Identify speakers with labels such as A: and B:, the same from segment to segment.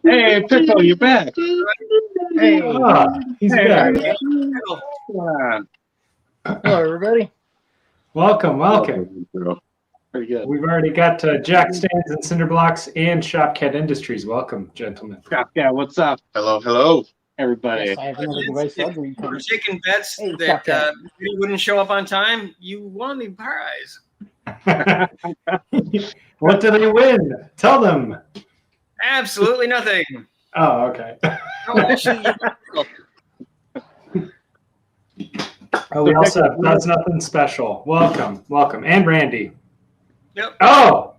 A: Hey, Pickle, you're back.
B: Hey,
C: He's
A: Hey,
C: back.
A: Come
B: hello everybody.
C: Welcome.
A: on. Pretty good.
C: We've already got Jack Stands and Cinderblocks and Shopcat Industries. Welcome, gentlemen.
A: Yeah, what's up,
D: Hello.
A: everybody?
B: Yes, I have another device.
E: If you were taking bets
B: Hey,
E: that
B: Shopcat.
E: he wouldn't show up on time, you won the prize.
C: What did they win? Tell them.
E: Absolutely nothing.
C: Oh, okay.
E: No, actually,
C: Oh, we also have That's Nothing Special. Welcome. And Randy.
E: Yep.
C: Oh,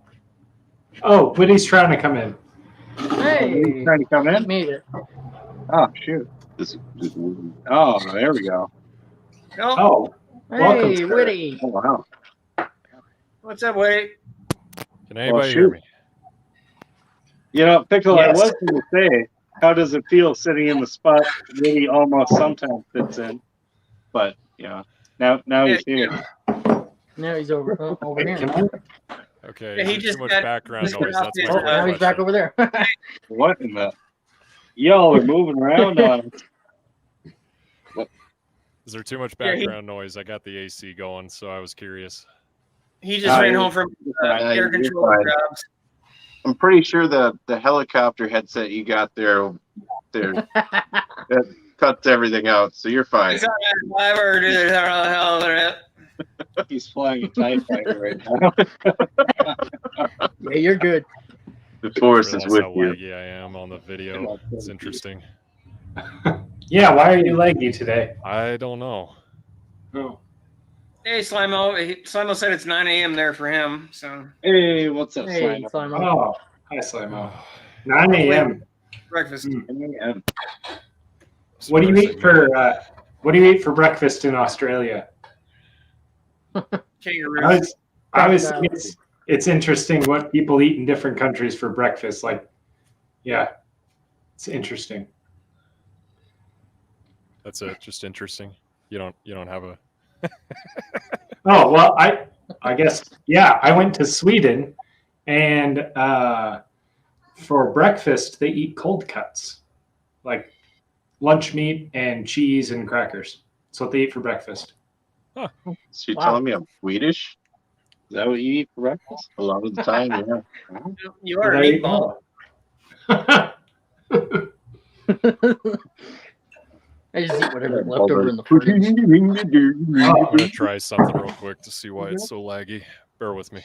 C: Witty's trying to come in.
B: Hey,
A: Trying to come in?
B: made it.
A: Oh, shoot. Oh, there we go.
E: No.
C: Oh, welcome,
B: Hey,
C: sir.
B: Witty.
A: Oh, wow.
E: What's up, Wade?
D: Can anybody hear
A: shoot.
D: me?
A: You know, Pickle,
C: Yes.
A: I was going to say, how does it feel sitting in the spot really almost sometimes fits in? But, now he's here.
B: Now he's over here.
C: Can I?
D: Okay.
E: Yeah, he
D: is there
E: just
D: too much
E: got
D: background noise.
E: disconnected.
D: That's
B: Oh,
D: my
B: now he's back over there.
A: What in the... Y'all are moving around on
D: Is there too much
E: Yeah,
D: background noise? I got the AC going, so I was curious.
E: He just ran
A: you're-
E: home from
A: fine.
E: air
A: You're
E: control
A: fine.
E: jobs.
F: I'm pretty sure the helicopter headset you got there that cuts everything out, so you're fine.
E: It's all right, whatever, dude. Hell,
A: He's flying a TIE fighter right now.
B: Yeah, you're good.
F: The force is
D: Realize
F: with
D: how
F: you.
D: laggy I am on the video. It's interesting.
C: Yeah, why are you laggy today?
D: I don't know.
C: Oh.
E: Hey, Slimo. Slimo said it's 9 a.m. there for him. So
A: Hey, what's up,
B: Hey,
A: Slime?
B: Simon.
C: Oh, hi, Slimo. 9 a.m.
E: breakfast.
C: What do you eat for breakfast in Australia?
E: Kangaroos.
C: I always think it's interesting what people eat in different countries for breakfast. Like, yeah, it's interesting.
D: That's it. Just interesting. You don't have a.
C: Oh well, I guess yeah. I went to Sweden, and for breakfast they eat cold cuts, like lunch meat and cheese and crackers. That's what they eat for breakfast.
F: So you're
B: Wow.
F: telling me I'm Swedish?
A: Is that what you eat for breakfast?
F: A lot of the time, yeah.
E: You are a
C: There you
E: meatball.
C: go.
B: I just eat whatever's left over in the fridge.
D: I'm gonna try something real quick to see why it's so laggy. Bear with me.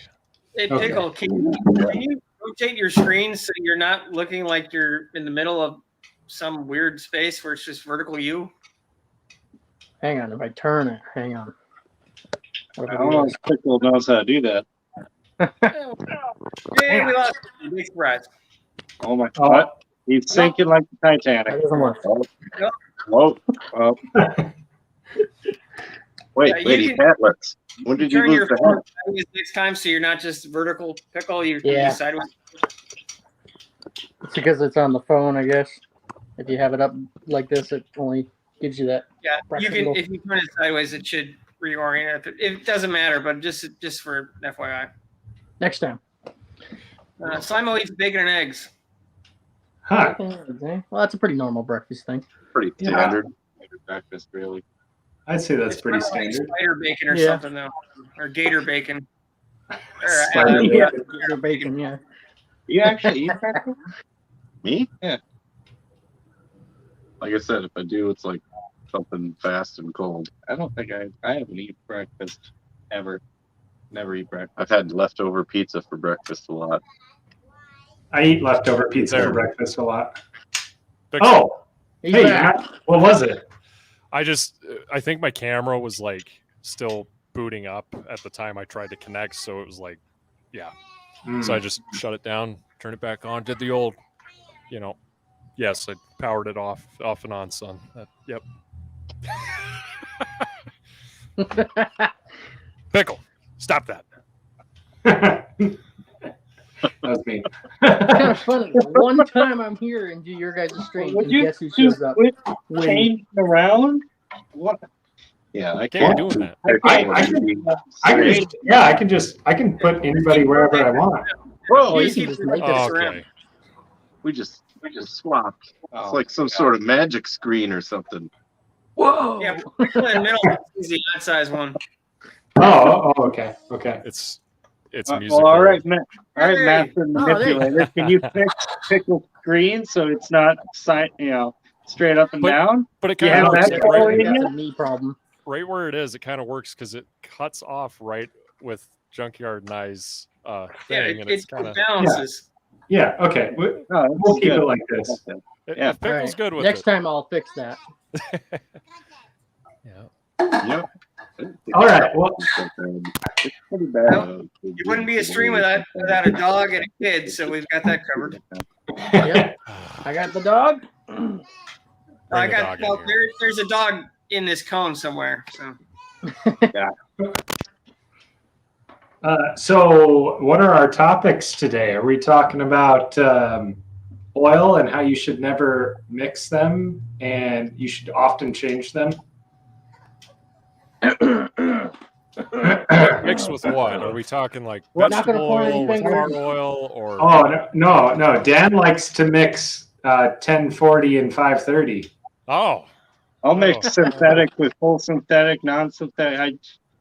E: Hey,
C: Okay.
E: Pickle, can you rotate your screen so you're not looking like you're in the middle of some weird space where it's just vertical U?
B: Hang on, if I turn it, hang on. What
A: I
B: if I
A: don't
B: do
A: know
B: this?
A: if Pickle knows how to do that.
E: Hey, we lost you. Big surprise.
A: Oh my
C: Oh.
A: god. He's sinking like the Titanic.
B: That doesn't work.
A: Whoa.
F: Wait,
E: you
F: lady
E: can-
F: Catlets. When did you
E: Turn
F: lose
E: your
F: the
E: phone
F: hat?
E: sideways next time so you're not just vertical Pickle. You're
B: Yeah.
E: sideways.
B: It's because it's on the phone, I guess. If you have it up like this, it only gives you that.
E: Yeah, you can.
B: Rectangle.
E: If you turn it sideways, it should reorient. It doesn't matter, but just for FYI.
B: Next time.
E: Slimo eats bacon and eggs.
C: Huh.
B: Okay. Well, that's a pretty normal breakfast thing.
F: Pretty
C: Yeah.
F: standard.
A: Breakfast, really.
C: I'd say that's
E: It's
C: pretty
E: probably like
C: standard.
E: spider bacon or
B: Yeah.
E: something though, or gator bacon. Or,
C: Spider bacon.
B: Yeah, gator bacon, yeah.
A: You actually eat breakfast?
F: Me?
A: Yeah.
F: Like I said, if I do, it's like something fast and cold.
A: I don't think I haven't eaten breakfast ever. Never eat breakfast.
F: I've had leftover pizza for breakfast a lot.
C: I eat leftover pizza
D: There.
C: for breakfast a lot.
D: Fix it.
C: Oh,
B: He's
C: hey,
B: back.
C: Matt, what was it?
D: I think my camera was like still booting up at the time I tried to connect, so it was like, yeah. So I just shut it down, turned it back on, did the old, yes, I powered it off and on, son. Yep. Pickle, stop that.
C: That was me.
B: Kind of funny. One time I'm here and do your guys' stream,
A: Would
B: and
A: you
B: guess who shows up?
A: quit
B: When
A: changing around? What? Yeah, I
D: Can't
A: can't.
D: be doing that.
C: I can put anybody wherever I want.
B: Oh,
F: Whoa,
B: you can just make it.
D: Okay.
F: we just just swapped.
A: Oh,
F: It's like some
A: God.
F: sort of magic screen or something.
B: Whoa!
E: Yeah, people in the middle is the odd size one.
C: Oh, okay.
D: It's
A: Well,
D: musical.
A: all right, all right,
E: Hey.
A: master
B: Oh, there you
A: manipulator. Can you pick a screen so it's not straight up and
D: But-
A: down?
D: But it
A: You
D: kind
A: have
D: of works.
A: that
D: Like,
A: going
D: right,
A: in?
B: That's a me problem.
D: right where it is, it kind of works because it cuts off right with Junkyard Nye's
E: Yeah,
D: thing, and it's kind of
E: balances.
C: Yeah, okay.
A: Oh,
C: We'll keep it like this.
A: Yeah.
D: if Pickle's
B: Alright,
D: good with
B: next
D: it.
B: time I'll fix that.
D: Yeah.
F: Yep.
C: All right. Well,
F: It's pretty bad.
E: It wouldn't be a stream without a dog and a kid, so we've got that covered.
B: Yep, I got the dog.
E: I
D: the
E: got
D: dog in
E: there's a dog in this cone somewhere. So
C: so what are our topics today? Are we talking about oil and how you should never mix them and you should often change them?
D: Mixed with what? Are we talking like
B: We're not gonna
D: vegetable
B: point
D: oil
B: any
D: with
B: fingers.
D: car oil or?
C: Oh, no. Dan likes to mix 1040 and 530.
D: Oh,
A: I'll mix synthetic with full synthetic, non-synthetic.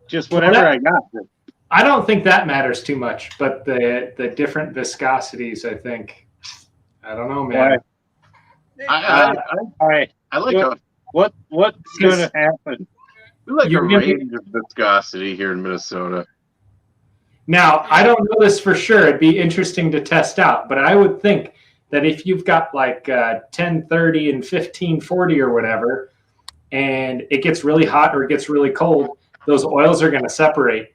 A: Just whatever I got.
C: I don't think that matters too much, but the different viscosities, I think. I don't know, man.
A: I
F: like a
A: what's going to happen?
F: we like a
C: You're gonna-
F: range of viscosity here in Minnesota.
C: Now, I don't know this for sure. It'd be interesting to test out, but I would think that if you've got like 1030 and 1540 or whatever, and it gets really hot or it gets really cold, those oils are going to separate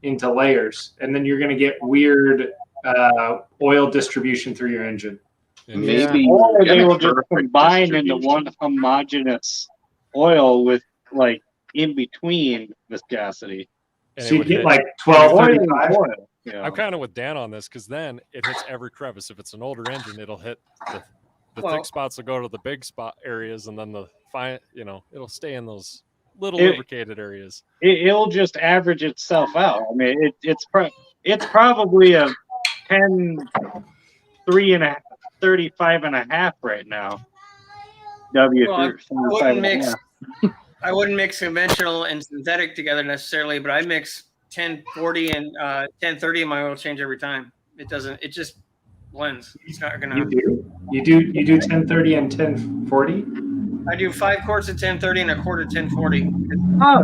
C: into layers, and then you're going to get weird oil distribution through your engine.
F: Maybe
A: Or they will just
F: perfect
A: combine into
F: distribution.
A: one homogeneous oil with like in between viscosity.
D: and
C: So you
D: would
C: get
D: hit-
C: like
A: Oil
C: 1235.
A: is oil, you know.
D: I'm kind of with Dan on this because then it hits every crevice. If it's an older engine, it'll hit the
E: Well-
D: thick spots will go to the big spot areas, and then the fine, it'll stay in those little
A: It-
D: lubricated areas.
A: It'll just average itself out. I mean, it's probably a 10, 35 and a half right now.
E: Well, I wouldn't mix conventional and synthetic together necessarily, but I mix 1040 and 1030 in my oil change every time. It just blends. It's not gonna.
C: You do 1030 and 1040?
E: I do 5 quarts of 1030 and a quart of 1040.
A: Oh,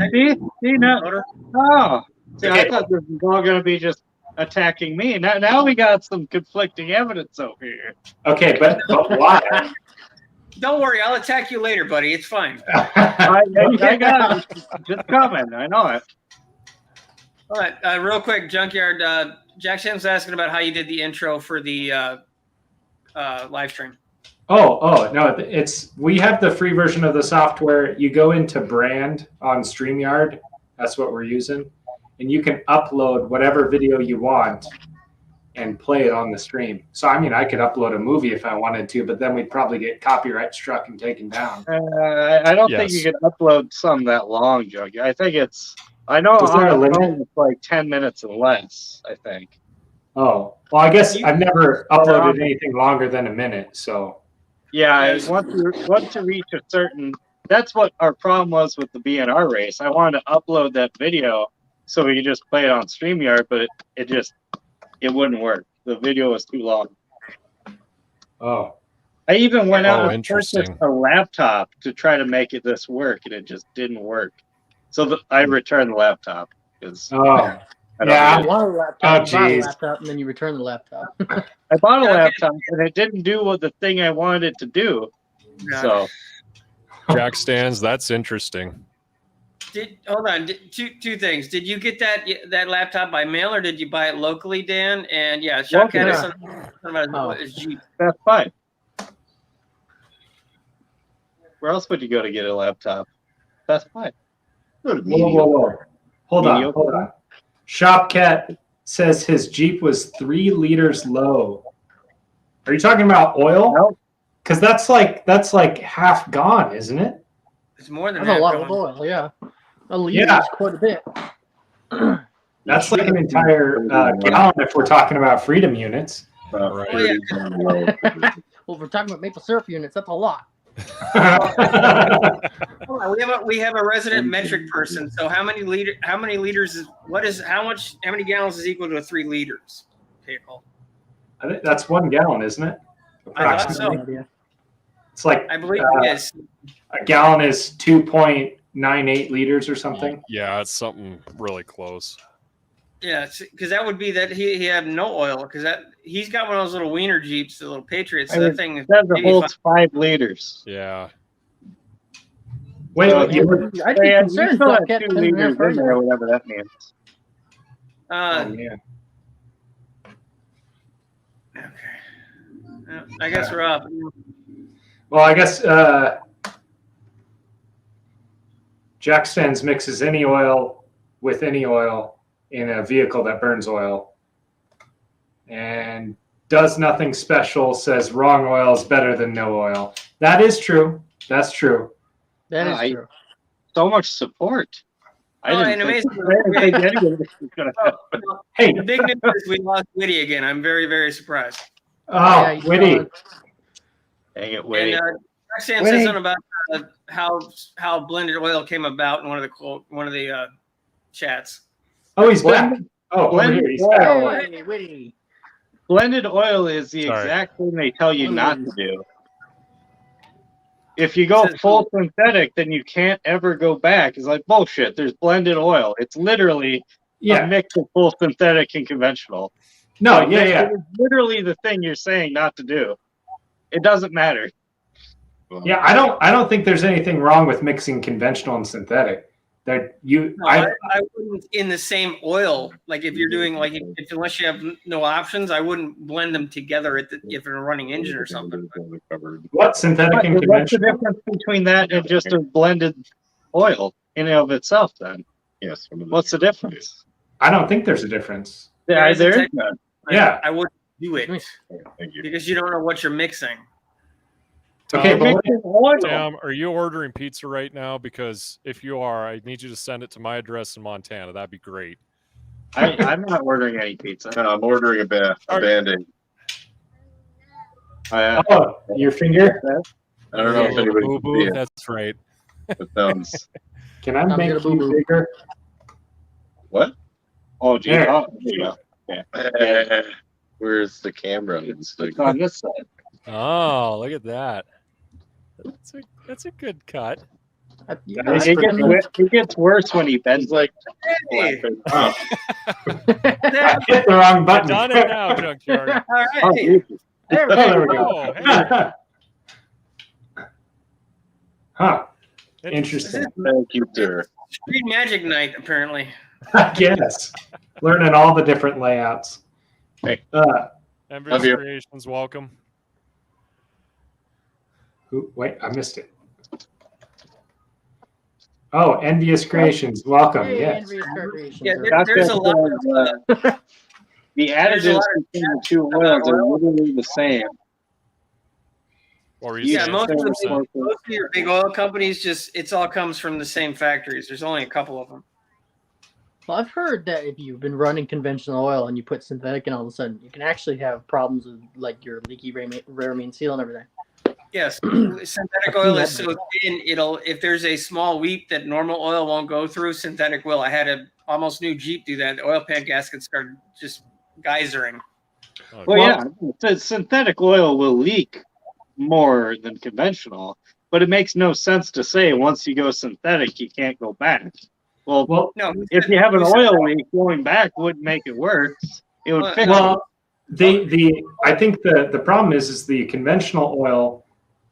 A: see now.
E: Motor.
A: Oh, see, I
C: Okay.
A: thought this was all going to be just attacking me. Now we got some conflicting evidence over here.
C: Okay, but why?
E: Don't worry, I'll attack you later, buddy. It's fine.
A: I got it. Just coming. I know it.
E: All right, real quick, Junkyard. Jack Sam's asking about how you did the intro for the live stream.
C: Oh no! We have the free version of the software. You go into brand on StreamYard. That's what we're using, and you can upload whatever video you want and play it on the stream. So I mean, I could upload a movie if I wanted to, but then we'd probably get copyright struck and taken down.
A: I don't think you
D: Yes.
A: can upload some that long, Junkie. I think I know
C: Is there a
A: on the
C: limit?
A: phone it's like 10 minutes or less, I think.
C: Oh well, I guess I've never uploaded anything longer than a minute. So
A: Yeah, once you reach a certain, that's what our problem was with the BNR race. I wanted to upload that video so we could just play it on StreamYard, but it wouldn't work. The video was too long. I even went out and purchased
D: interesting.
A: a laptop to try to make this work, and it just didn't work. So I returned the laptop because
C: yeah.
B: You want a laptop, you buy a
C: geez.
B: laptop, and then you return the laptop.
A: I bought a
E: Yeah, okay.
A: laptop and it didn't do what the thing I wanted it to do.
E: Yeah.
A: So
D: Jack stands. That's interesting.
E: Hold on. Two things. Did you get that laptop by mail or did you buy it locally, Dan? And yeah, Chuck had
B: Yeah.
E: something about his Jeep.
A: that's fine. Where else would you go to get a laptop? That's fine.
C: Whoa. Hold on. Shopcat says his Jeep was 3 liters low. Are you talking about oil?
A: No.
C: Because that's like half gone, isn't it?
E: It's more than
B: That's a
E: that.
B: lot of
E: Colin.
B: oil, yeah. A liter
C: Yeah.
B: is quite a bit.
C: That's like an entire gallon if we're talking about freedom units.
E: Oh, yeah.
B: Well, if we're talking about maple syrup units, that's a lot.
E: Hold on, we have a resident metric person. So how many liters is how many gallons is equal to 3 liters? Pickle.
C: I think that's 1 gallon, isn't it?
E: I thought so.
B: Idea.
C: It's like
E: I believe it is.
C: a gallon is 2.98 liters or something.
D: Yeah, it's something really close.
E: Yeah, because that would be that he had no oil because he's got one of those little wiener Jeeps, the little Patriots. So that thing is
A: That holds 5 liters.
D: Yeah.
C: Wait,
A: So
C: wait, you were,
B: I'd be
A: you
B: concerned.
A: still
B: If
A: have
B: I
A: 2
B: kept
A: liters in there, whatever that means.
C: oh man.
E: Okay. I guess we're up.
C: Well, I guess Jack Stans mixes any oil with any oil in a vehicle that burns oil, and does nothing special. Says wrong oil is better than no oil. That is true. That's true.
B: That is true.
A: So much support.
E: And amazing.
C: Hey,
E: The big news is we lost Witty again. I'm very, very surprised.
C: oh,
B: Yeah,
C: Witty.
A: Dang it, Witty.
E: And Sam said something about how blended oil came about in one of the chats.
C: Oh, he's back. Oh, over here. He's back.
B: Hey, Witty.
A: Blended oil is the
D: Sorry.
A: exact thing they tell you not to do. If you go full synthetic, then you can't ever go back. It's like bullshit. There's blended oil. It's literally a
C: Yeah.
A: mix of full synthetic and conventional.
C: No.
A: Like,
C: Yeah.
A: It's literally the thing you're saying not to do. It doesn't matter.
C: Yeah. I don't think there's anything wrong with mixing conventional and synthetic. That you.
E: No, I wouldn't in the same oil. Like if you're doing unless you have no options, I wouldn't blend them together if you're a running engine or something.
C: What synthetic and
A: What's the
C: conventional?
A: difference between that and just a blended oil in and of itself then?
F: Yes.
A: What's the difference?
C: I don't think there's a difference.
A: Yeah,
E: There's a
A: there is
E: tech-
A: none.
C: Yeah.
E: I wouldn't do it
F: Thank you.
E: because you don't know what you're mixing.
C: Okay, but
A: Mixing oil.
D: Sam, are you ordering pizza right now? Because if you are, I need you to send it to my address in Montana. That'd be great.
A: I'm not ordering any pizza.
F: No, I'm ordering a Band-Aid.
C: oh, your finger?
F: I don't know if anybody can
D: Boo-boo,
F: see it.
D: that's right.
F: It sounds.
C: Can I
B: I'm
C: make
B: gonna
C: you
B: boo-boo.
C: bigger?
F: What?
A: Oh, geez.
C: There.
A: Oh, there you go.
F: Where's the camera? It's like,
A: It's on this side.
D: Oh, look at that. That's a good cut.
A: It gets worse when he bends
F: it's like,
E: Hey,
F: oh,
C: I hit the wrong button.
D: Done it now, Junkyard.
E: all
A: Oh,
E: right.
A: Jesus.
B: There
C: Oh, there we go.
D: Oh, hey.
C: Huh.
D: It's-
C: Interesting.
F: thank you, sir.
E: Street Magic Night, apparently.
C: I guess. Learning all the different layouts.
F: Hey.
D: Envious
F: Love you.
D: Creations, welcome.
C: Wait, I missed it. Oh, Envious Creations, welcome.
B: Hey,
C: Yes.
B: Envious Creations.
E: Yeah,
A: That's
E: there's a
A: just,
E: lot of
A: the additives between the two oils are literally the same.
D: What were you
E: Yeah,
D: saying?
E: most of
D: Sam?
E: your big oil companies it all comes from the same factories. There's only a couple of them.
B: Well, I've heard that if you've been running conventional oil and you put synthetic in, all of a sudden you can actually have problems with like your leaky rear main seal and everything.
E: Yes, synthetic oil is so thin. If there's a small weep that normal oil won't go through, synthetic will. I had a almost new Jeep do that. The oil pan gasket started just geysering.
D: Oh,
A: Well, yeah, the synthetic oil will leak more than conventional, but it makes no sense to say once you go synthetic, you can't go back. Well,
E: No,
A: if you have an oil leak, going back wouldn't make it worse. It would fix it.
C: Well, I think the problem is the conventional oil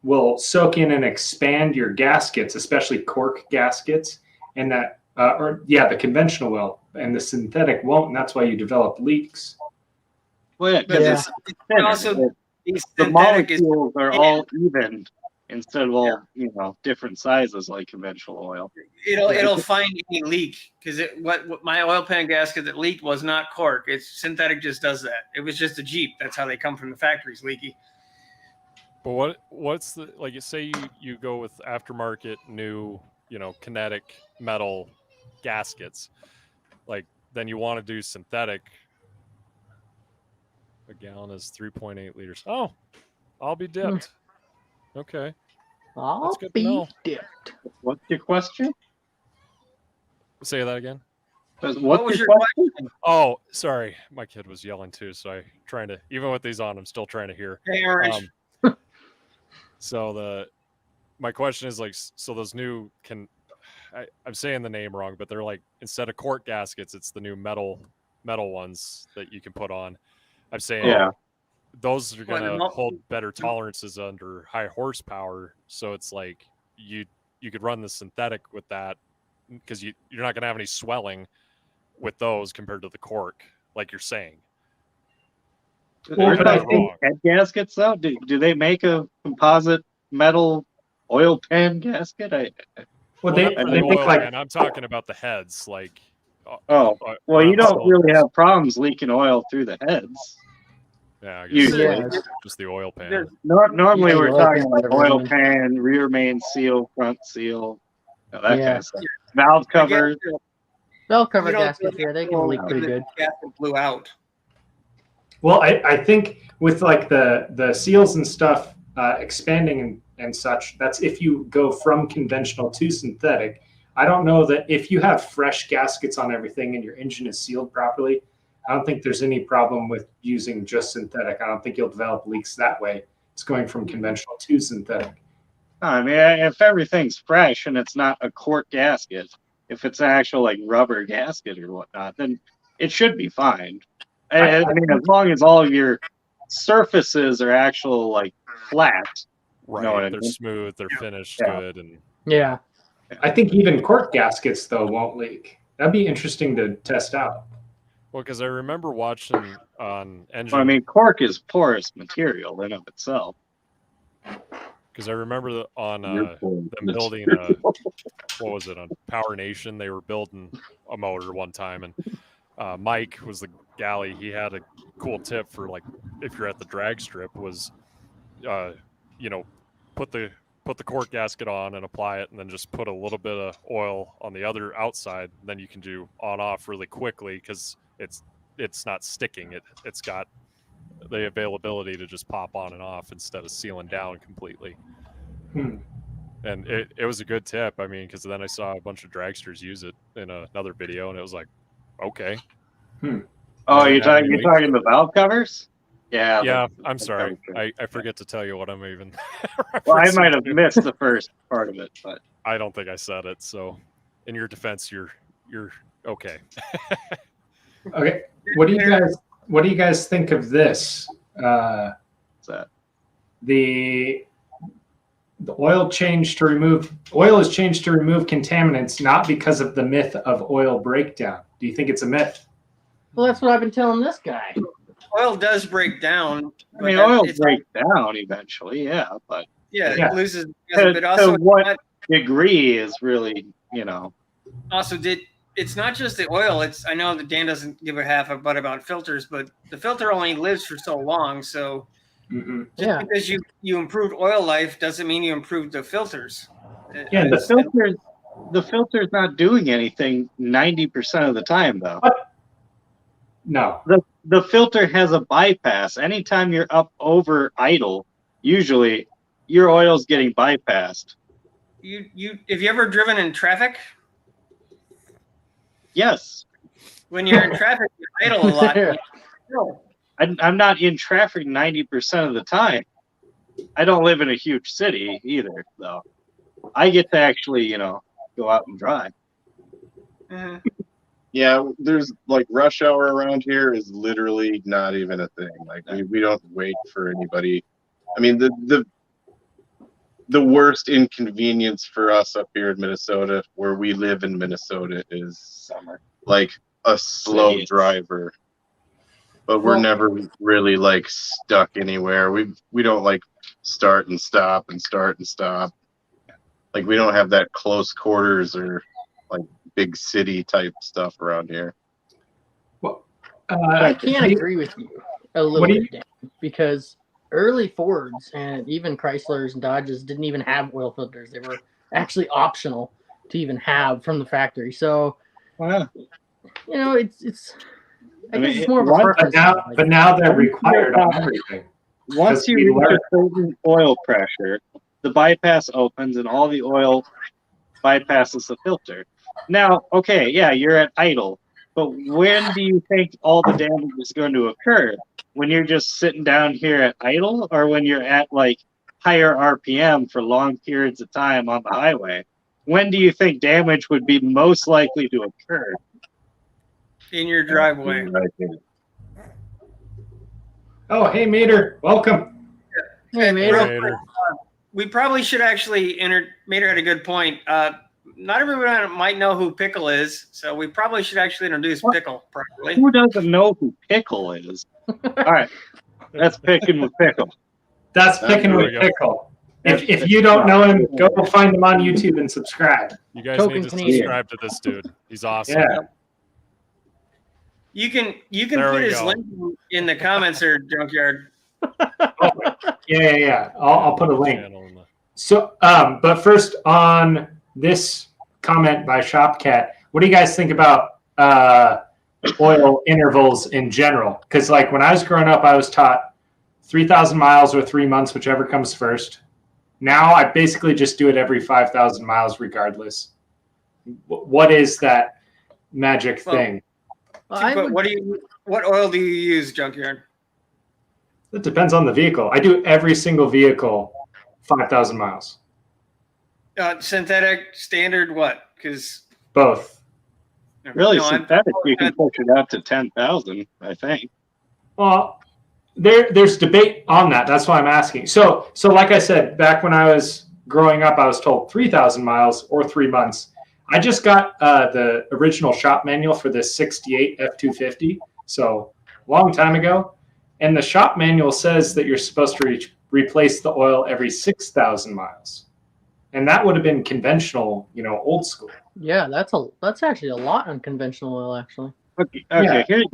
C: will soak in and expand your gaskets, especially cork gaskets, and that the conventional will, and the synthetic won't, and that's why you develop leaks.
A: Well, yeah, because
B: Yeah.
A: it's thinner.
E: also
A: the
E: synthetic is
A: molecules are all even instead of all different sizes like conventional oil.
E: it'll find any leak because what my oil pan gasket that leaked was not cork. It's synthetic just does that. It was just a Jeep. That's how they come from the factories, leaky.
D: But what's the like? Say you go with aftermarket new, kinetic metal gaskets, like then you want to do synthetic. A gallon is 3.8 liters. Oh, I'll be dipped. Okay.
B: I'll
D: That's good to
B: be
D: know.
B: dipped.
A: What's your question?
D: Say that again.
A: What
E: was
A: your
E: your
A: question?
D: Oh, sorry. My kid was yelling too, so I trying to even with these on, I'm still trying to hear.
E: Hey, Orange.
D: So my question is like, so those new I'm saying the name wrong, but they're like instead of cork gaskets, it's the new metal ones that you can put on. I'm saying
A: Yeah.
D: those are gonna
E: Well,
D: hold better tolerances under high horsepower. So it's like you could run the synthetic with that because you're not gonna have any swelling with those compared to the cork, like you're saying.
C: Well,
A: Aren't
C: but I
A: those
C: think-
A: head gaskets though? Do they make a composite metal oil pan gasket?
C: Well,
D: Not for
C: they
D: the
C: make
D: oil
C: like
D: pan. I'm talking about the heads, like.
A: Oh, well, you
D: on
A: don't
D: cylinders.
A: really have problems leaking oil through the heads.
D: Yeah, I guess
A: Usually.
B: Yeah.
D: just the oil pan.
E: There's-
A: Normally,
B: Yeah,
A: we're
B: oil
A: talking
B: pan,
A: like
B: whatever
A: oil
B: it is.
A: pan, rear main seal, front seal, that kind
B: Yeah.
A: of stuff. Valve
E: I guess
A: covers.
B: Bell cover
E: you don't
B: gaskets, yeah, they can leak pretty
E: the
B: good.
E: gasket blew out.
C: Well, I think with like the seals and stuff expanding and such, that's if you go from conventional to synthetic. I don't know that if you have fresh gaskets on everything and your engine is sealed properly, I don't think there's any problem with using just synthetic. I don't think you'll develop leaks that way. It's going from conventional to synthetic.
A: I mean, if everything's fresh and it's not a cork gasket, if it's an actual like rubber gasket or whatnot, then it should be fine. I mean, as long as all of your surfaces are actual like flat.
D: Right,
A: know what I
D: they're
A: mean?
D: smooth, they're finished
A: Yeah.
D: good, and
B: Yeah.
C: I think even cork gaskets though won't leak. That'd be interesting to test out.
D: well, because I remember watching on engine.
A: Well, I mean, cork is porous material in of itself.
D: Because I remember on
F: You're full.
D: them building what was it on Power Nation? They were building a motor one time, and Mike was the galley. He had a cool tip for like if you're at the drag strip was, put the cork gasket on and apply it, and then just put a little bit of oil on the other outside. Then you can do on off really quickly because it's not sticking. It's got the availability to just pop on and off instead of sealing down completely.
C: Hmm.
D: And it was a good tip. I mean, because then I saw a bunch of dragsters use it in another video, and it was like, okay.
A: Oh,
D: Never
A: you're
D: had
A: talking
D: any
A: you're
D: leaks.
A: talking the valve covers? Yeah.
D: Yeah,
A: the
D: I'm sorry.
A: cover.
D: I forget to tell you what I'm even.
A: Well, I
D: referencing
A: might have
D: to.
A: missed the first part of it, but
D: I don't think I said it. So, in your defense, you're okay.
C: Okay, what do you guys think of this?
A: what's that?
C: The oil is changed to remove contaminants, not because of the myth of oil breakdown. Do you think it's a myth?
B: Well, that's what I've been telling this guy.
E: Oil does break down.
A: I mean, oil breaks down eventually, yeah, but
E: Yeah,
C: Yeah.
E: it loses.
A: to,
E: But also,
A: to what degree is really,
E: it's not just the oil. I know that Dan doesn't give a half about filters, but the filter only lives for so long. So
C: Mm-hmm.
E: just because you improved oil life doesn't mean you improved the filters.
C: Yeah,
A: the filter's not doing anything 90% of the time, though.
C: No.
A: The filter has a bypass. Anytime you're up over idle, usually your oil's getting bypassed.
E: Have you ever driven in traffic?
A: Yes.
E: When you're in traffic, you're idle a lot. No.
A: I'm not in traffic 90% of the time. I don't live in a huge city either, though. I get to actually, go out and drive.
E: Mhm.
F: Yeah, there's like rush hour around here is literally not even a thing. Like we don't wait for anybody. I mean, the worst inconvenience for us up here in Minnesota, where we live in Minnesota, is
A: Summer.
F: like a slow
A: Idiots.
F: driver. But we're
B: Well-
F: never really like stuck anywhere. We don't like start and stop and start and stop. Like we don't have that close quarters or like big city type stuff around here.
B: I can't agree with you a little
C: What do you-
B: bit, Dan, because early Fords and even Chryslers and Dodges didn't even have oil filters. They were actually optional to even have from the factory. So,
A: Wow.
B: it's I
A: I mean,
B: guess it's more of a
A: one-
B: preference.
C: But now they're
A: Like-
C: required on everything.
A: once you reach a certain oil pressure, the bypass opens and all the oil bypasses the filter. Now, okay, yeah, you're at idle, but when do you think all the damage is going to occur? When you're just sitting down here at idle, or when you're at like higher RPM for long periods of time on the highway? When do you think damage would be most likely to occur?
E: In your driveway.
C: Oh, hey, Mater. Welcome.
B: Hey, Mater.
D: Later.
E: We probably should actually Mater had a good point. Not everyone might know who Pickle is, so we probably should actually introduce Pickle properly.
A: Who doesn't know who Pickle is? All right, that's Picking with Pickle.
C: That's Picking
D: There
C: with
D: we go.
C: Pickle. If you don't know him, go find him on YouTube and subscribe.
D: You guys
B: Token
D: need to
B: Canadian.
D: subscribe to this dude. He's awesome.
C: Yeah.
E: You can
D: There
E: put
D: we
E: his
D: go.
E: link in the comments there, Junkyard.
C: Yeah. I'll put a link.
D: Channel in the-
C: So, but first on this comment by Shopcat, what do you guys think about oil intervals in general? Because like when I was growing up, I was taught 3,000 miles or 3 months, whichever comes first. Now I basically just do it every 5,000 miles, regardless. What is that magic thing?
E: But what oil do you use, Junkyard?
C: It depends on the vehicle. I do every single vehicle 5,000 miles.
E: Synthetic, standard, what? Because
C: Both.
A: Really, synthetic, you can push it out to 10,000, I think.
C: Well, there's debate on that. That's why I'm asking. So like I said, back when I was growing up, I was told 3,000 miles or 3 months. I just got the original shop manual for this 68 F250, so long time ago. And the shop manual says that you're supposed to replace the oil every 6,000 miles. And that would have been conventional, old school.
B: Yeah, that's actually a lot on conventional oil, actually.
A: Okay,
C: Yeah.
A: here's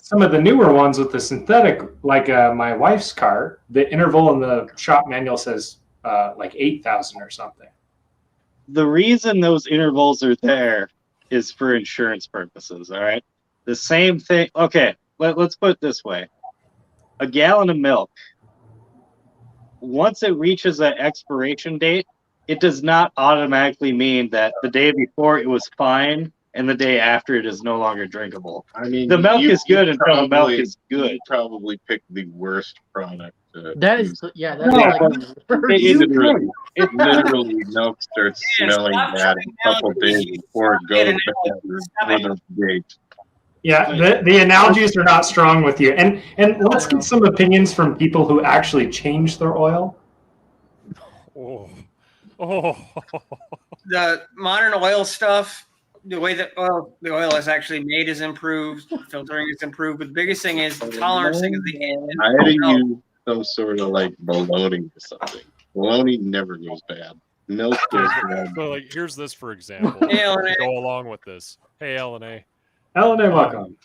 C: Some of the newer ones with the synthetic, like my wife's car, the interval in the shop manual says like 8,000 or something.
A: the reason those intervals are there is for insurance purposes, all right? The same thing. Okay, let's put it this way. A gallon of milk, once it reaches that expiration date, it does not automatically mean that the day before it was fine and the day after it is no longer drinkable.
F: I mean,
A: The milk
F: you-
A: is good
F: you
A: until the milk
F: probably-
A: is good.
F: You probably picked the worst product.
B: That
F: use.
B: is, that's
A: Yeah,
B: like
A: but
B: the worst.
A: It-
F: Literally, milk starts
E: Man,
F: smelling
E: stop
F: bad a couple
E: trying to
F: days before it goes
E: get an
F: bad for the date.
C: Yeah, the analogies are not strong with you. And let's get some opinions from people who actually change their oil.
D: Oh.
E: The modern oil stuff, the way that the oil is actually made is improved, filtering is improved. But the biggest thing is the tolerancing of the engine.
F: I had to use some sort of like bologna or something. Bologna never goes bad. Milk goes bad.
D: So like here's this for example.
E: Hey, LNA.
D: To go along with this. Hey LNA.
C: LNA, welcome.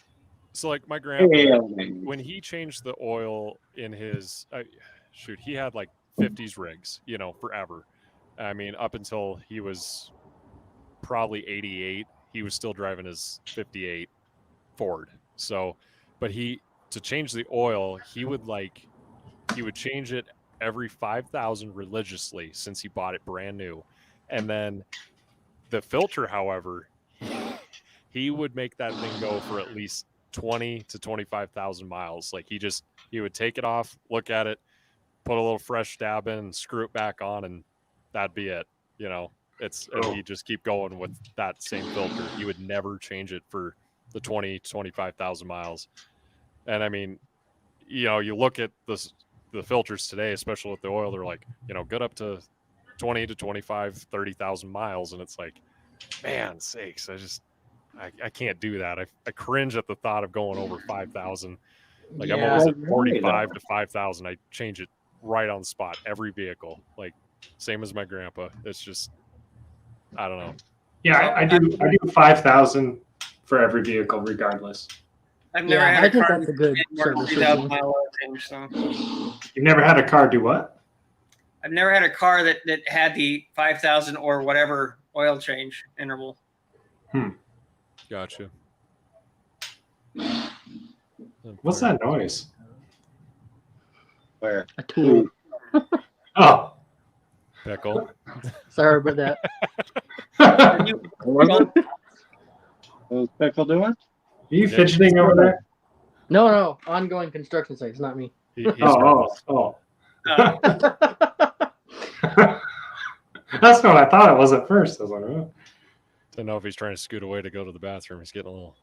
D: So like my grandpa,
A: Hey,
D: when he changed the oil in his he had like 50s rigs, forever. I mean, up until he was probably 88, he was still driving his 58 Ford. So, but to change the oil, he would change it every 5,000 religiously since he bought it brand new. And then the filter, however, he would make that thing go for at least 20 to 25,000 miles. Like he would take it off, look at it, put a little fresh dab in, screw it back on, and that'd be it. And he'd just keep going with that same filter. He would never change it for the 20, 25,000 miles. And I mean, you look at the filters today, especially with the oil, they're like, good up to 20 to 25, 30,000 miles. And it's like, man sakes, I can't do that. I cringe at the thought of going over 5,000. Like I'm always at 45 to 5,000. I change it right on the spot, every vehicle. Like same as my grandpa. It's just, I don't know.
C: Yeah, I do 5,000 for every vehicle, regardless.
E: I've never
B: Yeah,
E: had
B: I
E: a
B: think
E: car
B: that's a good
E: more than
B: service
E: 3,000
B: reason.
E: mile oil change. So
C: You've never had a car do what?
E: I've never had a car that had the 5,000 or whatever oil change interval.
D: Gotcha.
C: What's that noise?
A: Where?
B: A tool.
C: Oh.
D: Pickle.
B: Sorry about that.
C: Are
A: What was it? What was Pickle doing?
C: you fidgeting over there?
B: No. Ongoing construction sites, not me.
D: He's nervous.
C: Oh. That's what I thought it was at first. I was like, oh.
D: Don't know if he's trying to scoot away to go to the bathroom. He's getting a little.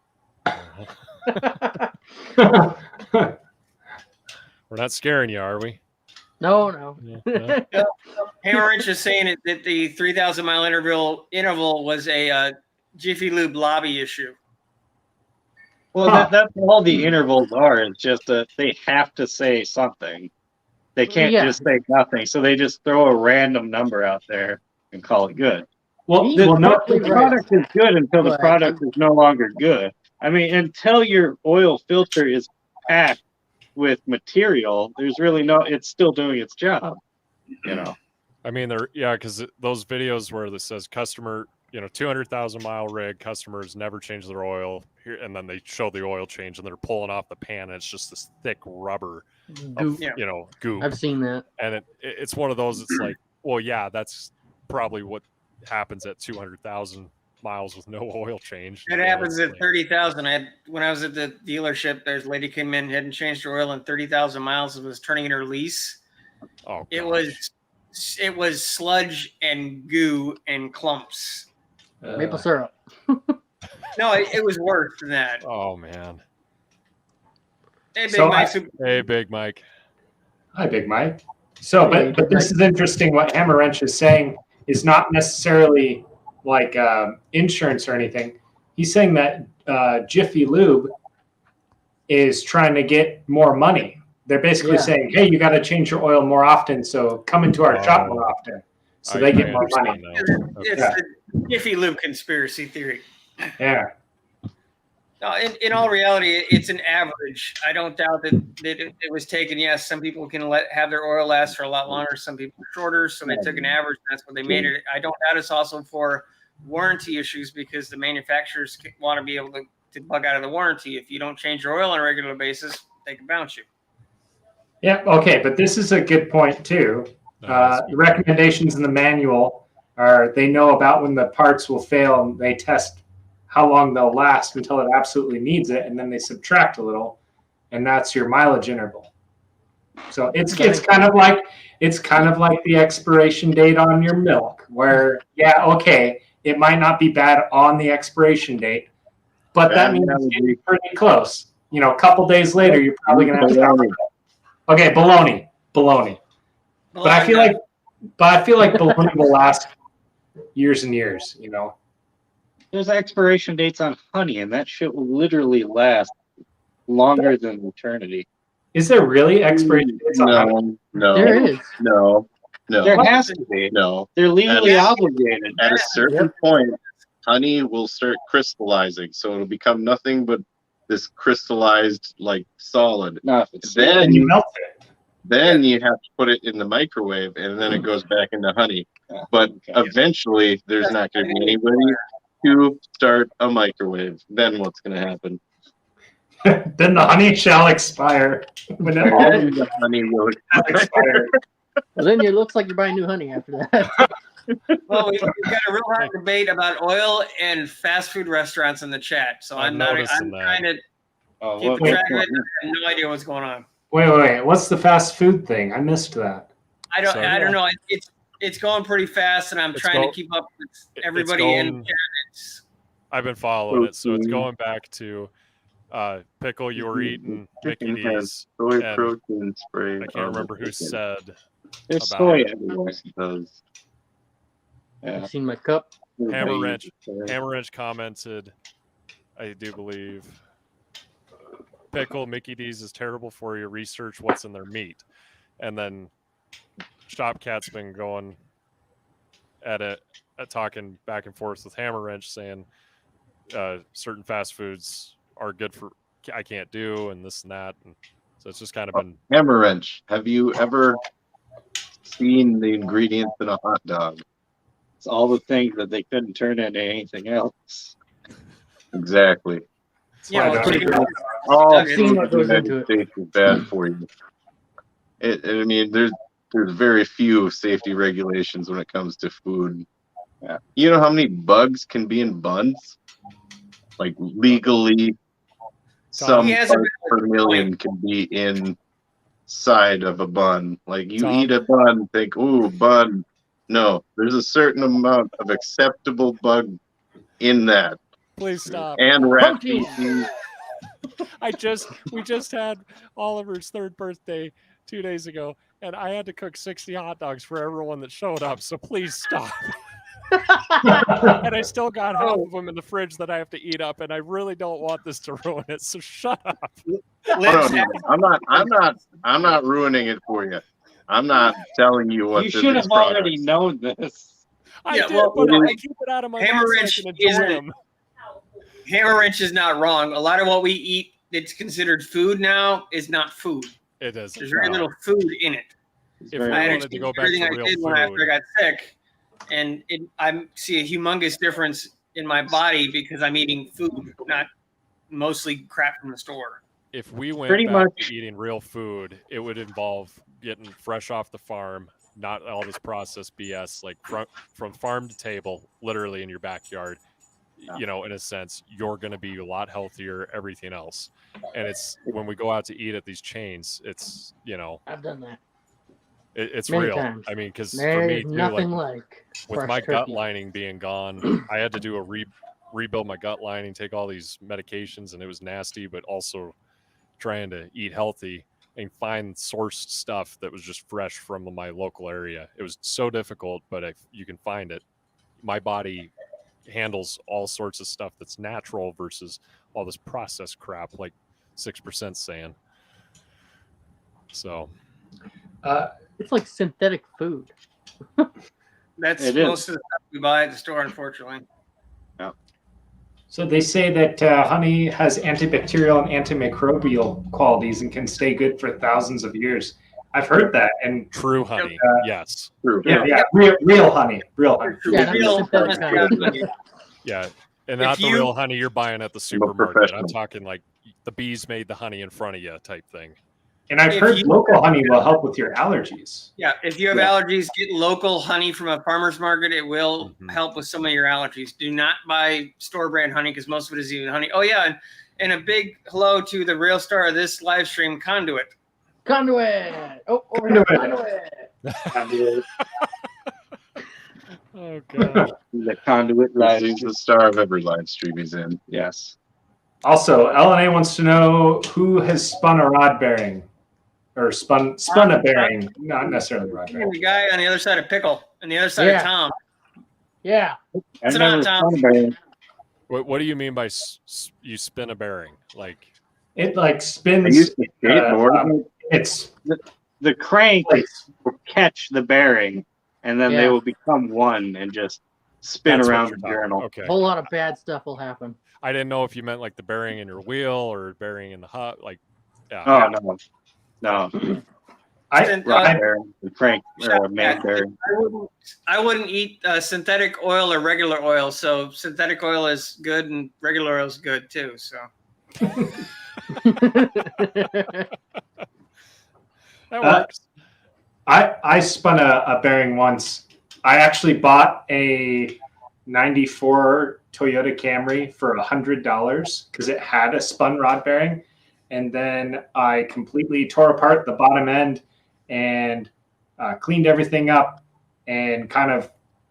D: We're not scaring you, are we?
B: No.
D: Yeah.
E: Hammer Wrench is saying that the 3,000 mile interval was a Jiffy Lube lobby issue.
A: Well, that's all the intervals are. It's just that they have to say something. They can't
B: Yeah.
A: just say nothing. So they just throw a random number out there and call it good.
C: Well,
A: The,
C: no,
A: the product is good until the
B: But-
A: product is no longer good. I mean, until your oil filter is packed with material, there's really no. It's still doing its job. You know.
D: I mean, because those videos where this says customer, 200,000 mile rig, customers never change their oil here, and then they show the oil change and they're pulling off the pan, and it's just this thick rubber of,
B: Goop.
D: goop.
B: I've seen that.
D: And it's one of those. It's like, well, yeah, that's probably what happens at 200,000 miles with no oil change.
E: It happens at 30,000. When I was at the dealership, there's a lady came in, hadn't changed her oil in 30,000 miles, and was turning in her lease.
D: Oh,
E: It
D: gosh.
E: was sludge and goo and clumps.
B: Maple syrup.
E: No, it was worse than that.
D: Oh man.
E: Hey, Big
C: So
E: Mike,
D: Hey, Big Mike.
C: Hi, Big Mike. So, but this is interesting. What Hammer Wrench is saying is not necessarily like insurance or anything. He's saying that Jiffy Lube is trying to get more money. They're basically saying, "Hey, you got to change your oil more often, so come into our shop more often." So they get more money.
E: it's the Jiffy Lube conspiracy theory.
C: Yeah.
E: No, in all reality, it's an average. I don't doubt that it was taken. Yes, some people can have their oil last for a lot longer. Some people shorter. So they took an average. That's what they made it. I don't doubt it's also for warranty issues because the manufacturers want to be able to bug out of the warranty. If you don't change your oil on a regular basis, they can bounce you.
C: Yeah. Okay. But this is a good point too. The recommendations in the manual are they know about when the parts will fail and they test how long they'll last until it absolutely needs it, and then they subtract a little, and that's your mileage interval. So it's kind of like the expiration date on your milk, where it might not be bad on the expiration date, but that means it's getting pretty close. A couple days later, you're probably gonna have to stop. Okay, baloney. But I feel like baloney will last years and years.
A: There's expiration dates on honey, and that shit will literally last longer than eternity.
C: Is there really expiration dates on honey?
F: No.
B: There is.
F: No.
A: There has to be.
F: No.
A: They're legally obligated.
F: At a certain point, honey will start crystallizing, so it'll become nothing but this crystallized solid.
A: No, if it's
F: Then
C: You melt it.
F: Then you have to put it in the microwave, and then it goes back into honey. But eventually, there's not going to be anybody to start a microwave. Then what's going to happen?
C: Then the honey shall expire. When it all
F: Then the honey will
C: expire.
B: Well, then it looks like you're buying new honey after that.
E: Well, we've got a real hot debate about oil and fast food restaurants in the chat. So I'm trying to keep track of it. I have no idea what's going on.
C: Wait. What's the fast food thing? I missed that.
E: I don't know. It's going pretty fast, and I'm trying to keep up with everybody in chat.
D: I've been following it, so it's going back to Pickle. You were eating Mickey D's
F: soy protein spray.
D: I can't remember who said.
A: There's soy
F: everywhere.
B: I've seen my cup.
D: Hammer Wrench commented, I do believe, Pickle, Mickey D's is terrible for you. Research what's in their meat. And then Shopcat's been going at it, talking back and forth with Hammer Wrench, saying certain fast foods are good for, I can't do, and this and that. And so it's just kind of been.
F: Hammer Wrench, have you ever seen the ingredients in a hot dog?
A: It's all the things that they couldn't turn into anything else.
F: Exactly.
E: Yeah,
F: all
B: I've seen what goes into it.
F: States is bad for you. I mean, there's very few safety regulations when it comes to food.
A: Yeah.
F: You know how many bugs can be in buns? Like legally, some
E: He has a
F: parts per
E: valid
F: million
E: point.
F: can be inside of a bun. Like you
D: Tom?
F: eat a bun, think, ooh, bun. No, there's a certain amount of acceptable bug in that,
D: Please stop.
F: and rat
B: Protein.
F: feces.
D: We just had Oliver's 3rd birthday 2 days ago, and I had to cook 60 hot dogs for everyone that showed up. So please stop. And I still got half of them in the fridge that I have to eat up, and I really don't want this to ruin it. So shut up.
E: Liv's
F: I'm not ruining it for you. I'm not telling you what
A: You
F: to
A: should
F: these
A: have already
F: products.
A: known this.
D: I
E: Yeah,
D: did,
E: well,
D: but
E: well,
D: I keep it out of my
E: Hammer
D: mouth so I
E: Wrench
D: can enjoy
E: isn't-
D: them.
E: Hammer Wrench is not wrong. A lot of what we eat that's considered food now is not food.
D: It is.
E: There's very little food in it.
D: If we
A: very-
E: I
D: wanted to go back
E: everything
D: to
E: I
D: real
E: did when after I
D: food,
E: got sick, and I see a humongous difference in my body because I'm eating food, not mostly crap from the store.
D: if we went
A: Pretty
D: back
A: much-
D: to eating real food, it would involve getting fresh off the farm, not all this processed BS, like from farm to table, literally in your backyard. You know, in a sense, you're going to be a lot healthier, everything else. And it's when we go out to eat at these chains, it's, you know,
B: I've done that.
D: it's
B: Many
D: real.
B: times.
D: I mean, because for
B: There's
D: me, too,
B: nothing
D: like
B: like
D: with
B: fresh
D: my gut
B: turkey.
D: lining being gone, I had to do a rebuild my gut lining, take all these medications, and it was nasty, but also trying to eat healthy and find sourced stuff that was just fresh from my local area. It was so difficult, but if you can find it, my body handles all sorts of stuff that's natural versus all this processed crap like 6% saying. So
B: It's like synthetic food.
E: That's
A: It is.
E: most of the stuff we buy at the store, unfortunately.
C: So they say that honey has antibacterial and antimicrobial qualities and can stay good for thousands of years. I've heard that, and
D: true honey, yes.
F: True.
C: yeah, real honey.
B: Yeah, that's
E: Real-
B: synthetic honey.
D: Yeah. And
E: If
D: not the
E: you-
D: real honey you're buying at the supermarket. I'm
F: professional.
D: talking like the bees made the honey in front of you type thing.
C: And I've
E: If
C: heard
E: you-
C: local honey will help with your allergies.
E: Yeah, if you have
A: Yeah.
E: allergies, get local honey from a farmer's market. It will
D: Mhm.
E: help with some of your allergies. Do not buy store brand honey because most of it is even honey. Oh yeah, and a big hello to the real star of this live stream, Conduit.
B: Conduit. Oh, over here.
C: Conduit.
D: Oh god.
A: The conduit live.
F: He's the star of every live stream he's in.
A: Yes.
C: Also, LNA wants to know who has spun a rod bearing, or spun a bearing, not necessarily rod bearing.
E: The guy on the other side of Pickle, and the other side
B: Yeah.
E: of Tom.
B: Yeah.
E: It's
A: never
E: not Tom.
A: spun a bearing.
D: What do you mean by you spin a bearing? Like
C: It like
F: I
C: spins.
F: used to skateboard.
C: It's
A: The crank will catch the bearing, and then they
B: Yeah.
A: will become one and just spin
D: that's what
A: around
D: you're
A: the
D: talking-
A: journal.
D: Okay.
B: A whole lot of bad stuff will happen.
D: I didn't know if you meant like the bearing in your wheel or bearing in the hut. Like, yeah.
A: Oh no,
E: And,
A: rod
E: uh,
A: bearing, the crank main bearing.
E: I wouldn't eat synthetic oil or regular oil. So synthetic oil is good, and regular oil is good too. So
D: That works.
C: I spun a bearing once. I actually bought a 94 Toyota Camry for $100 because it had a spun rod bearing. And then I completely tore apart the bottom end and cleaned everything up and kind of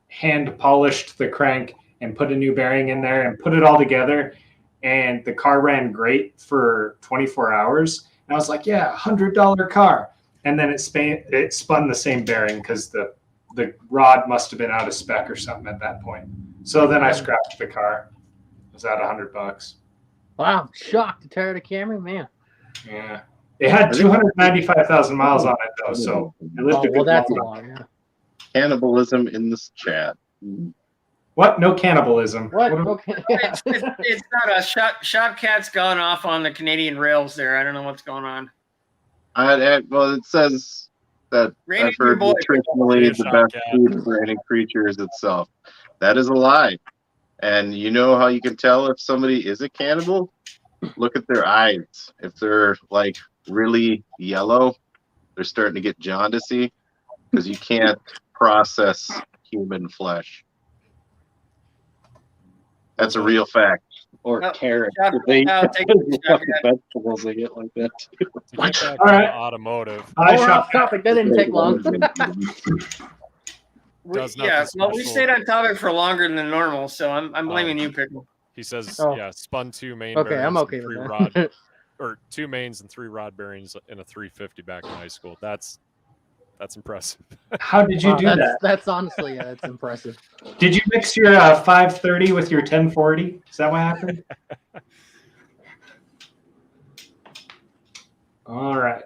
C: hand polished the crank and put a new bearing in there and put it all together. And the car ran great for 24 hours. And I was like, yeah, $100 car. And then it spun the same bearing because the rod must have been out of spec or something at that point. So then I scrapped the car. It was at $100.
B: Wow, I'm shocked to tear the Camry, man.
C: Yeah. It had 295,000 miles on it though, so it lived
B: Oh,
C: a good
B: well, that's a
C: long
B: lot. Yeah.
F: Cannibalism in this chat.
C: What? No cannibalism.
B: What?
C: What-
B: Okay. Yeah.
E: it's not a shop cat's gone off on the Canadian rails there. I don't know what's going on.
F: Well, it says that
E: Randy,
F: I've heard
E: your boy.
F: nutritionally the
D: Shot
F: best
D: cat.
F: food for any creature is itself. That is a lie. And you know how you can tell if somebody is a cannibal? Look at their eyes. If they're like really yellow, they're starting to get jaundicey because you can't process human flesh. That's a real fact.
A: Or
E: Oh,
A: carrots.
E: shot-
A: They
E: take
A: the
E: a shot,
A: fucking vegetables they get like that too.
D: To get back
C: All
D: to
C: right.
D: automotive,
C: I
B: We're
C: shot
B: off topic. That didn't take long.
D: Does
E: Yeah,
D: nothing
E: well, we
D: special.
E: stayed on topic for longer than normal, so I'm blaming you, Pickle.
D: he says,
B: Oh.
D: yeah, spun 2 main
B: Okay,
D: bearings
B: I'm okay
D: and
B: with
D: 3
B: that.
D: rod, or 2 mains and 3 rod bearings in a 350 back in high school. That's impressive.
C: How did you
B: Wow,
C: do
B: that's,
C: that?
B: That's honestly, that's impressive.
C: Did you mix your 530 with your 1040? Is that what happened? All right.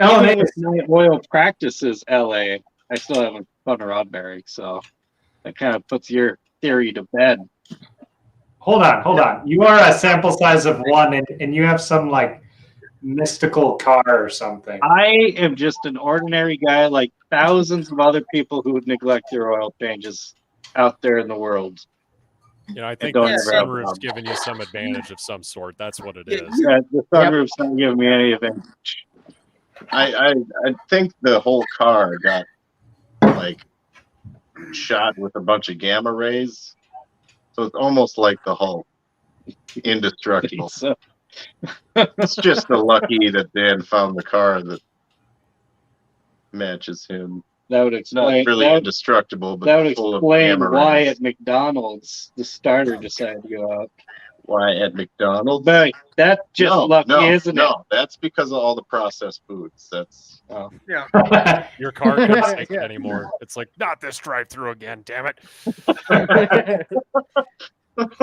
A: Even with my oil practices, LA, I still haven't spun a rod bearing, so that kind of puts your theory to bed.
C: Hold on. You are a sample size of 1, and you have some like mystical car or something.
A: I am just an ordinary guy like thousands of other people who would neglect their oil changes out there in the world.
D: You know, I think
A: don't
D: the
A: ever have a
D: sunroof's
A: problem.
D: giving you some advantage of some sort. That's what it
E: Yeah,
D: is.
A: The sunroof's not giving me any advantage.
F: I think the whole car got like shot with a bunch of gamma rays, so it's almost like the Hulk, indestructible.
A: So,
F: It's just lucky that Dan found the car that matches him.
A: that would
F: It's not
A: explain
F: really
A: that,
F: indestructible, but
A: that would
F: full
A: explain
F: of gamma
A: why
F: rays.
A: at McDonald's the starter decided to go out.
F: Why at McDonald's?
A: But that's just lucky, isn't it?
F: No, that's because of all the processed foods. That's
E: yeah.
D: Your car can't take it
B: Yeah.
D: anymore. It's like, not this drive-through again, damn it.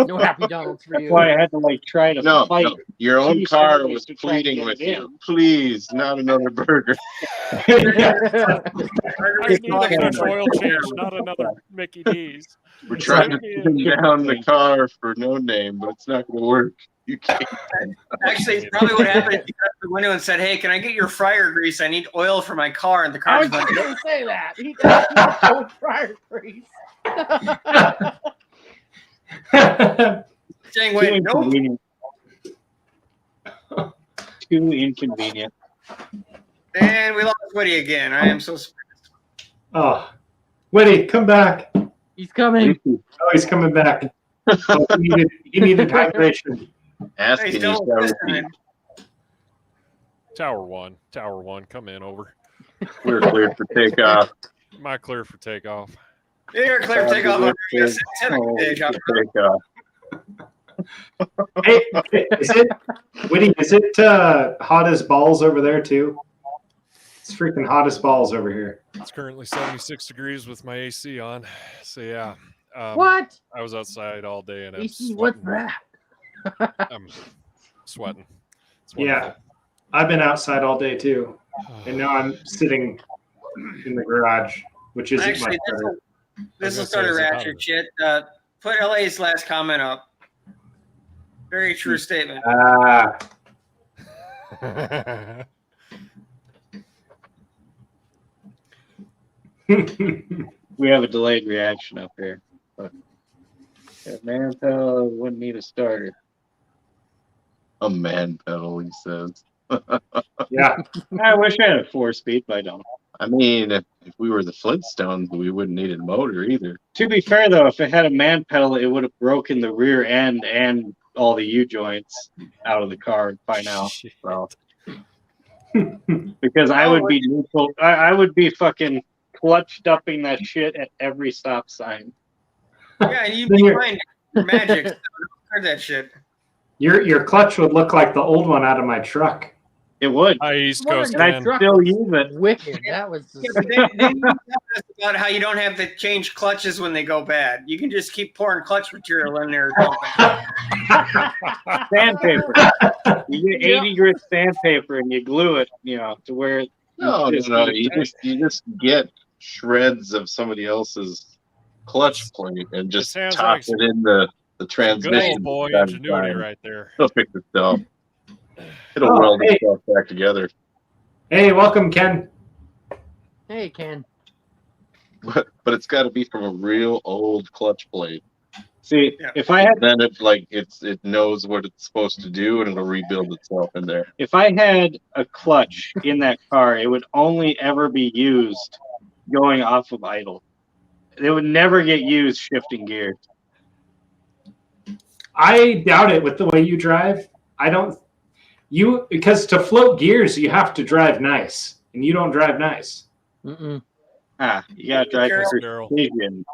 B: No Happy Donalds for
A: That's
B: you.
A: why I had to like try to
F: no.
A: fight.
F: Your own
A: cheese
F: car
A: sandwich
F: was
A: to try and
F: pleading
A: get
F: with
A: it
F: you.
A: in.
F: Please, not another burger.
D: I need a fresh oil change, not another Mickey D's.
F: We're trying to pin down the car for no name, but it's not going to work. You can't.
E: Actually, probably what happened is he got to the window and said, "Hey, can I get your fryer grease? I need oil for my car." And the
B: I
E: car
B: was
E: just went,
B: going to say that. He got old fryer grease.
E: saying,
A: Too
E: "Wait, nope."
A: inconvenient. Too inconvenient.
E: And we lost Woody again. I am so surprised.
C: Oh, Woody, come back.
B: He's coming.
C: Oh, he's coming back. Oh, he needed hydration.
F: Ask
E: Hey,
F: and you
E: still
F: shall
E: this
F: receive.
E: time.
D: Tower one, come in over.
F: We're cleared for takeoff.
D: Am I clear for takeoff?
E: You're clear to take off.
A: Oh,
E: Takeoff.
F: Takeoff.
C: Hey, Woody, is it hot as balls over there too? It's freaking hot as balls over here.
D: It's currently 76 degrees with my AC on. So yeah.
B: What?
D: I was outside all day and I'm
B: AC, what's
D: sweating.
B: that?
D: I'm sweating. It's
C: Yeah, I've been outside all day too,
D: wonderful.
C: and now I'm sitting in the garage, which isn't
E: Actually,
C: much better.
E: this will
D: I was
E: start a
D: gonna say, is it
E: ratchet shit. Put LA's last comment up. Very true statement.
C: Ah,
A: We have a delayed reaction up here. But that man wouldn't need a starter.
F: A man pedal, he says.
C: yeah.
A: I wish I had a 4-speed, but I don't.
F: I mean, if we were the Flintstones, we wouldn't need a motor either.
A: To be fair, though, if it had a man pedal, it would have broken the rear end and all the U-joints out of the car by now. So. Because I would be neutral. I would be fucking clutch dumping that shit at every stop sign.
E: Yeah, and you'd be fine. Magic. Don't heard that shit.
C: Your clutch would look like the old one out of my truck.
A: It would.
D: Hi, East
B: What
D: Coast
B: a
A: And
D: man.
A: I'd
B: truck
A: still
B: was
A: use it.
B: Wicked. That was
E: Yeah, but then you talk to us about how you don't have to change clutches when they go bad. You can just keep pouring clutch material in there.
A: Sandpaper. You get 80 grit sandpaper and you glue it, to where
F: No. You just get shreds of somebody else's clutch plate and just
D: sounds
F: toss
D: like
F: it in the
D: Good
F: transmission.
D: old boy
F: That's
D: ingenuity
F: fine.
D: right there.
F: It'll fix itself. It'll
C: Oh,
F: weld
C: hey.
F: itself back together.
C: Hey, welcome, Ken.
B: Hey, Ken.
F: But it's got to be from a real old clutch plate.
A: See,
E: Yeah.
A: if I had
F: Then it knows what it's supposed to do and it'll rebuild itself in there.
A: if I had a clutch in that car, it would only ever be used going off of idle. It would never get used shifting gears.
C: I doubt it with the way you drive. I don't. Because to float gears, you have to drive nice, and you don't drive nice.
B: Mm-mm.
A: You gotta drive
D: Carol.
A: precision.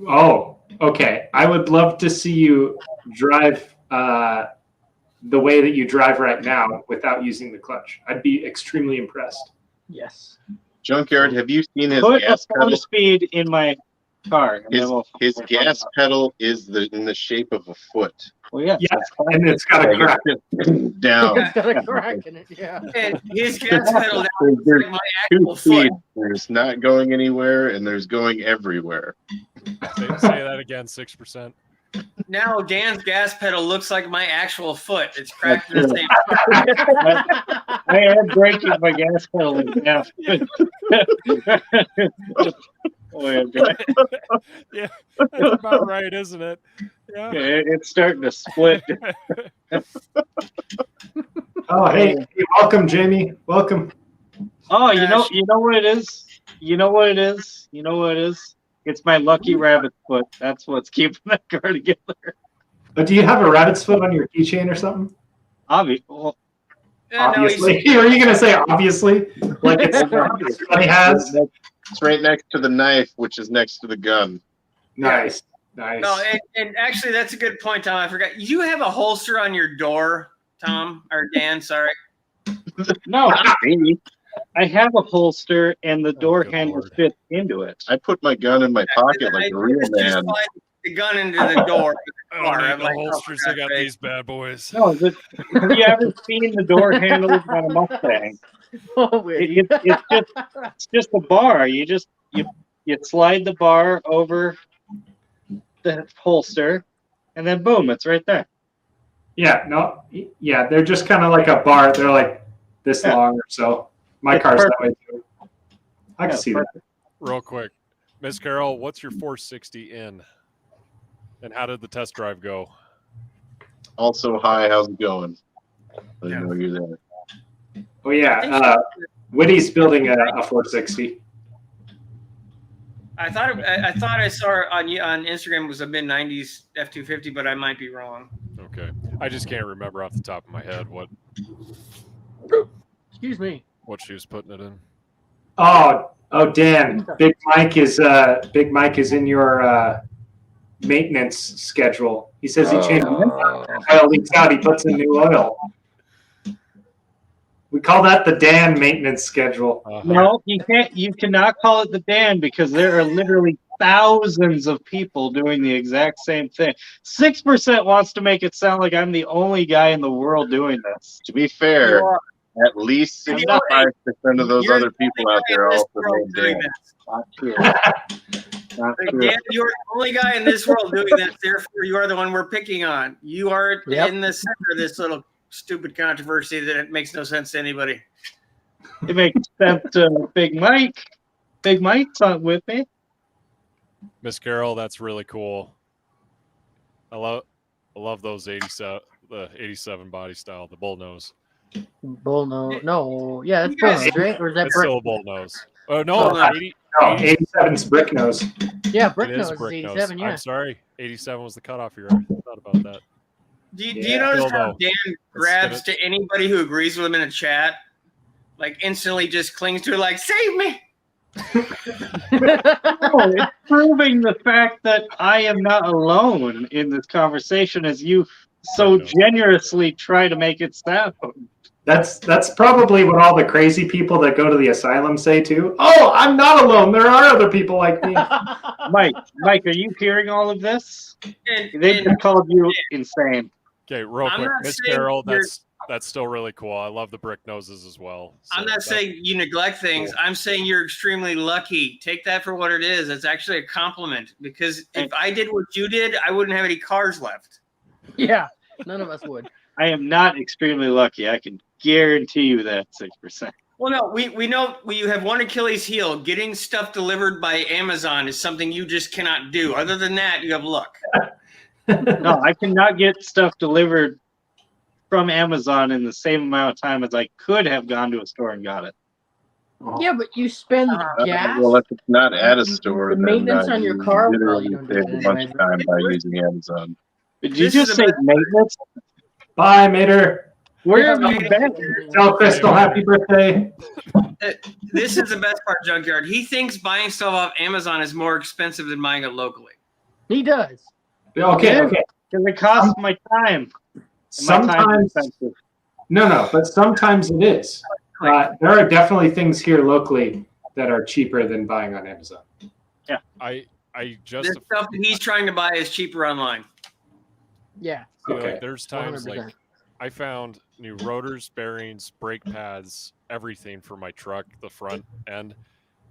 C: Oh, okay. I would love to see you drive the way that you drive right now without using the clutch. I'd be extremely impressed.
B: Yes.
F: Junkyard, have you seen his
A: Put a
F: gas pedal?
A: 4-speed in my car. And then
F: His
A: we'll
F: gas pedal is in the shape of a foot.
A: Well, yeah.
C: Yeah, and it's got a crack.
F: Down.
B: It's got a crack in it. Yeah.
E: And his gas pedal now is
F: There's
E: like my
F: two
E: actual foot.
F: speeds. There's not going anywhere and there's going everywhere.
D: Say that again. 6%.
E: Now Dan's gas pedal looks like my actual foot. It's cracked in the same spot.
A: I am breaking my gas pedal in half. Oh,
D: Yeah, that's about right, isn't it? Yeah.
A: it's starting to split.
C: Oh, hey, welcome, Jamie. Welcome.
A: Oh, you know what it is? You know what it is? You know what it is? It's my lucky rabbit foot. That's what's keeping that car together.
C: But do you have a rabbit's foot on your keychain or something?
A: Well,
E: Yeah, no, he's-
C: Obviously. Are you going to say obviously? Like it's everybody has?
F: It's right next to the knife, which is next to the gun.
C: Nice. Nice.
E: No, and actually, that's a good point, Tom. I forgot. You have a holster on your door, Tom, or Dan, sorry.
A: no, maybe. I have a holster and the door
D: good
A: handle
D: Lord.
A: fits into it.
F: I put my gun in my pocket like a real
E: Just
F: man.
E: slide the gun into the door.
D: Oh,
E: I'm
D: the
E: like,
D: holsters.
E: for
D: I got
E: God's
D: these bad boys.
A: No, have you ever seen the door handles on a Mustang?
B: Oh, weird.
A: It's just a bar. You slide the bar over the holster, and then boom, it's right there.
C: Yeah, no. Yeah, they're just kind of like a bar. They're like this long or so. My
A: It's
C: car's
A: perfect.
C: that way too. I can see that.
D: Real quick, Miss Carol, what's your 460 in? And how did the test drive go?
F: Also, hi, how's it going? I
E: Yeah.
F: didn't know you're there.
C: Oh yeah, Witty's building a 460.
E: I thought I saw it on Instagram. It was a mid '90s F250, but I might be wrong.
D: Okay, I just can't remember off the top of my head what
B: Excuse me.
D: she was putting it in.
C: Oh, Dan, Big Mike is in your maintenance schedule. He says he changed oil leaks out. He puts in new oil. We call that the Dan maintenance schedule.
A: No, you can't. You cannot call it the Dan because there are literally thousands of people doing the exact same thing. 6% wants to make it sound like I'm the only guy in the world doing this.
F: To be fair,
E: You are-
F: at least 65% of those
E: You're
F: other
E: the
F: people
E: only
F: out
E: guy
F: there
E: in this
F: also
E: world
F: named
E: doing
F: Dan.
E: this.
A: Not true. Not
E: Like,
A: true.
E: Dan, you're the only guy in this world doing this. Therefore, you are the one we're picking on. You are
B: Yep.
E: in the center of this little stupid controversy that it makes no sense to anybody.
A: It makes sense to Big Mike. Big Mike's on with me.
D: Miss Carol, that's really cool. I love those 87 body style, the bull nose.
B: Bull nose. No. Yeah, it's
E: You
B: bull
E: guys-
B: nose, right? Or is that
D: It's
B: brick?
D: still a bull nose. Oh no,
E: Oh,
D: 80,
C: No, 87's brick nose.
B: Yeah, brick
D: it
B: nose
D: is
B: is
D: brick nose.
B: 87. Yeah.
D: I'm sorry, 87 was the cutoff here. I thought about that.
E: Do you
C: Yeah,
E: notice
D: still
E: how
D: though.
E: Dan grabs to anybody who agrees with him in a chat? Like instantly just clings to it like, save me.
A: No, it's proving the fact that I am not alone in this conversation as you so generously try to make it sound.
C: That's probably what all the crazy people that go to the asylum say too. Oh, I'm not alone. There are other people like me.
A: Mike, are you hearing all of this?
E: And,
A: They've
E: and
A: just called you insane.
D: Okay, real
E: I'm
D: quick,
E: not
D: Miss
E: saying
D: Carol,
E: you're-
D: that's still really cool. I love the brick noses as well.
E: I'm
D: So
E: not
D: that-
E: saying you neglect things. I'm saying you're extremely lucky. Take that for what it is. It's actually a compliment because if I did what you did, I wouldn't have any cars left.
B: Yeah, none of us would.
A: I am not extremely lucky. I can guarantee you that 6%.
E: Well, no, we know you have one Achilles heel. Getting stuff delivered by Amazon is something you just cannot do. Other than that, you have luck.
A: No, I cannot get stuff delivered from Amazon in the same amount of time as I could have gone to a store and got it.
B: Yeah, but you spend gas.
F: Well, if it's not at a store,
B: the
F: then
B: maintenance on your car. Well, you
F: literally
B: don't do
F: save
B: that
F: a bunch
B: anyways.
F: of time by using Amazon.
A: Did you
E: This
A: just
E: is
A: say
E: about-
A: maintenance?
C: Bye, Mater.
A: Where
B: Yeah,
A: have you been?
C: Tell Crystal happy birthday.
E: This is the best part, Junkyard. He thinks buying stuff off Amazon is more expensive than buying it locally.
B: He does.
C: Okay,
A: Yeah.
C: okay.
A: Because it costs my time. And my time's
C: Sometimes,
A: expensive.
C: no, but sometimes it is. There are definitely things here locally that are cheaper than buying on Amazon.
D: I
E: This
D: just
E: stuff that he's trying to buy is cheaper online.
B: Yeah.
D: feel
C: Okay.
D: like there's times
B: 100%.
D: like I found new rotors, bearings, brake pads, everything for my truck, the front end,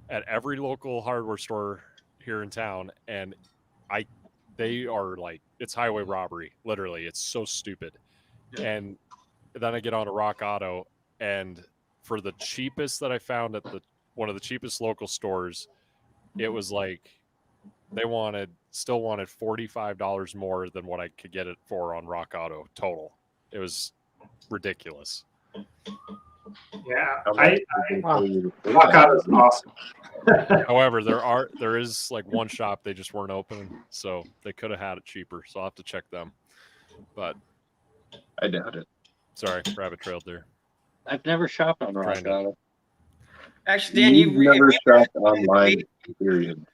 D: at every local hardware store here in town, and they are like, it's highway robbery, literally. It's so stupid. And then I get on to Rock Auto, and for the cheapest that I found at one of the cheapest local stores, it was like they still wanted $45 more than what I could get it for on Rock Auto total. It was ridiculous.
C: Yeah,
F: How much
B: Wow.
C: Rock Auto is awesome.
D: However, there is like one shop they just weren't open, so they could have had it cheaper. So I'll have to check them. But
F: I doubt it.
D: sorry, rabbit trailed there.
A: I've never shopped on Rock
D: Trying to-
A: Auto.
E: Actually, Dan,
F: You've never
E: if you-
F: shopped online, period.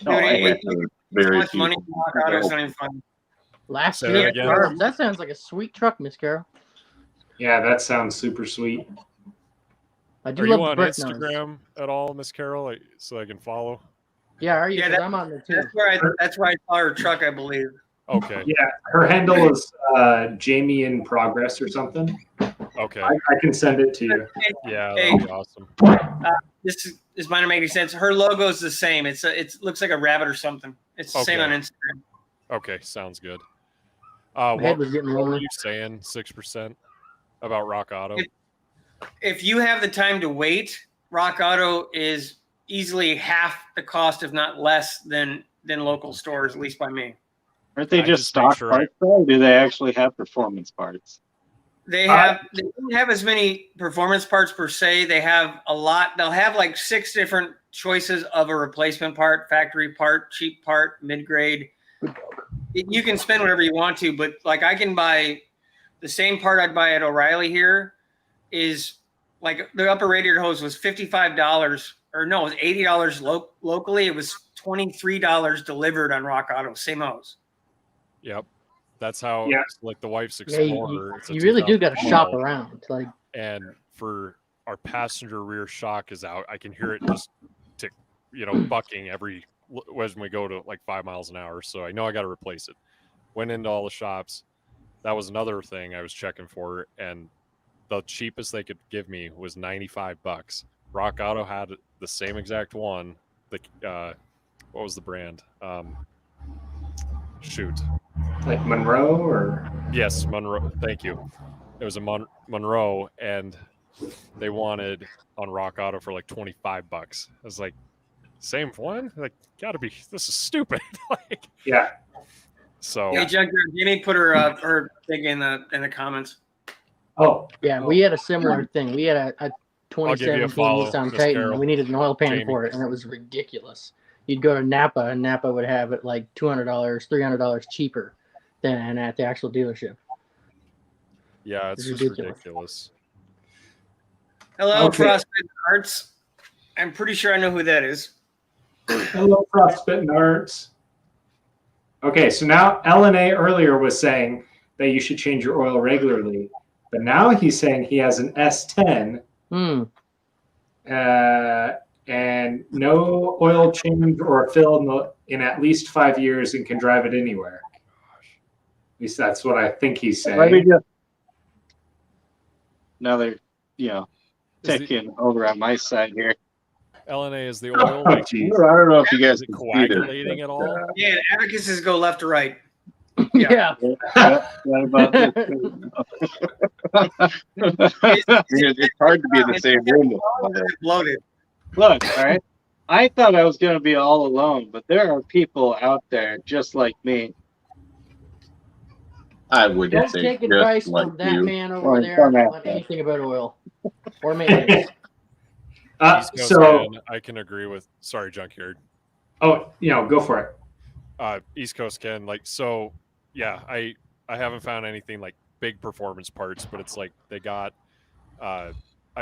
A: No, I
E: Dude,
F: Went
E: it-
F: to
E: so
F: very
E: much
F: few.
E: money on Rock Auto, it's not even fun.
B: Last
D: Say
B: year,
D: that again?
B: that sounds like a sweet truck, Miss Carol.
C: Yeah, that sounds super sweet.
B: I do
D: Are
B: love
D: you
B: the
D: on
B: brick nose.
D: Instagram at all, Miss Carol, so I can follow?
B: Yeah, are you?
E: Yeah,
B: 'Cause I'm on there too.
E: That's where I saw her truck, I believe.
D: Okay.
C: Yeah, her handle is Jamie in Progress or something.
D: Okay.
C: I can send it to you.
D: Yeah,
E: Hey.
D: that'd be awesome.
E: This might not make any sense. Her logo is the same. It looks like a rabbit or something. It's the same
D: Okay.
E: on Instagram.
D: Okay, sounds good.
B: My head
D: What
B: was getting
D: were
B: lonely.
D: you saying? 6% about Rock Auto?
E: If you have the time to wait, Rock Auto is easily half the cost, if not less, than local stores, at least by me.
A: Aren't they
D: I
A: just
D: just make
A: stock
D: sure
A: parts though? Or do they actually have performance parts?
E: They don't have as many performance parts per se. They have a lot. They'll have like 6 different choices of a replacement part: factory part, cheap part, mid-grade. You can spend whatever you want to, but like I can buy the same part I'd buy at O'Reilly here is like the upper radiator hose was $55, or no, it was $80 locally. It was $23 delivered on Rock Auto, same hose.
D: Yep. That's how,
C: Yeah.
D: like the wife's
B: Yeah,
D: Explorer. it's a
B: you really do got to
D: 2012,
B: shop around. Like,
D: And for our passenger rear shock is out. I can hear it just tick, bucking when we go to like 5 miles an hour. So I know I got to replace it. Went into all the shops. That was another thing I was checking for, and the cheapest they could give me was $95. Rock Auto had the same exact one. What was the brand? Shoot.
C: Like Monroe or
D: Yes, Monroe. Thank you. It was a Monroe, and they wanted on Rock Auto for like $25. I was like, same one? Like, gotta be. This is stupid. Like,
C: yeah.
D: so
E: Hey, Junkyard, Jamie put her thing in the comments.
C: Oh,
B: yeah, we had a similar thing. We had a
D: I'll give you a
B: 2017
D: follow,
B: Nissan
D: Miss
B: Titan.
D: Carol.
B: We needed an oil pan
D: Jamie.
B: for it, and it was ridiculous. You'd go to Napa, and Napa would have it like $200, $300 cheaper than at the actual dealership.
D: yeah, it's
B: It's
D: just
B: ridiculous.
D: ridiculous.
E: Hello,
C: Okay.
E: Frostbitten Arts. I'm pretty sure I know who that is.
C: hello, Frostbitten Arts. Okay, so now LNA earlier was saying that you should change your oil regularly, but now he's saying he has an S10 and no oil change or fill in at least 5 years and can drive it anywhere. At least that's what I think he's
A: Let me
C: saying.
A: just another,
D: Is the-
A: ticking over on my side here.
D: LNA is the oil.
C: Oh,
D: Like,
C: geez.
F: I don't know if you guys
D: is it
F: can see this,
D: coagulating
F: but,
D: at all?
E: Yeah, abacuses go left to right.
B: Yeah.
A: What about this?
F: It's hard to be in the same room with them.
E: Loaded.
A: Look, all right. I thought I was going to be all alone, but there are people out there just like me.
F: I wouldn't
B: Don't
F: say
B: take
F: just
B: advice
F: like
B: from that
F: you.
B: man over
A: Or
B: there
A: from that
B: on
A: guy.
B: anything about oil or maintenance.
D: East Coast
C: So,
D: Ken, I can agree with. Sorry, Junkyard.
C: go for it.
D: East Coast Ken, like, so yeah, I haven't found anything like big performance parts, but it's like they got I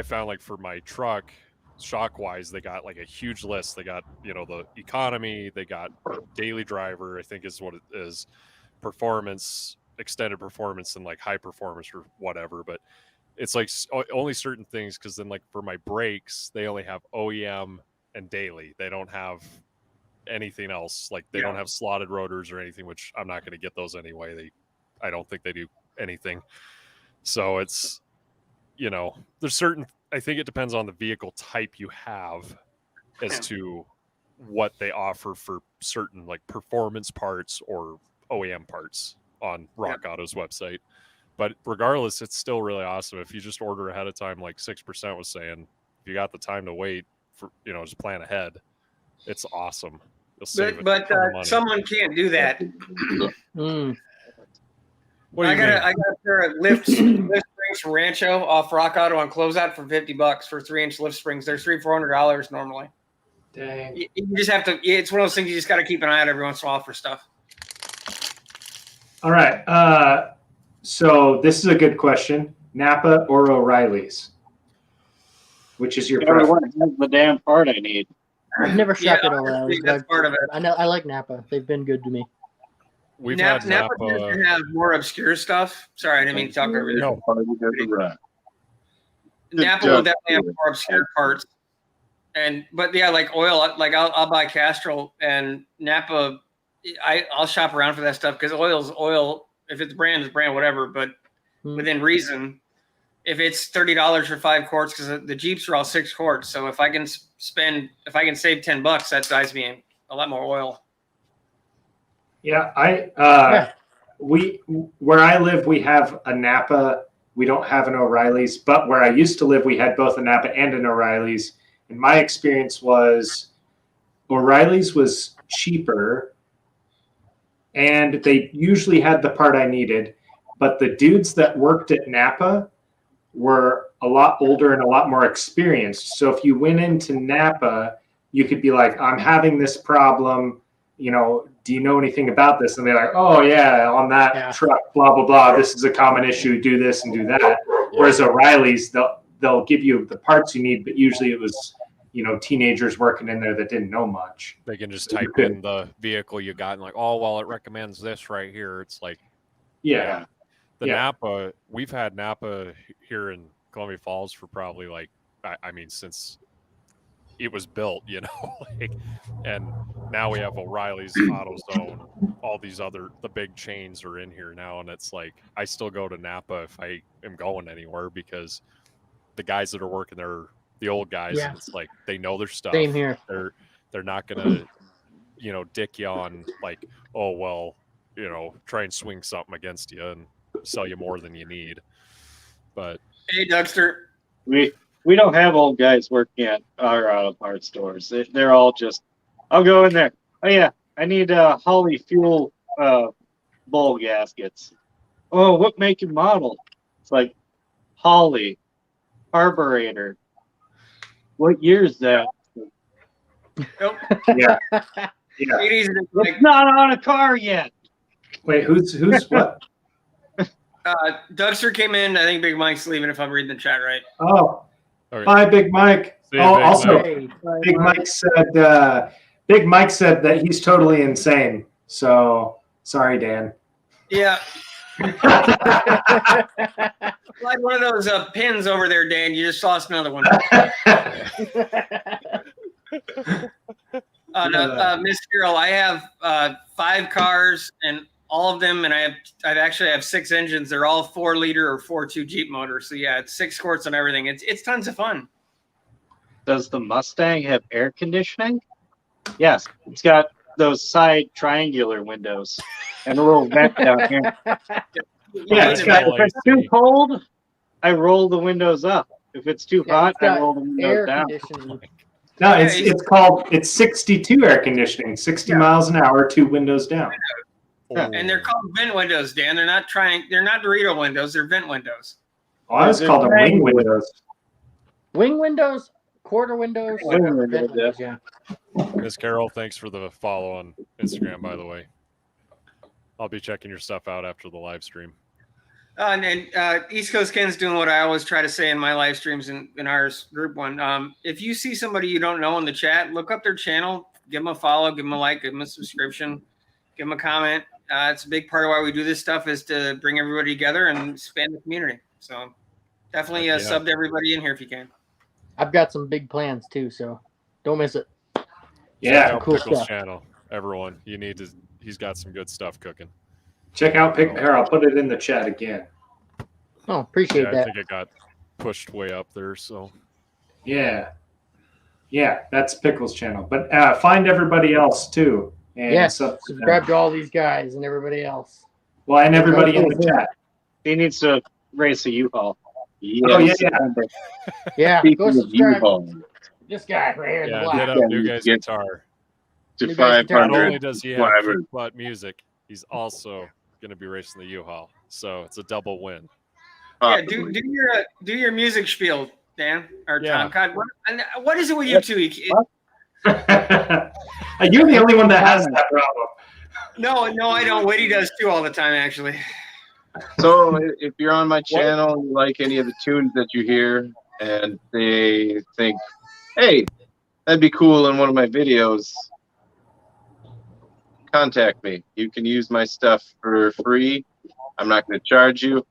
D: found like for my truck, shock wise, they got like a huge list. They got, the economy, they got daily driver, I think is what it is, performance, extended performance, and like high performance or whatever. But it's like only certain things, because then like for my brakes, they only have OEM and daily. They don't have anything else. Like they don't have slotted rotors or anything, which I'm not going to get those anyway. I don't think they do anything. So it's, there's certain, I think it depends on the vehicle type you have as to what they offer for certain like performance parts or OEM parts on Rock Auto's website. But regardless, it's still really awesome. If you just order ahead of time, like 6% was saying, if you got the time to wait for, just plan ahead, it's awesome. You'll save
E: But
D: a ton of money.
E: someone can't do that.
D: What do you mean?
E: I got a pair of lift springs from Rancho off Rock Auto on closeout for $50 for 3-inch lift springs. They're $300-$400 normally.
C: Dang.
E: You just have to. It's one of those things you just got to keep an eye out every once in a while for stuff.
C: All right. So this is a good question. Napa or O'Reilly's? Which is your preference?
A: That's the damn part I need.
B: I've never shopped at
E: honestly,
B: O'Reilly's.
E: that's part of it.
B: I like Napa. They've been good to me.
D: We've had
E: Napa tends to have more obscure stuff. Sorry, I didn't mean to talk over you.
D: No.
E: Napa will definitely have more obscure parts. But yeah, like oil, like I'll buy Castrol, and Napa, I'll shop around for that stuff, because oil's oil. If it's brand, it's brand, whatever. But within reason, if it's $30 for 5 quarts, because the Jeeps are all 6 quarts. So if I can save $10, that buys me a lot more oil.
C: Yeah, where I live, we have a Napa. We don't have an O'Reilly's, but where I used to live, we had both a Napa and an O'Reilly's. And my experience was O'Reilly's was cheaper, and they usually had the part I needed. But the dudes that worked at Napa were a lot older and a lot more experienced. So if you went into Napa, you could be like, I'm having this problem. Do you know anything about this? And they're like, oh, yeah, on that truck, blah, blah, blah. This is a common issue. Do this and do that. Yeah. Whereas O'Reilly's, they'll give you the parts you need, but usually it was, teenagers working in there that didn't know much.
D: They can just type in the vehicle you got and like, oh, well, it recommends this right here. It's like, Napa, we've had Napa here in Columbia Falls for probably like, I mean, since it was built, and now we have O'Reilly's, AutoZone, all these the big chains are in here now. And it's like, I still go to Napa if I am going anywhere, because the guys that are working there, the old guys, and it's like, they know their stuff.
B: Same here.
D: They're not going to, dick you on like, oh, well, try and swing something against you and sell you more than you need. But
E: hey, Dougster,
A: we don't have old guys working at our auto parts stores. They're all just, I'll go in there. Oh yeah, I need Holly fuel bowl gaskets. Oh, what make and model? It's like Holly carburetor. What year is that?
E: Nope.
C: Yeah.
A: It's not on a car yet.
C: Wait, who's what?
E: Dougster came in. I think Big Mike's leaving, if I'm reading the chat right.
C: Oh,
D: okay.
C: Bye, Big Mike.
D: See you,
C: Oh,
D: Big
C: also,
D: Mike.
C: Big Mike said that he's totally insane. So sorry, Dan.
E: Yeah. Like one of those pins over there, Dan. You just lost another one. Miss Carol, I have 5 cars and all of them, and I actually have 6 engines. They're all 4-liter or 4.2 Jeep motors. So yeah, it's 6 quarts and everything. It's tons of fun.
A: Does the Mustang have air conditioning? Yes, it's got those side triangular windows and a little vent down here.
C: Yeah, it's got
A: If it's too cold, I roll the windows up. If it's too hot,
B: it's
A: I
B: got
A: roll the windows
B: air
A: down.
B: conditioning.
C: No,
E: Yeah,
C: it's 62 air conditioning, 60 miles an hour, 2 windows down.
E: And they're called vent windows, Dan. They're not Dorito windows. They're vent windows.
C: Oh, I was called them wing windows.
B: Wing windows, quarter windows,
A: Wing
B: vent
A: windows,
B: windows, yeah.
D: Miss Carol, thanks for the follow on Instagram, by the way. I'll be checking your stuff out after the live stream.
E: And East Coast Ken's doing what I always try to say in my live streams in ours group one. If you see somebody you don't know in the chat, look up their channel, give them a follow, give them a like, give them a subscription, give them a comment. It's a big part of why we do this stuff is to bring everybody together and expand the community. So definitely sub to everybody in here if you can.
B: I've got some big plans too, so don't miss it.
C: Yeah,
D: Check out
B: cool
D: Pickle's
B: stuff.
D: channel, everyone. You need to. He's got some good stuff cooking.
C: check out Pick Pair. I'll put it in the chat again.
B: Oh, appreciate
D: Yeah, I
B: that.
D: think it got pushed way up there. So
C: Yeah, that's Pickle's channel. But find everybody else too. And
B: Yes,
C: sub to them.
B: subscribe to all these guys and everybody else.
C: Well, and everybody in the chat.
A: He needs to race a U-Haul.
C: Oh, yeah.
B: Yeah,
F: Speaking
B: go
F: of
B: subscribe.
F: U-Haul,
B: this guy right here in the
D: yeah,
B: black.
D: hit up New Guy's
F: Yeah.
D: Guitar.
F: to
B: You guys can
D: Not
B: tell.
F: 500
D: only does he have
F: subscribers.
D: kick butt music, he's also going to be racing the U-Haul. So it's a double win.
E: Yeah, do your music spiel, Dan or
D: Yeah.
E: Tom. God, what is it with you two?
C: You're the only one that has that problem.
E: No, I don't. Witty does too all the time, actually.
F: So if you're on my channel and you like any of the tunes that you hear and they think, hey, that'd be cool in one of my videos, contact me. You can use my stuff for free. I'm not going to charge you.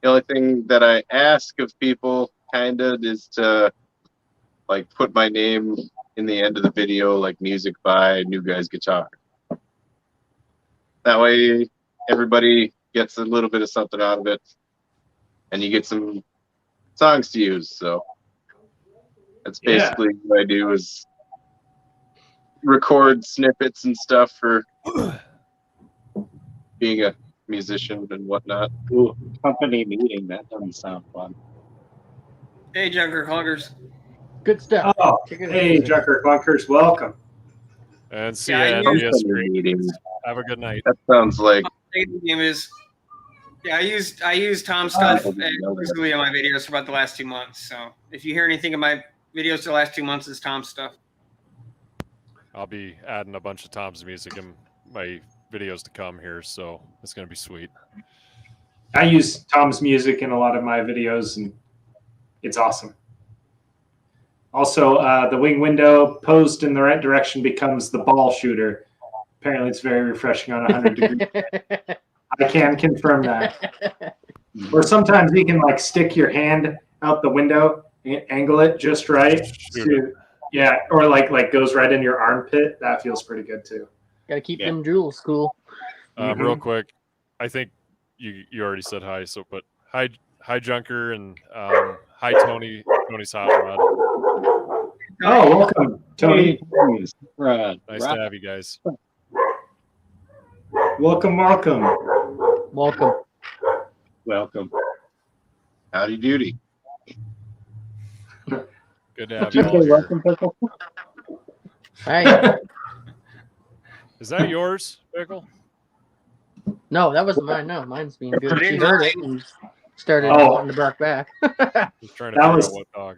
F: The only thing that I ask of people kind of is to like put my name in the end of the video, like music by New Guy's Guitar. That way everybody gets a little bit of something out of it and you get some songs to use. So that's basically what I do is record snippets and stuff for being a musician and whatnot.
A: Ooh, company meeting. That doesn't sound fun.
E: Hey, Junker Clunkers.
B: Good stuff.
C: Oh,
B: Check it out.
C: hey, Junker Clunkers, welcome.
D: And see
E: Yeah, I
D: you
E: knew-
D: at
F: Company
D: the
F: meeting.
D: Have a good night.
F: That sounds like
E: The game is. Yeah, I used Tom's stuff exclusively on my videos for about the last 2 months. So if you hear anything in my videos for the last 2 months, it's Tom's stuff.
D: I'll be adding a bunch of Tom's music in my videos to come here, so it's going to be sweet.
C: I use Tom's music in a lot of my videos, and it's awesome. Also, the wing window posed in the right direction becomes the ball shooter. Apparently, it's very refreshing on 100 degrees. I can confirm that. Or sometimes you can like stick your hand out the window, and angle it just right. Yeah, or like goes right in your armpit. That feels pretty good too.
B: Gotta keep them jewels cool.
D: Real quick, I think you already said hi. So, but hi Junker and hi Tony. Tony's hot rod.
C: Oh, welcome, Tony.
A: Right.
D: Nice to have you guys.
C: Welcome.
A: Welcome.
F: howdy doody.
D: Good to have
A: Did
D: you
A: you
D: all
A: say
D: here.
A: welcome, Pickle?
B: Hey,
D: Is that yours, Pickle?
B: no, that wasn't mine. No, mine's being good.
E: I
B: She
E: didn't
B: heard
E: know.
B: it and started
C: Oh.
B: wanting to bark back.
D: Just trying to
C: That
D: figure
C: was-
D: out what dog.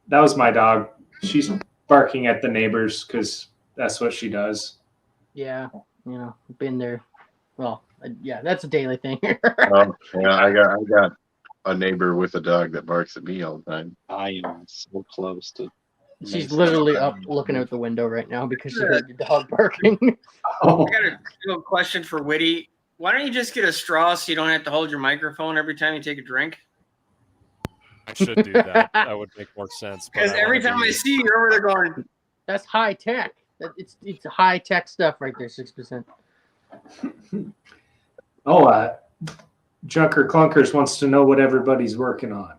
C: That was my dog. She's barking at the neighbors because that's what she does.
B: Yeah, been there. Well, yeah, that's a daily thing.
F: Oh, yeah, I got a neighbor with a dog that barks at me all the time.
A: I am so close to.
B: She's literally up looking out the window right now because she heard your dog barking.
C: Oh,
E: I got a little question for Witty. Why don't you just get a straw so you don't have to hold your microphone every time you take a drink?
D: I should do that. That would make more sense. but
E: Because
D: I
E: every
D: wanna
E: time I
D: be-
E: see you, you're over there going,
B: That's high tech. It's high tech stuff right there. 6%.
C: Junker Clunkers wants to know what everybody's working on.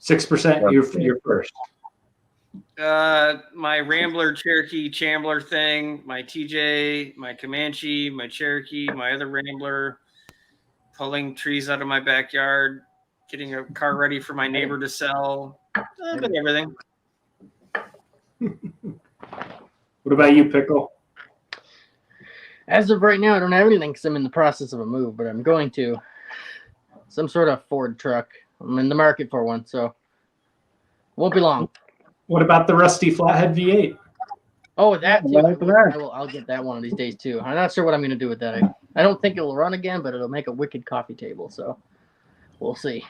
C: 6%, you're first.
E: My Rambler Cherokee Chambler thing, my TJ, my Comanche, my Cherokee, my other Rambler, pulling trees out of my backyard, getting a car ready for my neighbor to sell, a bit of everything.
C: What about you, Pickle?
B: As of right now, I don't have anything because I'm in the process of a move, but I'm going to. Some sort of Ford truck. I'm in the market for one, so won't be long.
C: What about the rusty flathead V8?
B: Oh, that too.
A: Well, for that.
B: I'll get that one of these days too. I'm not sure what I'm going to do with that. I don't think it'll run again, but it'll make a wicked coffee table. So we'll see.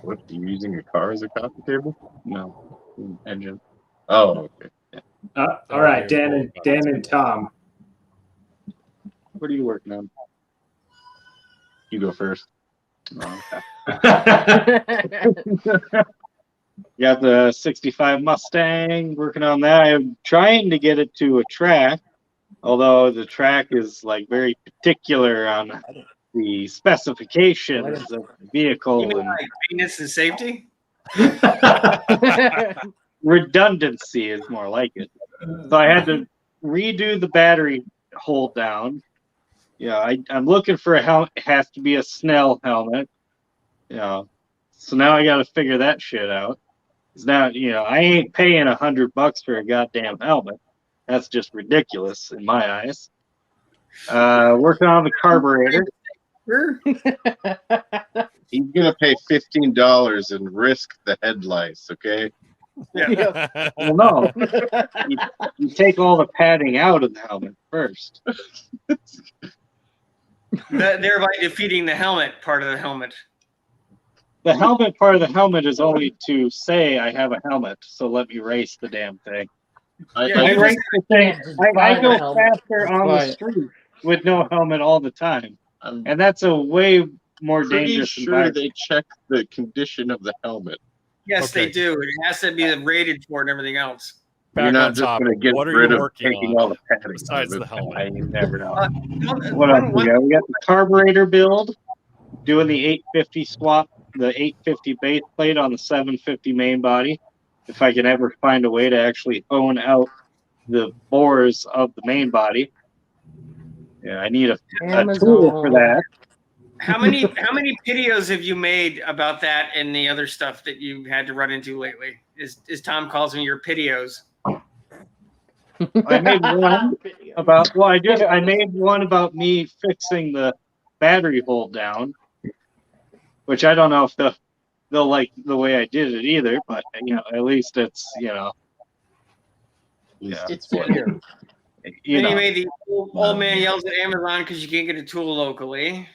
F: What, are you using your car as a coffee table? No. Engine. Oh, okay. Yeah.
C: All right, Dan and Tom.
A: What are you working on?
F: You go first.
A: Oh, okay. Got the 65 Mustang, working on that. I'm trying to get it to a track, although the track is like very particular on the specifications of the vehicle
E: You mean
A: and
E: like maintenance and safety?
A: redundancy is more like it. So I had to redo the battery hold down. Yeah, I'm looking for a helmet. It has to be a Snell helmet. Yeah. So now I got to figure that shit out. It's now, I ain't paying $100 for a goddamn helmet. That's just ridiculous in my eyes. Working on the carburetor.
F: He's gonna pay $15 and risk the headlights, okay?
E: Yeah.
A: Well, no. You take all the padding out of the helmet first.
E: Thereby defeating the helmet part of the helmet.
A: The helmet part of the helmet is only to say I have a helmet, so let me race the damn thing.
E: Yeah,
A: I
E: you
A: race the thing.
B: just
A: I
B: buy the
A: go
B: helmet.
A: faster
B: Just
A: on
B: buy
A: the
B: it.
A: street with no helmet all the time,
F: I'm
A: and that's a way more
F: pretty
A: dangerous
F: sure
A: environment.
F: they check the condition of the helmet.
E: Yes,
D: Okay.
E: they do. It has to be rated for and everything else.
F: You're
D: Back
F: not
D: on
F: just
D: top.
F: gonna get
D: What are
F: rid
D: you
F: of
D: working
F: taking
D: on
F: all the padding
D: besides
F: out
D: the
F: of it.
D: helmet?
A: I never know.
E: One-
A: What else
E: one-
A: we got? We got the carburetor build, doing the 850 swap, the 850 base plate on the 750 main body. If I can ever find a way to actually hone out the bores of the main body. Yeah, I need a tool for that.
E: How many videos have you made about that and the other stuff that you had to run into lately? Is Tom calls them your videos?
A: I made one about I made one about me fixing the battery hold down, which I don't know if they'll like the way I did it either, but at least it's yeah.
B: It's here.
E: Anyway, the old man yells at Amazon because you can't get a tool locally.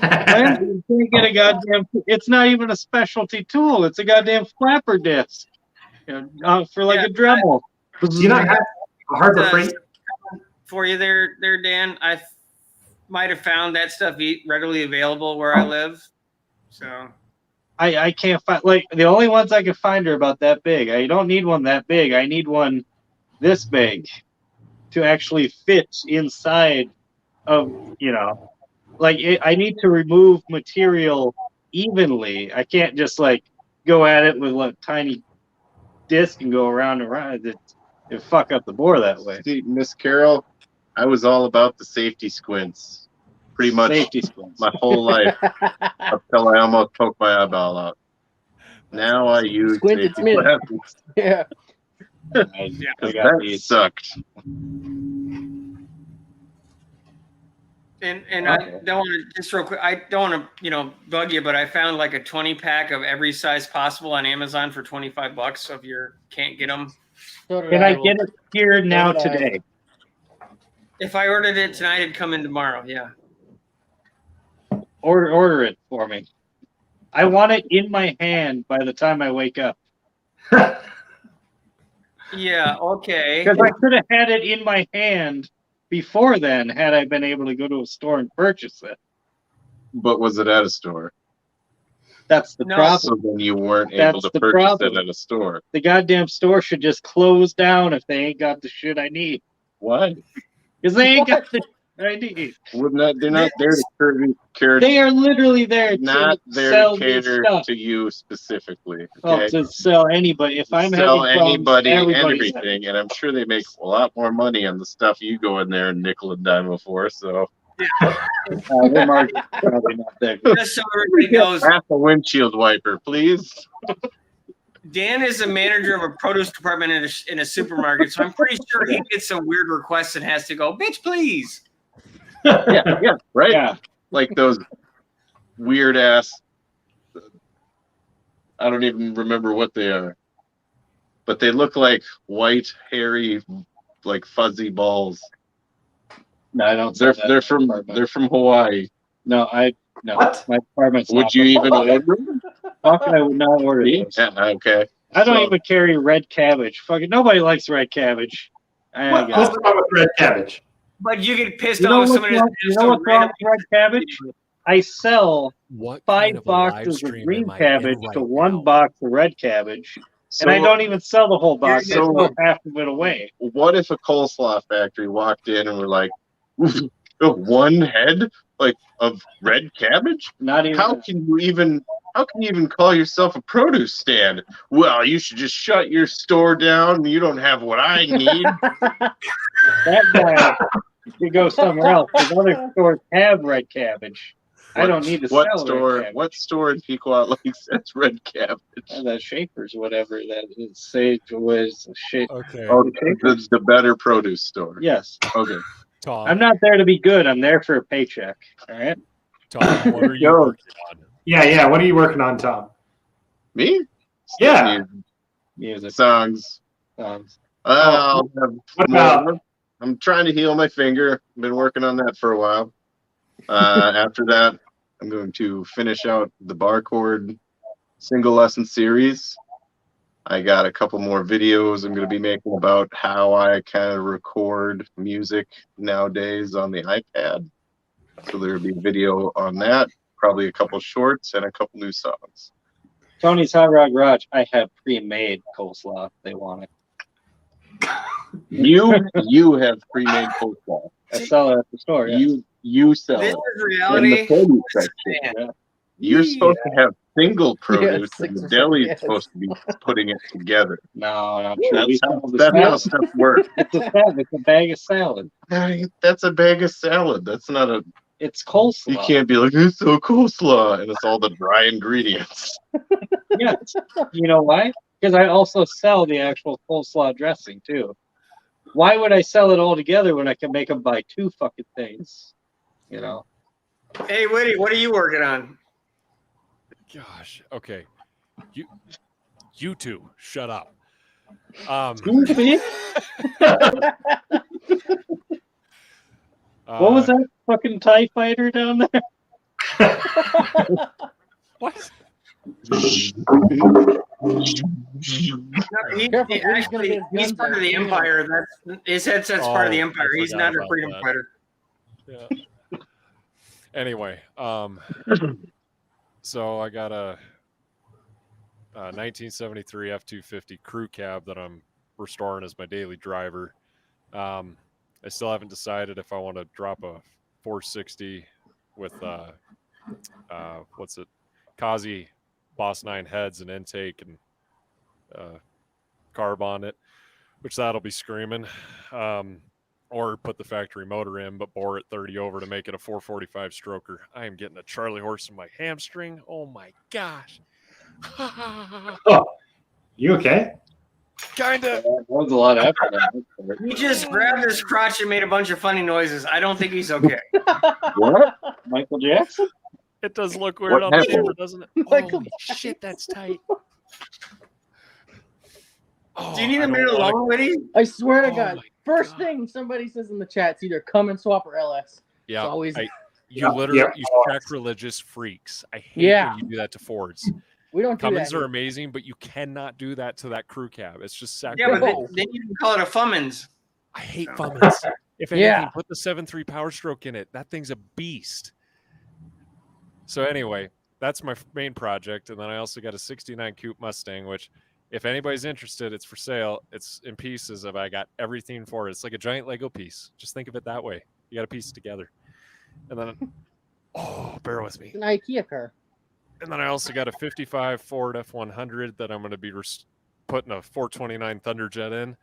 A: Well, you can't get a goddamn. It's not even a specialty tool. It's a goddamn flapper disc, for like a Dremel.
C: Do you not have a Harbor Freight?
E: For you there, Dan. I might have found that stuff readily available where I live. So
A: I can't find the only ones I can find are about that big. I don't need one that big. I need one this big to actually fit inside of I need to remove material evenly. I can't just go at it with a tiny disc and go around and around. It fuck up the bore that way.
F: See, Miss Carol, I was all about the safety squints pretty much
A: Safety squints.
F: my whole life until I almost poked my eyeball out. Now I use
B: Squint, it's
F: safety
B: me.
F: glasses
B: Yeah.
A: I
F: because
A: got
F: that
A: these.
F: sucked.
E: And I don't want to just real quick. I don't want to bug you, but I found like a 20-pack of every size possible on Amazon for $25. So if you can't get them,
B: So did
A: Can I get it here now
B: did I.
A: today?
E: if I ordered it tonight, it'd come in tomorrow. Yeah.
A: Order it for me. I want it in my hand by the time I wake up.
E: Yeah. Okay.
A: Because I could have had it in my hand before then, had I been able to go to a store and purchase it.
F: But was it at a store?
A: That's the
E: No.
A: problem.
F: So then you weren't able
A: That's
F: to
A: the
F: purchase
A: problem.
F: it at a store.
A: The goddamn store should just close down if they ain't got the shit I need.
F: Why?
A: Because they ain't got the ID.
F: They're not there to cater.
A: They are literally there
F: Not
A: to
F: there
A: sell
F: to
A: this
F: cater
A: stuff.
F: to you specifically.
A: Oh,
F: Okay.
A: to sell anybody. If I'm
F: Sell
A: having problems,
F: anybody and
A: everybody's
F: everything, and I'm sure they make a lot more money on the stuff you go in there and nickel and dime for. So
A: their market's probably not that good.
E: Just so everybody knows,
F: half a windshield wiper, please.
E: Dan is a manager of a produce department in a supermarket, so I'm pretty sure he gets some weird requests and has to go, bitch, please.
F: Yeah, right.
A: Yeah.
F: Like those weird ass. I don't even remember what they are, but they look like white, hairy, like fuzzy balls.
A: No, I don't.
F: They're from Hawaii.
A: No,
C: What?
A: my department's.
F: Would you even order them?
A: How can I would not order those?
F: Yeah, okay.
A: I don't
F: So-
A: even carry red cabbage. Fucking nobody likes red cabbage.
C: What's wrong with red cabbage?
E: But you get pissed
A: You know
E: off if
A: what's
E: somebody
A: wrong, you know what's wrong with red cabbage? I sell
D: What
A: 5
D: kind of a live
A: boxes of
D: stream
A: green
D: am I in
A: cabbage
D: right
A: to 1
D: now?
A: box of red cabbage,
F: So
A: and I don't even sell the whole box. I
F: So-
A: throw half of it away.
F: what if a coleslaw factory walked in and were like, one head like of red cabbage?
A: Not even.
F: How can you even call yourself a produce stand? Well, you should just shut your store down. You don't have what I need.
A: That guy should go somewhere else. Because other stores have red cabbage. I don't need to
F: what
A: sell
F: store?
A: red cabbage.
F: What store in Pequot Lakes sells red cabbage?
A: The Shapers, whatever that is. Say it was shape.
D: Okay,
F: Oh, the better produce store.
A: Yes.
F: Okay.
D: Tom.
A: I'm not there to be good. I'm there for a paycheck. All right.
D: Tom, what are you
F: Yo.
D: working on?
C: Yeah. What are you working on, Tom?
F: Me?
C: Yeah.
A: Music.
F: Songs. I'll have
C: What
F: more.
C: about?
F: I'm trying to heal my finger. Been working on that for a while. After that, I'm going to finish out the bar chord single lesson series. I got a couple more videos I'm going to be making about how I kind of record music nowadays on the iPad. So there'll be a video on that, probably a couple shorts and a couple new songs.
A: Tony's Hot Rod Garage. I have pre-made coleslaw if they want it.
F: You have pre-made coleslaw.
A: I sell it at the store. Yeah.
F: You sell
E: This
F: it
E: is
F: in
E: reality.
F: the produce section.
A: Yeah.
F: You're supposed to have single produce,
B: Yes,
F: and the
B: 6%,
F: deli is
B: yes.
F: supposed to be putting it together.
A: No, not true. We
F: That's how,
A: sell the
F: that's how
A: salad.
F: stuff works.
A: It's a salad. It's a bag of salad.
F: That's a bag of salad. That's not a.
A: It's coleslaw.
F: You can't be like, it's so coleslaw, and it's all the dry ingredients.
A: Yeah. You know why? Because I also sell the actual coleslaw dressing too. Why would I sell it all together when I can make them buy 2 fucking things? You know.
E: Hey, Woody, what are you working on?
D: Gosh. Okay. You two, shut up.
A: What was that fucking TIE fighter down there?
D: What?
E: No,
B: Careful, Woody's gonna get his
E: he's
B: guns
E: part of
B: out.
E: the Empire. That's his headset's part of the
D: Oh, I
E: Empire. He's
D: forgot
E: not a
D: about
E: freedom
D: that.
E: fighter.
D: Yeah. Anyway, so I got a 1973 F-250 crew cab that I'm restoring as my daily driver. I still haven't decided if I want to drop a 460 with what's it, Kazi Boss 9 heads and intake and carb on it, which that'll be screaming. Or put the factory motor in, but bore it 30 over to make it a 445 stroker. I am getting a Charlie horse in my hamstring. Oh my gosh.
C: You okay?
D: Kinda.
A: That was a lot of effort.
E: He just grabbed his crotch and made a bunch of funny noises. I don't think he's okay.
F: What?
A: Michael Jackson?
D: It does look weird
F: What
D: on the
F: happened?
D: camera, doesn't it?
B: Michael
D: Holy shit, that's tight. Oh,
E: Do you need
D: I
E: a
D: don't
E: minute
D: wanna-
E: alone, Woody?
B: I swear to
D: Oh
B: God.
D: my
B: First
D: God.
B: thing somebody says in the chat, it's either come and swap or LS.
D: Yeah,
B: It's always
D: you
C: Yeah,
D: literally
C: yeah.
D: you sacrilegious freaks. I hate
B: Yeah.
D: when you do that to Fords.
B: we don't do
D: Cummins
B: that.
D: are amazing, but you cannot do that to that crew cab. It's just
E: Yeah,
D: sacrilegious.
E: but
B: No.
E: then you can call it a Fummins.
D: I hate Cummins. If anything,
B: Yeah.
D: put the 7.3 Power Stroke in it. That thing's a beast. So anyway, that's my main project, and then I also got a '69 Coupe Mustang, which, if anybody's interested, it's for sale. It's in pieces. I got everything for it. It's like a giant Lego piece. Just think of it that way. You got to piece it together. And then, bear with me.
B: It's an IKEA car.
D: And then I also got a 55 Ford F100 that I'm going to be putting a 429 Thunderjet in.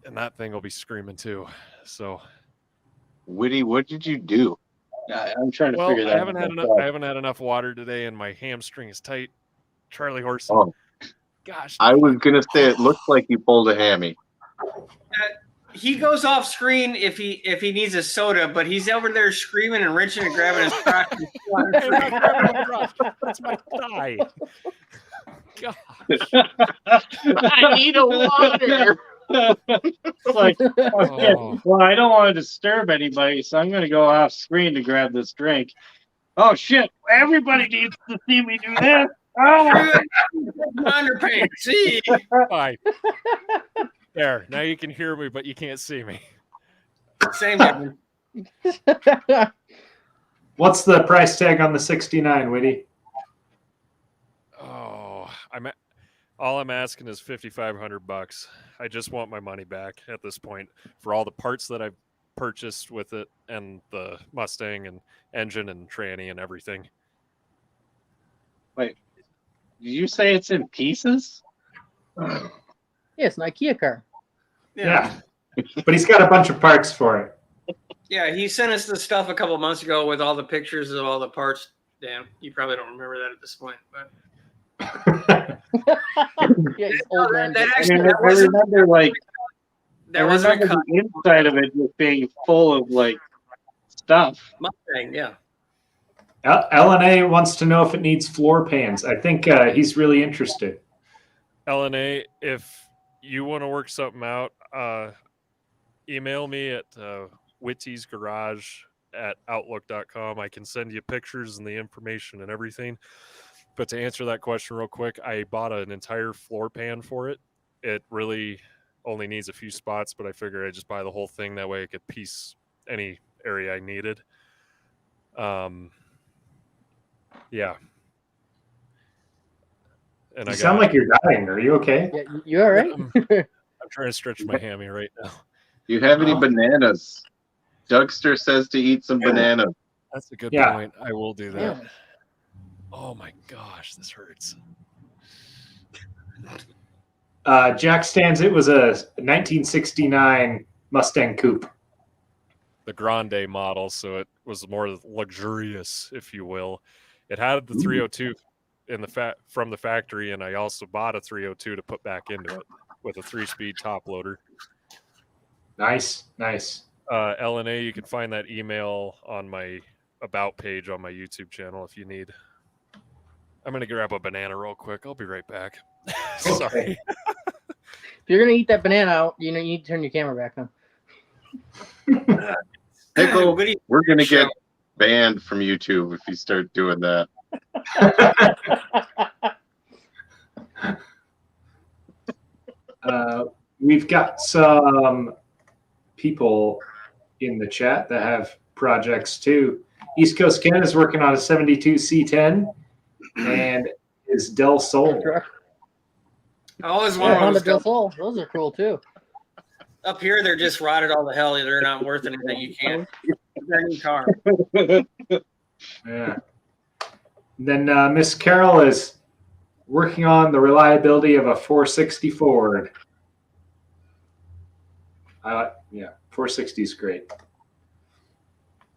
D: And that thing will be screaming too. So,
F: Woody, what did you do?
A: I'm trying to figure that out.
D: I haven't had enough water today, and my hamstring is tight. Charlie horse.
F: Oh,
D: gosh.
F: I was gonna say it looked like you pulled a hammy.
E: He goes off screen if he needs a soda, but he's over there screaming and wrenching and grabbing his crotch.
D: That's my thigh. Gosh.
A: I need a water. Like, okay, well, I don't want to disturb anybody, so I'm going to go off screen to grab this drink. Oh shit! Everybody needs to see me do this. Oh,
E: Underpaid. See,
D: Fine. There. Now you can hear me, but you can't see me.
E: same difference.
C: What's the price tag on the 69, Whitty?
D: Oh, all I'm asking is $5,500. I just want my money back at this point for all the parts that I've purchased with it, and the Mustang and engine and tranny and everything.
A: wait, did you say it's in pieces?
B: Yeah, it's an IKEA car.
C: Yeah. But he's got a bunch of parts for it.
E: Yeah, he sent us the stuff a couple months ago with all the pictures of all the parts. Dan, you probably don't remember that at this point, but
B: Yeah, he's old man.
E: that
A: I
E: actually
A: mean, I remember like I
E: that wasn't
A: remember the inside of it just being full of like stuff.
E: Mustang. Yeah,
C: LNA wants to know if it needs floor pans. I think he's really interested.
D: LNA, if you want to work something out, email me at wittiesgarage@outlook.com. I can send you pictures and the information and everything. But to answer that question real quick, I bought an entire floor pan for it. It really only needs a few spots, but I figured I'd just buy the whole thing. That way I could piece any area I needed. Yeah. And
C: You sound like you're dying. Are you okay?
B: Yeah, you all right?
D: I'm trying to stretch my hammy right now.
F: Do you have any bananas? Dougster says to eat some bananas.
D: That's a good
C: Yeah.
D: point. I will do that.
B: Yeah.
D: Oh my gosh, this hurts.
C: Jack stands. It was a 1969 Mustang Coupe.
D: The Grande model, so it was more luxurious, if you will. It had the 302 from the factory, and I also bought a 302 to put back into it with a 3-speed top loader.
C: Nice.
D: LNA, you can find that email on my about page on my YouTube channel if you need. I'm gonna grab a banana real quick. I'll be right back. Sorry.
B: If you're gonna eat that banana out, you need to turn your camera back on.
F: Pickle, we're gonna get banned from YouTube if you start doing that.
C: We've got some people in the chat that have projects too. East Coast Ken is working on a 72 C10 and his Del Sol.
E: I always
B: Yeah,
E: wanted
B: Honda
E: those
B: Del Sol. Those are cool too.
E: up here. They're just rotted all the hell. They're not worth anything. You can't. They're a new car.
C: Yeah. Then Miss Carol is working on the reliability of a 460 Ford. Yeah, 460 is great.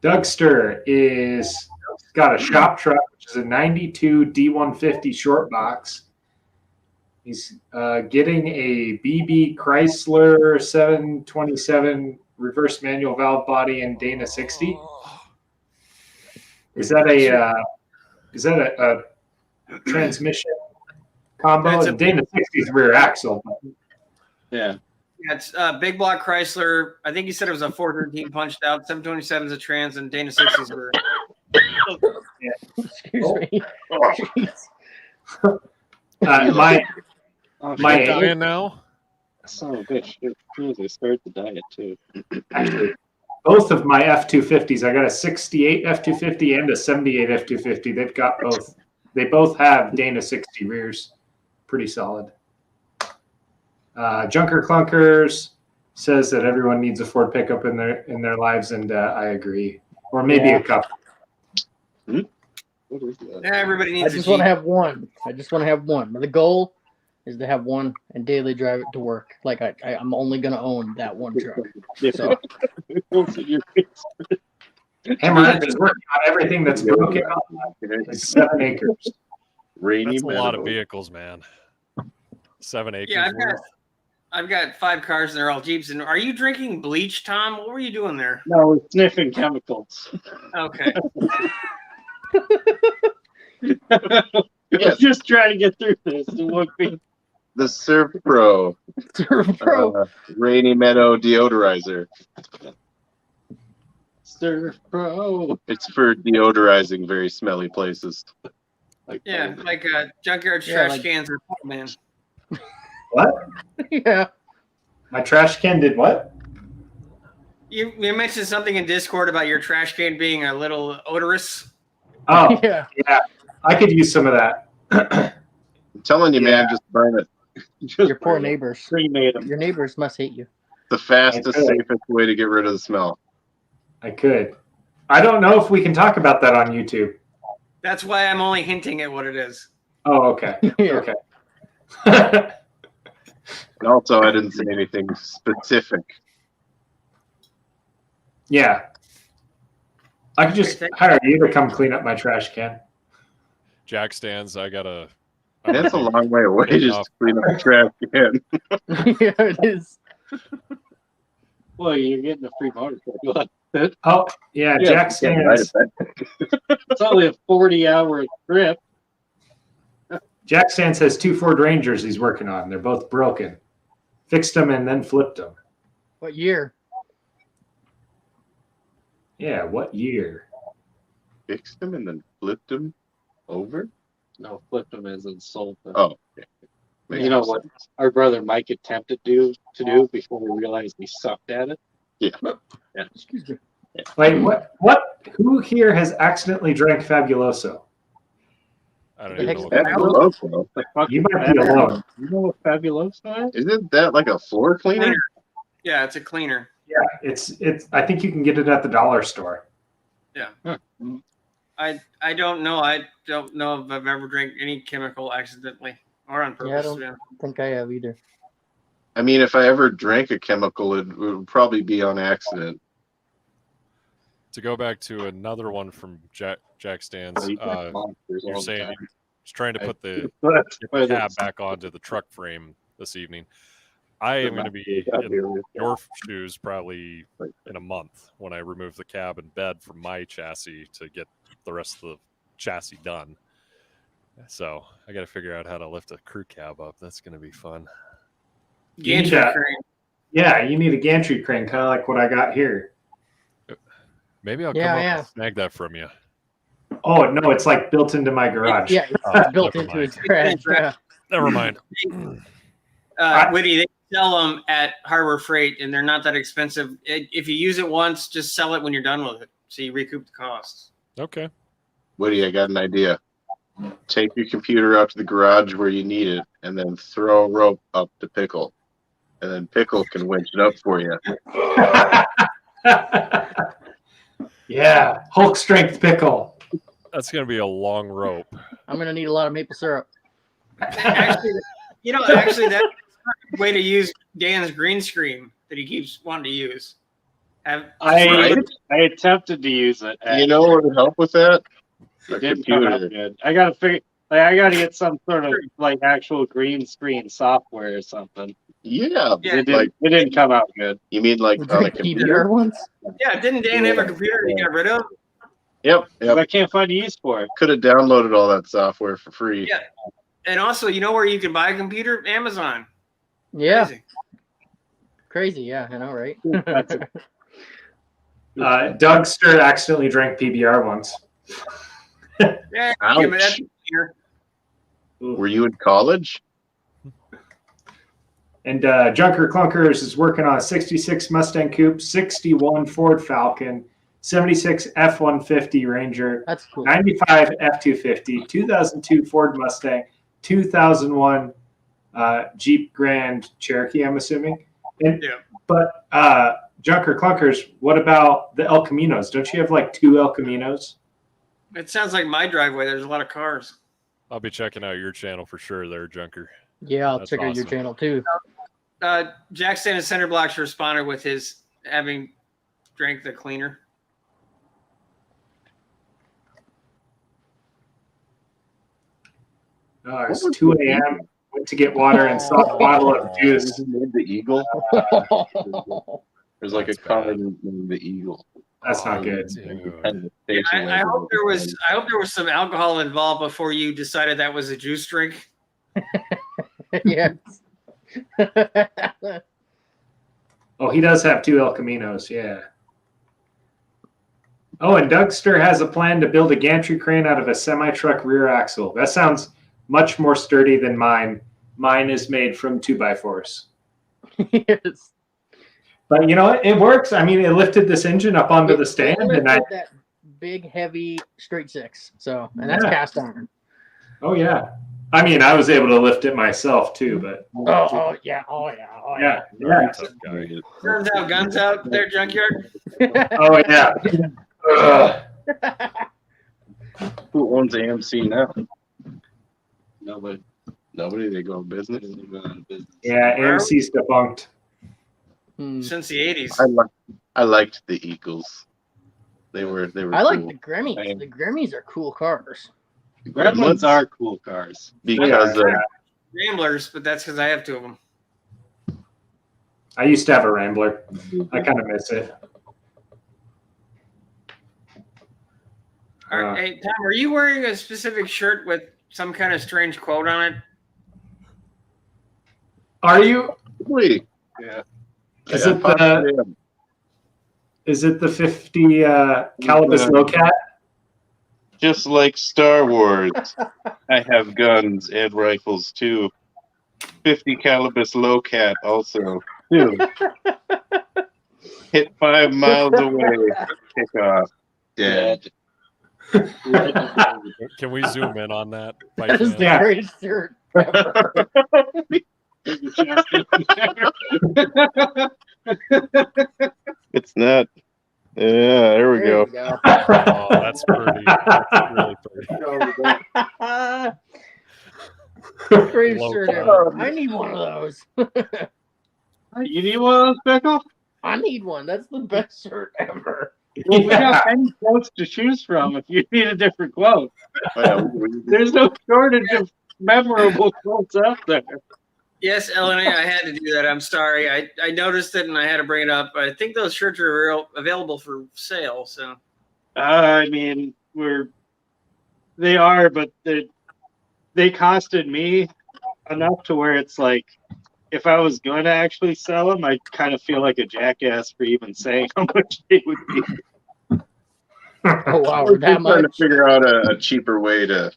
C: Dougster is got a shop truck, which is a 92 D150 short box. He's getting a BB Chrysler 727 reverse manual valve body in Dana 60. Is that a transmission combo?
E: That's a-
C: Dana 60's rear axle.
A: Yeah.
E: Yeah, it's big block Chrysler. I think he said it was a 413 punched out. 727 is a trans, and Dana 60s were.
B: Excuse me.
C: My
D: Dying now.
A: Son of a bitch. As soon as I start the diet too.
C: actually, both of my F250s, I got a 68 F250 and a 78 F250. They've got both. They both have Dana 60 rears. Pretty solid. Junker Clunkers, says that everyone needs a Ford pickup in their lives, and I agree. Or maybe a couple.
F: What is that?
E: Everybody
B: I
E: needs a
B: just want to
E: Jeep.
B: have one. I just want to have one. But the goal is to have one and daily drive it to work. Like I'm only gonna own that one truck. So
C: Hammerhead is working on everything that's broken. Like 7 acres.
F: Rainy
D: That's a lot of
F: Meadow.
D: vehicles, man. 7 acres.
E: Yeah,
D: worth.
E: I've got 5 cars and they're all Jeeps. And are you drinking bleach, Tom? What were you doing there?
A: No, we're sniffing chemicals.
E: Okay.
A: Let's just try to get through this. It won't be.
F: The Surf Pro
B: Pro.
F: Rainy Meadow deodorizer.
A: Surf Pro.
F: It's for deodorizing very smelly places.
A: Like,
E: Yeah, like junkyard
B: Yeah,
E: trash
B: like-
E: cans are man.
C: What?
B: Yeah.
C: My trash can did what?
E: You mentioned something in Discord about your trash can being a little odorous.
C: Oh,
B: Yeah.
C: yeah. I could use some of that.
F: I'm telling you, man, just burn it.
A: just
B: Your poor
A: burn it.
B: neighbors.
A: Cremate 'em.
B: Your neighbors must hate you.
F: The fastest,
C: I could.
F: safest way to get rid of the smell.
C: I could. I don't know if we can talk about that on YouTube.
E: That's why I'm only hinting at what it is.
C: Oh, okay.
B: Yeah.
C: Okay.
F: And also, I didn't say anything specific.
C: Yeah. I could just hire you to come clean up my trash can.
D: Jack stands. I gotta.
F: That's a long way away just to clean up the trash can.
B: Yeah, it is.
A: Well, you're getting a free motorcycle.
C: Oh, yeah.
A: Yeah,
C: Jack
F: Can't write
C: stands.
F: it back.
A: It's only a 40-hour trip.
C: Jack stands has 2 Ford Rangers he's working on. They're both broken. Fixed them and then flipped them.
B: What year?
C: Yeah. What year?
F: Fixed them and then flipped them over?
A: No, flipped them as in sold them.
F: Oh, okay.
A: You know what our brother Mike attempted to do before we realized we sucked at it?
B: Excuse me.
C: Wait, what? Who here has accidentally drank Fabuloso?
D: I don't
B: The
D: even
B: heck's
D: know.
F: That's Fabuloso.
A: The fuck
C: You
A: is
C: might be
A: that?
C: alone.
A: You know what Fabuloso is?
F: Isn't that like a floor cleaner?
E: Yeah, it's a cleaner.
C: Yeah, it's. I think you can get it at the dollar store.
E: I don't know. I don't know if I've ever drank any chemical accidentally or on purpose.
B: Yeah, I don't think I have either.
F: I mean, if I ever drank a chemical, it would probably be on accident.
D: To go back to another one from Jack stands.
A: You got monsters
D: You're
A: all the
D: saying
A: time.
D: he's trying to put the
A: That's
D: get
A: why
D: the
A: that's-
D: cab back onto the truck frame this evening. I am going to be in your shoes probably in a month when I remove the cab and bed from my chassis to get the rest of the chassis done. So I got to figure out how to lift a crew cab up. That's going to be fun.
E: Gantry
C: Yeah.
E: crane.
C: Yeah, you need a gantry crane, kind of like what I got here.
D: Maybe I'll
B: Yeah,
D: come up
B: yeah.
D: and snag that from you.
C: Oh no, it's like built into my garage.
B: Yeah, it's
D: Oh,
B: built
D: never
B: into
D: mind.
B: its garage. Yeah.
D: Never mind.
E: Whitty, they sell them at Harbor Freight, and they're not that expensive. If you use it once, just sell it when you're done with it, so you recoup the costs.
D: Okay.
F: Woody, I got an idea. Take your computer out to the garage where you need it, and then throw a rope up to Pickle. And then Pickle can winch it up for you.
C: Yeah, Hulk strength pickle.
D: That's going to be a long rope.
B: I'm gonna need a lot of maple syrup.
E: Actually, that's a good way to use Dan's green screen that he keeps wanting to use.
A: I attempted to use it.
F: You know what would help with that? A
A: It didn't come out
F: computer.
A: good. I gotta figure. Like, I gotta get some sort of like actual green screen software or something.
F: Yeah,
E: Yeah.
F: like
A: It didn't come out good.
F: you mean like
B: Was
F: on
B: it
F: a computer?
B: PBR ones?
E: Yeah, didn't Dan have a computer he got rid of?
F: Yep,
A: 'Cause
F: yep.
A: I can't find a use for it.
F: Could have downloaded all that software for free.
E: Yeah. And also, you know where you can buy a computer? Amazon.
B: Yeah,
E: Crazy.
B: crazy. Yeah, I know, right?
A: That's it.
C: Doug Sturt accidentally drank PBR once.
E: Yeah,
F: Ouch.
E: yeah, but that's here.
F: Were you in college?
C: And Junker Clunkers is working on a 66 Mustang Coupe, 61 Ford Falcon, 76 F-150 Ranger,
B: That's cool.
C: 95 F-250, 2002 Ford Mustang, 2001 Jeep Grand Cherokee, I'm assuming, And,
E: Yeah.
C: But Junker Clunkers, what about the El Caminos? Don't you have like 2 El Caminos?
E: It sounds like my driveway. There's a lot of cars.
D: I'll be checking out your channel for sure there, Junker.
B: Yeah, I'll
D: That's
B: check out your
D: awesome.
B: channel too.
E: Jackson and Center Blocks responded with his having drank the cleaner.
C: It's 2 a.m. Went to get water and saw a bottle of juice.
F: Named the Eagle. There's like
D: That's
F: a car
D: bad.
F: named the Eagle.
C: That's not good.
D: Dude.
E: I hope there was some alcohol involved before you decided that was a juice drink.
B: Yes.
C: Oh, he does have 2 El Caminos, yeah. Oh, and Dougster has a plan to build a gantry crane out of a semi-truck rear axle. That sounds much more sturdy than mine. Mine is made from 2x4s.
B: Yes.
C: But you know what? It works. I mean, it lifted this engine up onto the stand, and
B: that big, heavy straight 6. So, and that's
C: Yeah.
B: cast iron.
C: Oh yeah. I mean, I was able to lift it myself too, but
B: Oh yeah.
C: yeah.
D: Tough guy.
E: Guns out there, junkyard.
C: Oh yeah. Ugh.
F: Who owns AMC now? Nobody. Nobody. They go business.
C: Yeah, AMC's debunked.
B: Hmm.
E: Since the 80s.
F: I liked the Eagles. They were.
B: I like
F: cool.
B: the Grammys. The Grammys are cool cars.
A: Gremlins are cool cars.
F: because
E: Ramblers, but that's because I have 2 of them.
C: I used to have a Rambler. I kind of miss it.
E: All right, hey, Tom, are you wearing a specific shirt with some kind of strange quote on it?
C: Are you?
F: yeah.
C: Is it the 50 Calibus Lowcat?
F: Just like Star Wars, I have guns and rifles too. 50 Calibus Lowcat also. Too. Hit 5 miles away. Pick off. Dead.
D: Can we zoom in on that? by
B: That is the
D: chance?
B: greatest shirt ever.
F: It's not. Yeah, there we
B: There
F: go.
B: you go.
D: Oh, that's pretty. That's really pretty.
B: Greatest
D: Low
B: shirt
D: cut.
B: ever. I need one of those.
A: You need one of those, Pickle?
B: I need one. That's the best shirt ever.
A: Well, we got many quotes to choose from if you need a different quote.
F: Oh, yeah,
A: There's no shortage of memorable quotes out there.
E: Yes, Elena, I had to do that. I'm sorry. I noticed it and I had to bring it up. I think those shirts are available for sale. So
A: I mean, they are, but they costed me enough to where it's like, if I was going to actually sell them, I kind of feel like a jackass for even saying how much they would be.
B: Oh wow,
F: We're
B: that
F: just trying to
B: much.
F: figure out a cheaper way to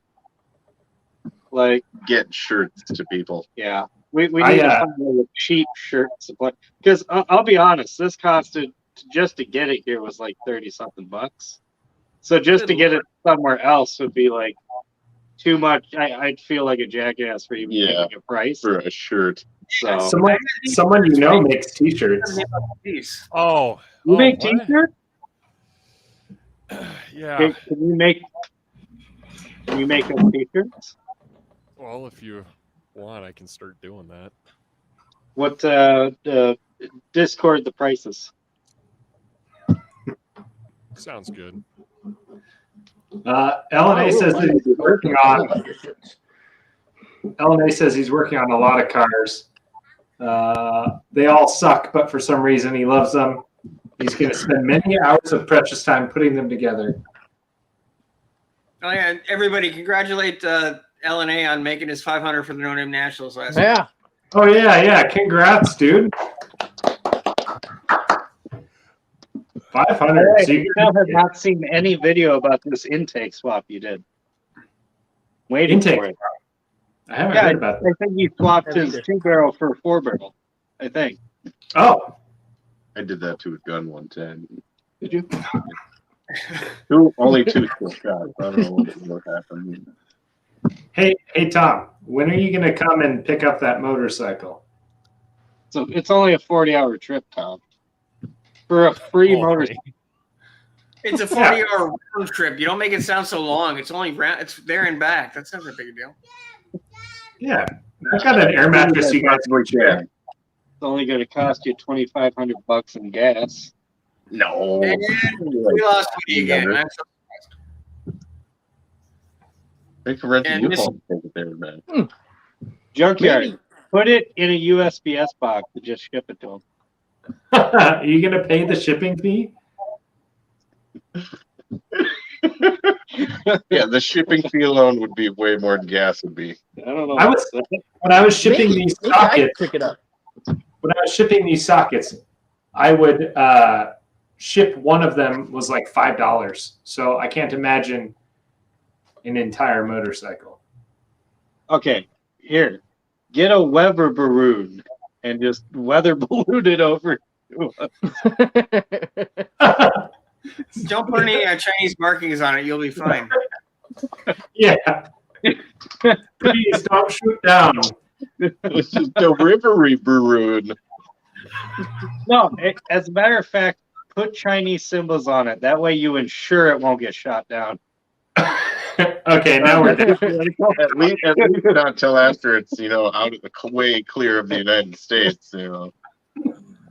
A: Like,
F: get shirts to people.
A: yeah, we need to find a cheap shirt supply. Because I'll be honest, this costed just to get it here was like $30-something bucks. So just to get it somewhere else would be like too much. I'd feel like a jackass for even picking a price
F: For a shirt.
A: So
C: Someone you know makes T-shirts.
D: Oh,
A: you make
D: what?
A: t-shirts?
D: Yeah.
A: Can you make those t-shirts?
D: Well, if you want, I can start doing that.
A: What Discord the prices?
D: Sounds good.
C: LNA says that he's working on. LNA says he's working on a lot of cars. They all suck, but for some reason he loves them. He's going to spend many hours of precious time putting them together.
E: Oh yeah, everybody congratulate LNA on making his 500 for the No Name Nationals last week.
B: Yeah.
C: Oh yeah. Congrats, dude. 500.
A: I
C: So you
A: still have not seen any video about this intake swap you did. Waiting
C: Intake
A: for it.
C: I haven't
A: Yeah,
C: heard about that.
A: I think he swapped his 2-barrel for a 4-barrel. I think.
C: Oh,
F: I did that to a gun one time.
A: Did you?
F: Only 2 still shots. I don't know what happened.
C: hey Tom, when are you going to come and pick up that motorcycle?
A: So it's only a 40-hour trip, Tom. For a free
D: Holy.
A: motorcycle.
E: It's a 40-hour round trip. You don't make it sound so long. It's only it's there and back. That's not a big deal.
C: Yeah, I've got an air mattress you guys can share.
A: It's only going to cost you $2,500 in gas.
F: No.
E: And we lost Woody again. I'm so
F: They can rent a
E: And
F: U-Haul and take it there, man.
A: Junkyard.
B: Maybe.
A: Put it in a USPS box and just ship it to them.
C: Are you going to pay the shipping fee?
F: Yeah, the shipping fee alone would be way more than gas would be.
A: I don't know.
C: When I was shipping these
B: Maybe I could
C: sockets,
B: pick it up.
C: I would ship one of them was like $5. So I can't imagine an entire motorcycle.
A: Okay, here. Get a weather balloon and just weather balloon it over.
E: don't put any Chinese markings on it. You'll be fine.
C: Yeah. Please don't shoot down.
F: It's just a rivery balloon.
A: No, as a matter of fact, put Chinese symbols on it. That way you ensure it won't get shot down.
C: Okay, now we're
F: At least not till after it's out of the way clear of the United States.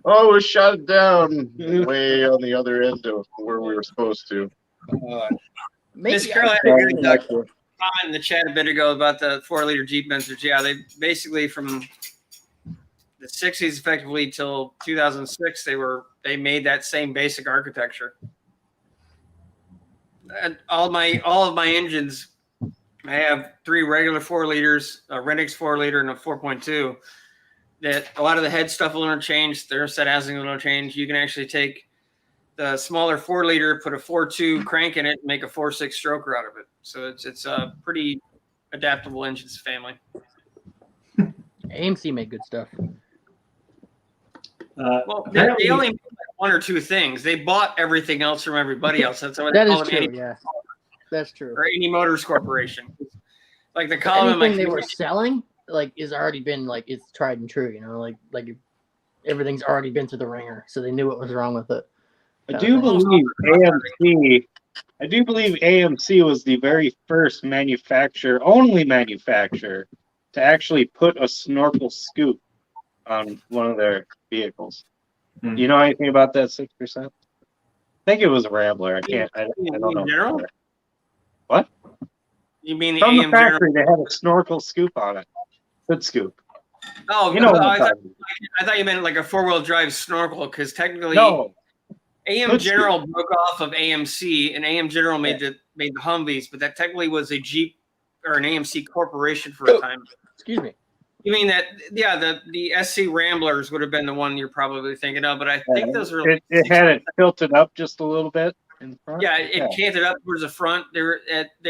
F: Oh, we shot it down way on the other end of where we were supposed to.
E: Miss Carol had a good comment in the chat a bit ago about the 4-liter Jeep Benzers. Yeah, they basically from the 60s effectively till 2006 they made that same basic architecture. And all of my engines, I have 3 regular 4 liters, a Renix 4-liter, and a 4.2. That a lot of the head stuff will interchange. Their set housing will interchange. You can actually take the smaller 4-liter, put a 4.2 crank in it, and make a 4.6 stroker out of it. So it's a pretty adaptable engines family.
B: AMC made good stuff.
E: Well, they only made like 1 or 2 things. They bought everything else from everybody else. That's what
B: That
E: they
B: is
E: call
B: true.
E: it.
B: Yeah, that's true.
E: Or any Motors Corporation. Like the column,
B: Anything they were selling, like, is already been like it's tried and true. Like everything's already been through the ringer, so they knew what was wrong with it.
A: I do believe AMC was the very first only manufacturer, to actually put a snorkel scoop on one of their vehicles. Do you know anything about that 6%? I think it was a Rambler. I don't know.
E: General?
A: What?
E: You mean the
A: From the
E: AM
A: factory,
E: General?
A: they had a snorkel scoop on it. Good scoop.
E: Oh,
A: You know what
E: I
A: I'm talking
E: thought you meant like a 4-wheel drive snorkel, because technically
A: No.
E: AM
A: Good
E: General broke off of AMC, and AM General made the Humvees, but that technically was a Jeep or an AMC corporation for a time.
B: Excuse me.
E: You mean that? Yeah, the SC Ramblers would have been the one you're probably thinking of, but I think those were.
A: It had it tilted up just a little bit in front.
E: Yeah, it canted up towards the front. They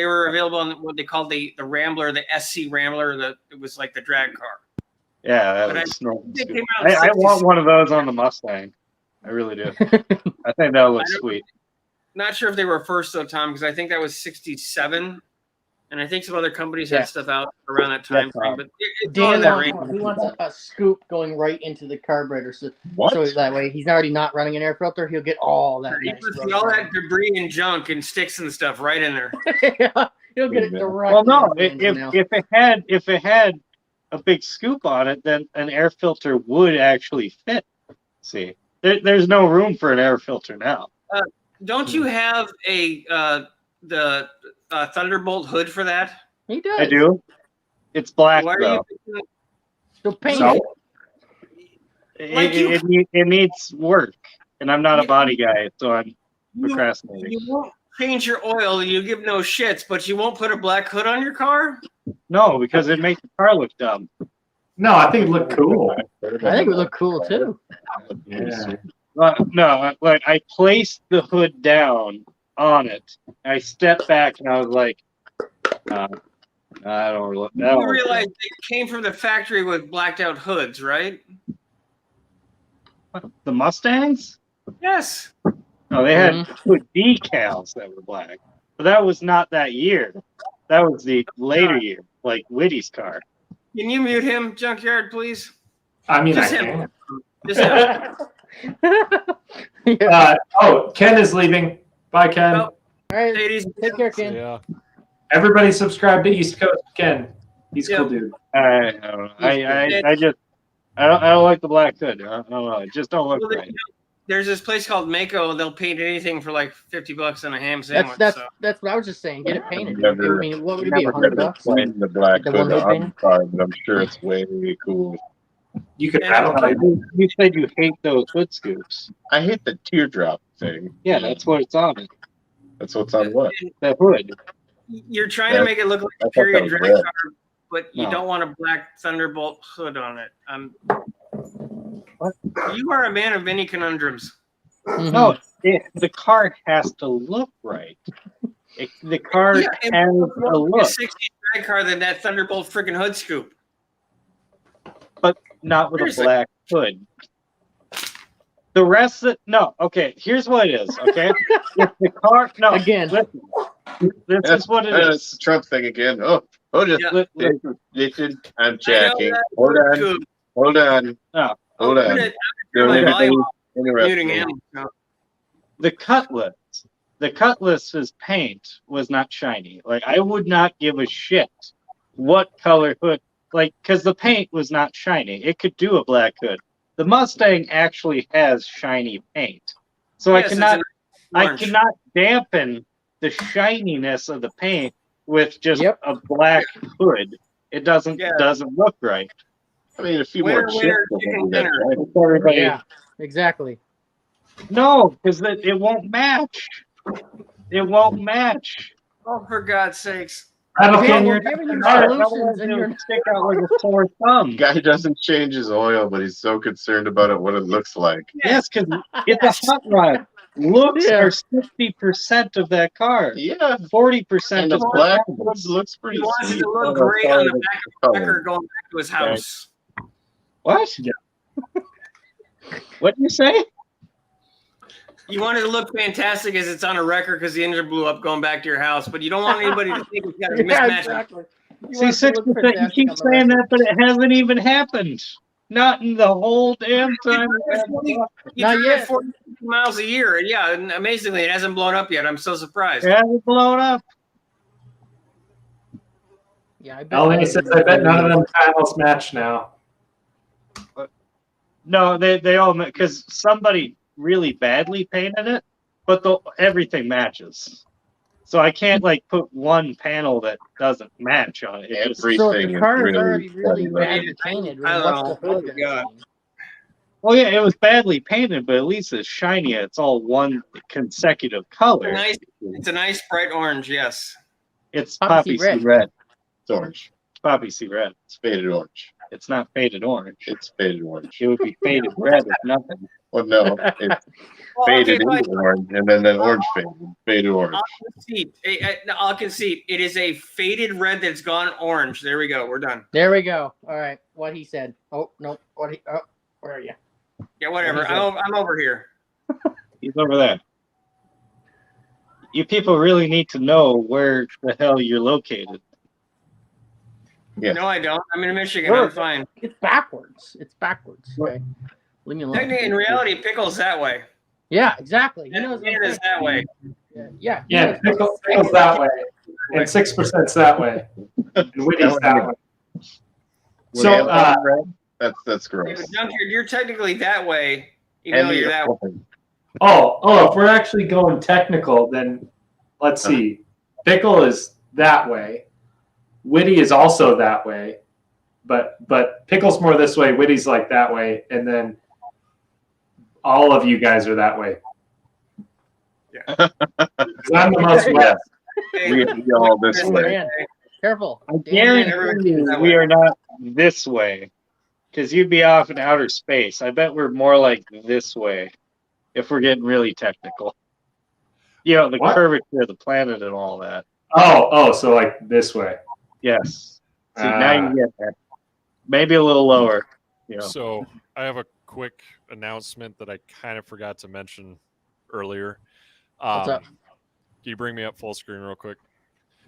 E: were available on what they called the Rambler, the SC Rambler. It was like the drag car.
A: Yeah, that
E: But
A: was snorkel
E: they
A: scoop.
E: came out in
A: I want
E: 66.
A: one of those on the Mustang. I really do. I think that looks sweet.
E: Not sure if they were first though, Tom, because I think that was 67, and I think some other companies
B: Yeah.
E: had stuff out around that time frame. But it's all
B: Dan
E: in that range.
B: wants a scoop going right into the carburetor, so
F: What?
B: that way he's already not running an air filter. He'll get all that.
E: You
B: nice
E: can see
B: rubber.
E: all that debris and junk and sticks and stuff right in there.
B: He'll get it
F: Yeah.
B: directly.
A: Well, no.
B: in the engine now.
A: If it had a big scoop on it, then an air filter would actually fit. See, there's no room for an air filter now.
E: Don't you have the Thunderbolt hood for that?
B: He does.
A: I do. It's black
E: Why are
A: though.
E: you?
B: So paint
C: So?
B: it.
E: Like
A: It needs work, and I'm not a body guy, so I'm procrastinating.
E: You won't change your oil. You give no shits, but you won't put a black hood on your car.
A: No, because it makes the car look dumb.
C: No, I think it looked cool.
B: I think it would look cool too.
C: Yeah.
A: No, like I placed the hood down on it. I stepped back and I was like, I don't really.
E: You realize they came from the factory with blacked out hoods, right?
A: The Mustangs?
E: Yes.
A: No, they had hood decals that were black, but that was not that year. That was the later year, like Whitty's car.
E: Can you mute him, Junkyard, please?
C: I mean,
E: Just
C: I
E: him.
C: can.
E: Just him.
B: Yeah.
C: Ken is leaving. Bye, Ken.
E: Oh.
B: All right.
E: Take it easy.
B: Take care, Ken.
D: Yeah.
C: Everybody subscribe to East Coast Ken. He's a cool dude.
A: I don't know. I don't like the black hood. I don't know. It just don't look
E: Well,
A: right.
E: There's this place called Mako. They'll paint anything for like $50 on a ham sandwich.
B: That's
E: so.
B: that's what I was just saying. Get it painted.
F: Never-
B: I mean, what would it be?
F: Never
B: $100?
F: seen the black
B: The
F: hood
B: one hood
F: on
B: painted?
F: the car, but I'm sure it's way cool.
C: You could
E: And-
C: battle type.
A: You said you hate those hood scoops.
F: I hate the teardrop thing.
A: Yeah, that's what it's on.
F: That's what's on what?
A: The hood.
E: You're trying to make it look like
F: I
E: a
F: thought that
E: period
F: was
E: drag
F: red.
E: car, but you
A: No.
E: don't want a black Thunderbolt hood on it.
A: What?
E: You are a man of many conundrums.
B: Mhm.
A: No, the car has to look right. The car
E: Yeah, and
A: has
E: more
A: a
E: like
A: look,
E: a 60s drag car than that Thunderbolt freaking hood scoop.
A: not with a
E: Seriously.
A: black hood. The rest of no, okay, here's what it is, okay? If the car no
B: Again.
A: listen, this is what it is.
F: It's the Trump thing again. Oh, just
E: Yeah.
F: listen. I'm
E: I know
F: jacking.
E: that
F: Hold
E: hood
F: on.
E: scoop.
F: Hold on.
A: No,
F: Hold
E: I'm
F: on.
E: gonna
F: Don't
E: my
F: anybody
E: volume
F: interrupt
E: muting
F: me.
E: him. No.
A: the Cutlass's paint was not shiny. Like I would not give a shit what color hood, like because the paint was not shiny. It could do a black hood. The Mustang actually has shiny paint, so
E: Yes, it's an
A: I
E: orange.
A: cannot dampen the shininess of the paint with just
B: Yep.
A: a black hood. It doesn't
E: Yeah.
A: look right.
F: I mean, a few
E: Winner,
F: more
E: winner,
F: chips will
E: chicken
F: do that,
E: dinner.
F: right?
A: It's everybody.
B: Yeah, exactly.
A: No, because it won't match. It won't match.
E: Oh, for God's sakes.
C: Battle
B: Yeah,
C: Ken,
B: we're
C: you're
B: giving you
C: All right.
B: solutions, and you're
A: Stick out like a sore thumb.
F: Guy doesn't change his oil, but he's so concerned about it, what it looks like.
A: Yes, because it's a hot rod. Looks
B: Yeah.
A: are 60% of that car.
F: Yeah,
A: 40%
F: and the
A: of
F: black
A: performance.
F: hood looks pretty
E: He wants it
F: sweet.
E: to look
F: Oh,
E: great
F: sorry,
E: on the
F: the
E: back of the
F: color.
E: record going back to his house.
A: What?
C: Yeah.
A: What did you say?
E: You want it to look fantastic as it's on a record because the engine blew up going back to your house, but you don't want anybody to think it's got a
B: yeah,
E: mismatch.
B: exactly. You
A: See,
B: want it to look
A: 6%. You
B: fantastic
A: keep
B: on the
A: saying
B: record.
A: that, but it hasn't even happened. Not in the whole damn time.
E: You
B: Not
E: drive
B: yet.
E: at 40 miles a year. Yeah, and amazingly, it hasn't blown up yet. I'm so surprised.
A: It hasn't blown up.
B: Yeah, I bet.
C: Melanie says, I bet none of them panels match now.
A: No, they all because somebody really badly painted it, but everything matches. So I can't like put one panel that doesn't match on it. It just-
F: Everything
B: So if the car is
F: is
B: already really
F: bloody red.
B: badly painted,
E: I
B: then
E: don't
B: what's the
E: know.
B: hood
E: Oh,
B: gonna
E: God.
B: change?
A: well, yeah, it was badly painted, but at least it's shiny. It's all one consecutive color.
E: It's a nice bright orange, yes.
A: It's
B: Poppy
A: poppy
B: seed
A: seed red.
F: It's orange.
A: Poppy seed red.
F: It's faded orange.
A: It's not faded orange.
F: It's faded orange.
A: It would be faded red if nothing.
F: Well, no, it's
E: Well,
F: faded
E: okay,
F: into orange, and then orange faded orange.
E: I'll concede. It is a faded red that's gone orange. There we go. We're done.
B: There we go. All right, what he said. Oh no, what he? Oh, where are you?
E: Yeah, whatever.
B: What is
E: I'm over here.
A: He's over there. You people really need to know where the hell you're located.
F: Yes.
E: No, I don't. I'm in Michigan.
B: Where?
E: I'm fine.
B: It's backwards. It's backwards. Okay, leave me alone.
E: Technically, in reality, Pickle's that way.
B: Yeah, exactly. He knows.
E: It is that way.
B: Yeah. he
C: Yeah,
B: knows.
C: pickles that way. And 6%'s that way. And Witty's that way. So,
F: That's gross.
E: Junkyard, you're technically that way, even though you're that way.
C: if we're actually going technical, then let's see. Pickle is that way. Witty is also that way. But Pickle's more this way, Witty's like that way, and then all of you guys are that way.
E: Yeah.
C: 'Cause I'm the most west.
F: We all this
B: Oh,
F: way.
B: man. Careful.
A: I guarantee you we are not this way. Because you'd be off in outer space. I bet we're more like this way. If we're getting really technical. You know, the
C: What?
A: curvature of the planet and all that.
C: So like this way.
A: Yes. See, now you get that. Maybe a little lower. You know.
D: So I have a quick announcement that I kind of forgot to mention earlier.
B: What's up?
D: Can you bring me up full screen real quick?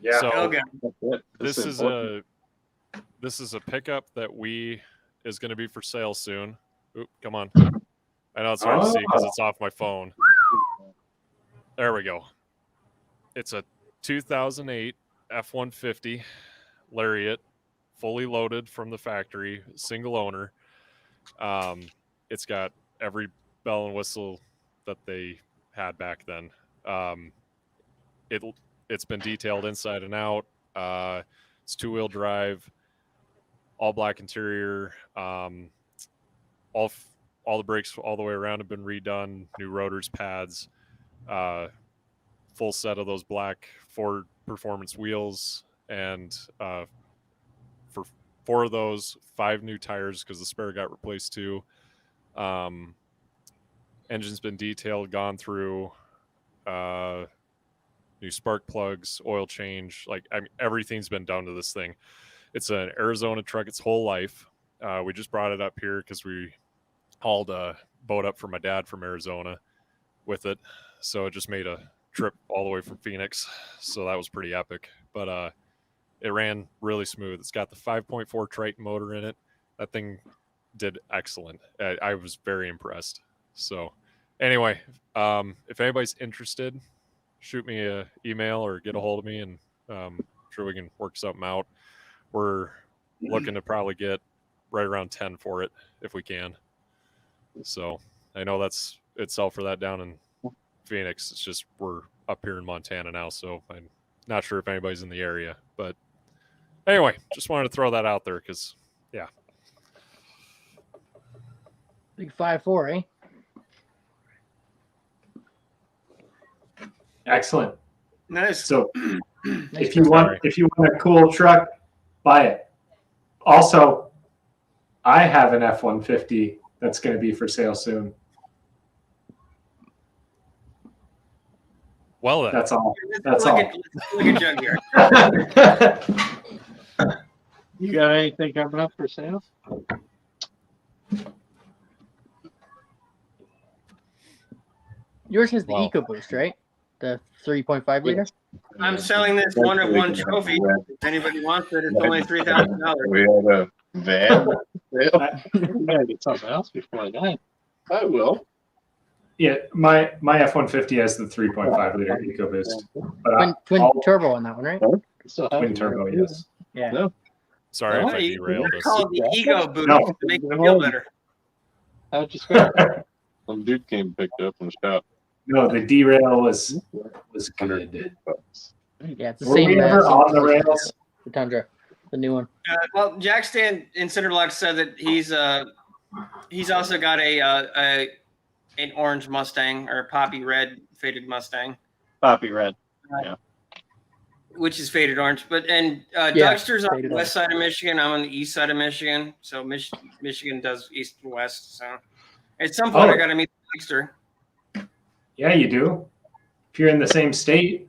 C: Yeah.
D: So
E: Okay.
A: That's it.
D: this is
A: important.
D: a pickup that we is going to be for sale soon. Oop, come on. I know it's hard to see because it's off my phone. There we go. It's a 2008 F-150 Lariat, fully loaded from the factory, single owner. It's got every bell and whistle that they had back then. It's been detailed inside and out. It's 2-wheel drive, all black interior. All the brakes all the way around have been redone. New rotors, pads, full set of those black Ford Performance wheels, and for 4 of those, 5 new tires because the spare got replaced too. Engine's been detailed, gone through. New spark plugs, oil change, everything's been done to this thing. It's an Arizona truck its whole life. We just brought it up here because we hauled a boat up for my dad from Arizona with it. So it just made a trip all the way from Phoenix. So that was pretty epic. But it ran really smooth. It's got the 5.4 Triton motor in it. That thing did excellent. I was very impressed. So anyway, if anybody's interested, shoot me an email or get a hold of me, and I'm sure we can work something out. We're looking to probably get right around 10 for it if we can. So I know it's sell for that down in Phoenix. It's just we're up here in Montana now, so I'm not sure if anybody's in the area. But anyway, just wanted to throw that out there because, yeah.
B: Big 5.4, eh?
C: Excellent.
E: Nice.
C: So if you want a cool truck, buy it. Also, I have an F-150 that's going to be for sale soon.
D: Well, then.
C: That's all.
E: Let's look at Jug here.
A: You got anything coming up for sale?
B: Yours has the EcoBoost, right? The 3.5 liter.
E: I'm selling this one-of-one trophy. If anybody wants it, it's only $3,000.
F: We had a van sale.
A: I gotta get something else before I die.
F: I will.
C: Yeah, my F-150 has the 3.5 liter EcoBoost. But
B: Twin turbo on that one, right?
A: Still have
C: twin
A: it.
C: turbo, yes.
B: Yeah.
A: No.
D: Sorry if I
E: You
D: derailed us.
E: call it the Ego Boost
C: No.
E: to make you feel better.
A: How'd you spell?
F: Some dude came and picked it up in the shop.
C: No, the derail was good.
B: Yeah, it's the
C: Were
B: same
C: we ever
B: same
C: on the
B: size as
C: rails?
B: The Tundra, the new one.
E: Well, Jack Stan in Cinderblock said that he's also got an orange Mustang or a poppy red faded Mustang,
A: Poppy red.
E: which is faded orange.
B: Yeah,
E: Dougster's on
B: faded
E: the west side of Michigan. I'm on the east side of Michigan. So Michigan does east and west. So at some point I got to meet Dougster.
C: Yeah, you do. If you're in the same state.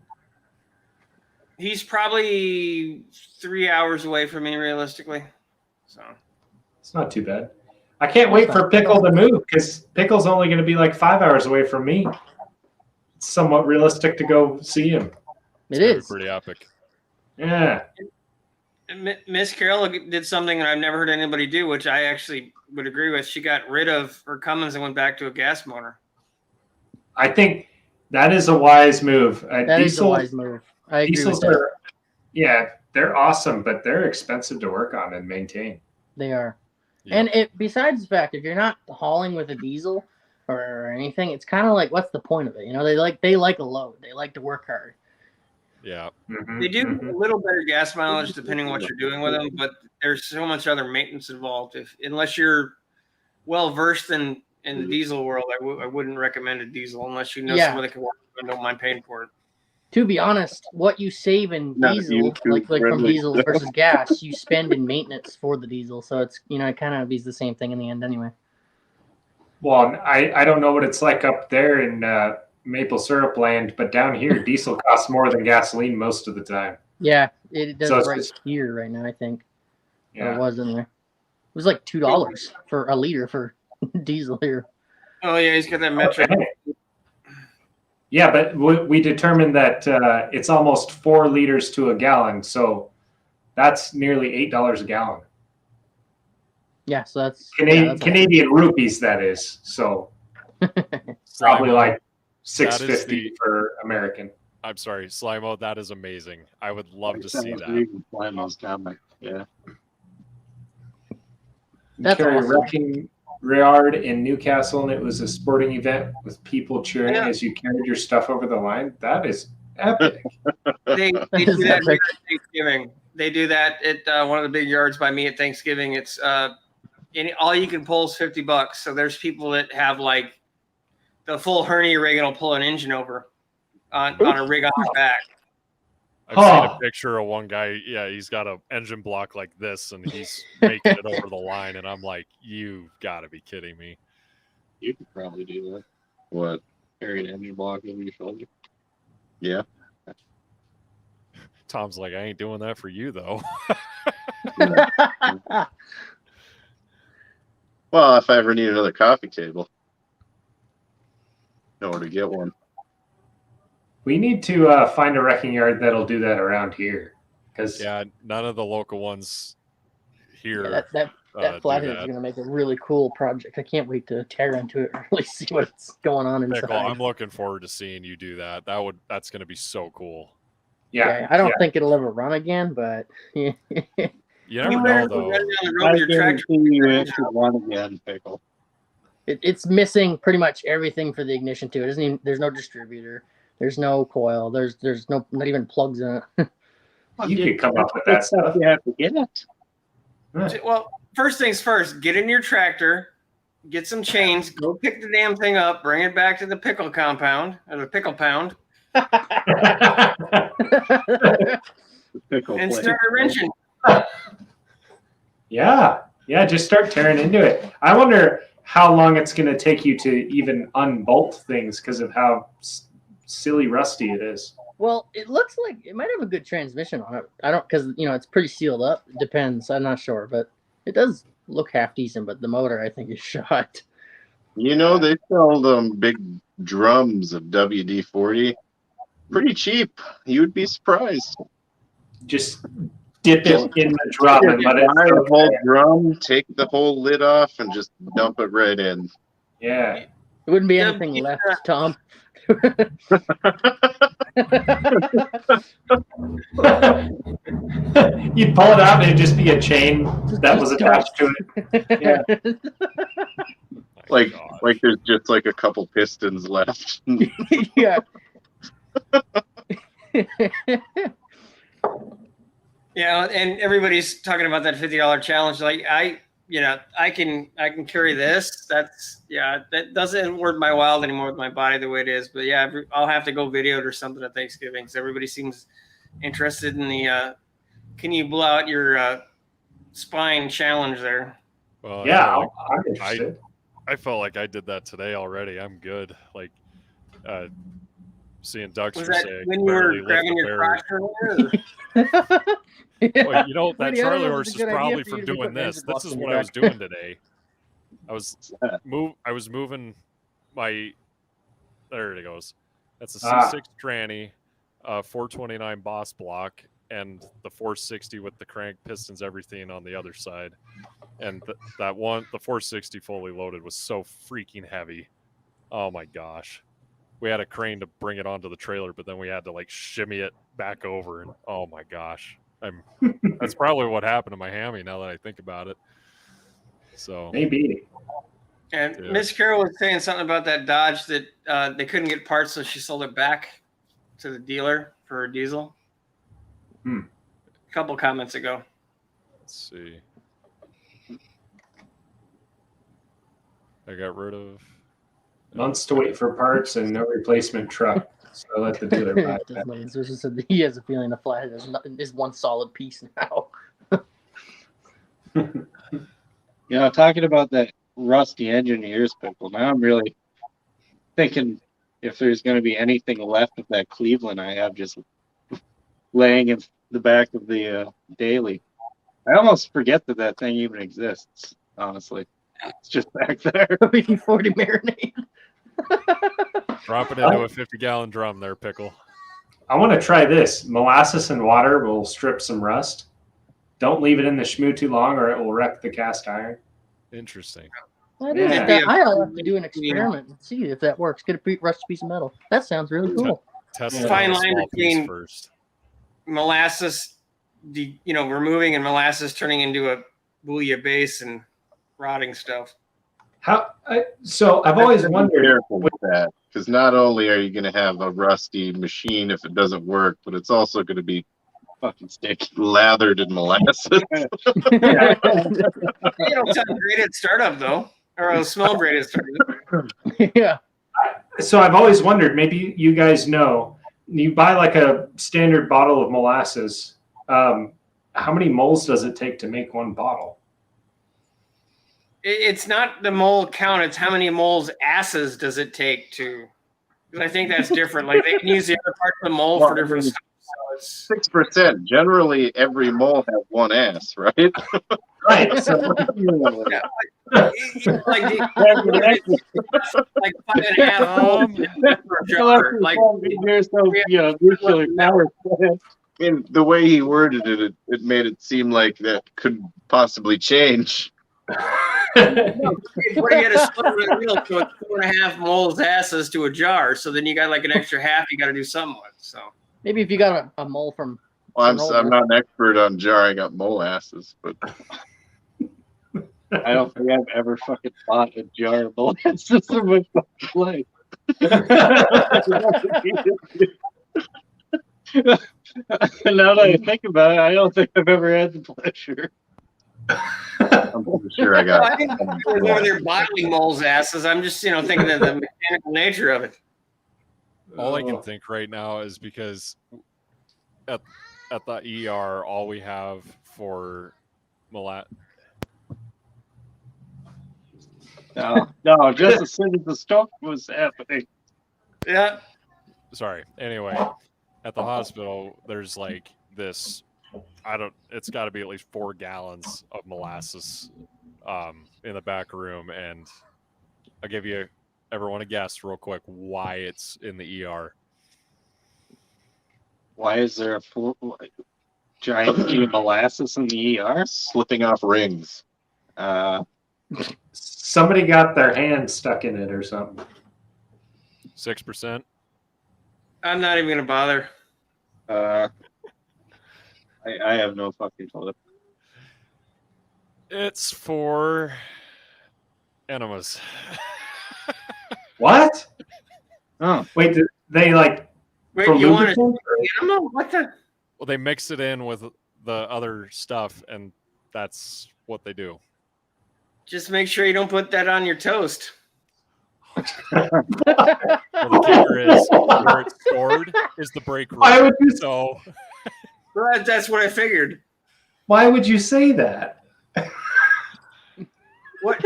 E: He's probably 3 hours away from me, realistically. So
C: It's not too bad. I can't wait for Pickle to move because Pickle's only going to be like 5 hours away from me. It's somewhat realistic to go see him.
B: It is.
D: Pretty epic.
C: Yeah.
E: Miss Carol did something that I've never heard anybody do, which I actually would agree with. She got rid of her Cummins and went back to a gas motor.
C: I think that is a wise move.
B: That is a wise move. I agree with that.
C: They're awesome, but they're expensive to work on and maintain.
B: They are.
D: Yeah.
B: And besides the fact, if you're not hauling with a diesel or anything, it's kind of like, what's the point of it? You know, they like a load. They like to work hard.
D: Yeah.
E: They do a little better gas mileage depending on what you're doing with them, but there's so much other maintenance involved. Unless you're well versed in the diesel world, I wouldn't recommend a diesel unless you know someone that can work and don't mind paying for it.
B: To be honest, what you save in diesel, like from diesel versus gas, you spend in maintenance for the diesel. So it's, it kind of is the same thing in the end anyway.
C: Well, I don't know what it's like up there in maple syrup land, but down here, diesel costs more than gasoline most of the time.
B: Yeah, it does
C: So
B: right here right now, I think.
C: Yeah.
B: Or it was in there. It was like $2 for a liter for diesel here.
E: Oh, yeah, he's got that metric.
C: Okay. Yeah, but we determined that it's almost 4 liters to a gallon, so that's nearly $8 a gallon.
B: Yeah, so that's
C: Canadian rupees, that is. So probably like $6.50 for American.
D: I'm sorry, Slimo, that is amazing. I would love to see that.
A: Reading Slimo's comic. Yeah.
B: That's
C: Carry
B: awesome.
C: Wrecking Yard in Newcastle, and it was a sporting event with people cheering as you carried your stuff over the line. That is epic.
E: They do that at Thanksgiving. They do that at one of the big yards by me at Thanksgiving. It's all you can pull is $50. So there's people that have like the full hernia rig and will pull an engine over on a rig on the back.
D: I've seen a picture of one guy. Yeah, he's got an engine block like this, and he's making it over the line. And I'm like, you've got to be kidding me.
A: You could probably do that.
F: What?
A: Carry an engine block over your shoulder.
F: Yeah.
D: Tom's like, I ain't doing that for you, though.
F: Well, if I ever need another coffee table, know where to get one.
C: We need to find a wrecking yard that'll do that around here.
D: Yeah, none of the local ones here.
B: Yeah, that flathead is going to make a really cool project. I can't wait to tear into it and really see what's going on inside.
D: Pickle, I'm looking forward to seeing you do that. That's going to be so cool.
B: Yeah, I don't think it'll ever run again, but
D: you never know, though.
A: I guarantee you it should run again, Pickle.
B: It's missing pretty much everything for the ignition to it. There's no distributor. There's no coil. There's not even plugs in it.
C: You could come up with that stuff.
A: You have to get it.
E: Well, first things first, get in your tractor, get some chains, go pick the damn thing up, bring it back to the pickle compound or the pickle pound, and start wrenching.
C: Yeah, just start tearing into it. I wonder how long it's going to take you to even unbolt things because of how silly rusty it is.
B: Well, it looks like it might have a good transmission on it. I don't, because it's pretty sealed up. It depends. I'm not sure, but it does look half decent. But the motor, I think, is shot.
F: They sell them big drums of WD-40 pretty cheap. You would be surprised.
C: Just dip it in the drum and let it
F: buy the whole drum, take the whole lid off, and just dump it right in.
C: Yeah.
B: It wouldn't be anything left, Tom.
C: You'd pull it out and it'd just be a chain that was attached to it. Yeah.
F: Like there's just like a couple pistons left.
B: Yeah.
E: Yeah, and everybody's talking about that $50 challenge. Like I can carry this. That doesn't worth my while anymore with my body the way it is. But yeah, I'll have to go video it or something at Thanksgiving because everybody seems interested in the can you blow out your spine challenge there?
D: Well,
C: yeah, I'm interested.
D: I felt like I did that today already. I'm good. Like seeing Ducks
E: was
D: for
E: that
D: saying
E: when you were grabbing your crotch earlier?
D: Well, that Charlie horse is probably from doing this. This is what I was doing today. I was moving my. There it goes. That's a C6 tranny, 429 Boss block, and the 460 with the crank pistons, everything on the other side. And the 460 fully loaded was so freaking heavy. Oh my gosh. We had a crane to bring it onto the trailer, but then we had to like shimmy it back over. And oh my gosh. That's probably what happened to my hammy now that I think about it. So
C: maybe.
E: And Miss Carol was saying something about that Dodge that they couldn't get parts, so she sold it back to the dealer for her diesel. A couple comments ago.
D: Let's see. I got rid of
C: months to wait for parts and no replacement truck. So I let the dealer buy that.
B: So she said he has a feeling the flathead is one solid piece now.
A: Talking about that rusty engineer's Pickle, now I'm really thinking if there's going to be anything left of that Cleveland I have just laying in the back of the daily. I almost forget that thing even exists, honestly. It's just back there.
B: WD-40 marinade.
D: Drop it into a 50-gallon drum there, Pickle.
C: I want to try this. Molasses and water will strip some rust. Don't leave it in the shmoo too long or it will wreck the cast iron.
D: Interesting.
B: That
C: Yeah.
B: is,
E: Maybe a-
B: I'll have to do an experiment and see if that works. Get a rusty piece of metal. That sounds really cool.
D: Test
C: Yeah.
D: it
E: Fine
D: on a
E: line
D: small piece
E: between-
D: first.
E: molasses, removing and molasses turning into a bouilla base and rotting stuff.
C: So I've always
F: Be
C: wondered.
F: careful with that, because not only are you going to have a rusty machine if it doesn't work, but it's also going to be
A: Fucking sticky.
F: lathered in molasses.
E: It'll sound great at startup though, or it'll smell great at startup.
B: Yeah.
C: So I've always wondered. Maybe you guys know. You buy like a standard bottle of molasses. How many moles does it take to make one bottle?
E: It's not the mole count; it's how many moles asses does it take to. Because I think that's different. Like they can use the other parts of the mole for different stuff. So it's
F: 6%. Generally, every mole has one ass, right?
C: Right. So,
E: like 5.5 moles per jar. Like
A: nuclear power plant.
F: And the way he worded it, it made it seem like that could possibly change.
E: what do you get to split the wheel to 4.5 moles asses to a jar? So then you got like an extra half you got to do something with. So
B: Maybe if you got a mole from.
F: Well, I'm not an expert on jarring up mole asses, but
A: I don't think I've ever fucking bought a jar of molasses in my fucking life. Now that I think about it, I don't think I've ever had the pleasure.
F: I'm pretty sure I got
E: I think over there bottling moles asses. I'm just thinking of the mechanical nature of it.
D: All I can think right now is because at the ER, all we have for
A: No, just as soon as the stroke was happening.
E: Yeah.
D: Sorry. Anyway, at the hospital, there's like this. It's got to be at least 4 gallons of molasses in the back room, and I'll give everyone a guess real quick why it's in the ER.
A: Why is there a giant queue of molasses in the ER?
F: slipping off rings.
C: somebody got their hand stuck in it or something.
D: 6%.
E: I'm not even gonna bother.
A: I have no fucking clue.
D: It's for enemas.
C: What?
A: Oh,
C: Wait, did they like?
E: Wait,
C: for
E: you want to
C: lubricant?
E: animal? What the?
D: Well, they mix it in with the other stuff, and that's what they do.
E: Just make sure you don't put that on your toast.
D: Well, the kicker is where it's stored is the break room.
C: Why would you?
D: So
E: Well, that's what I figured.
C: Why would you say that?
E: What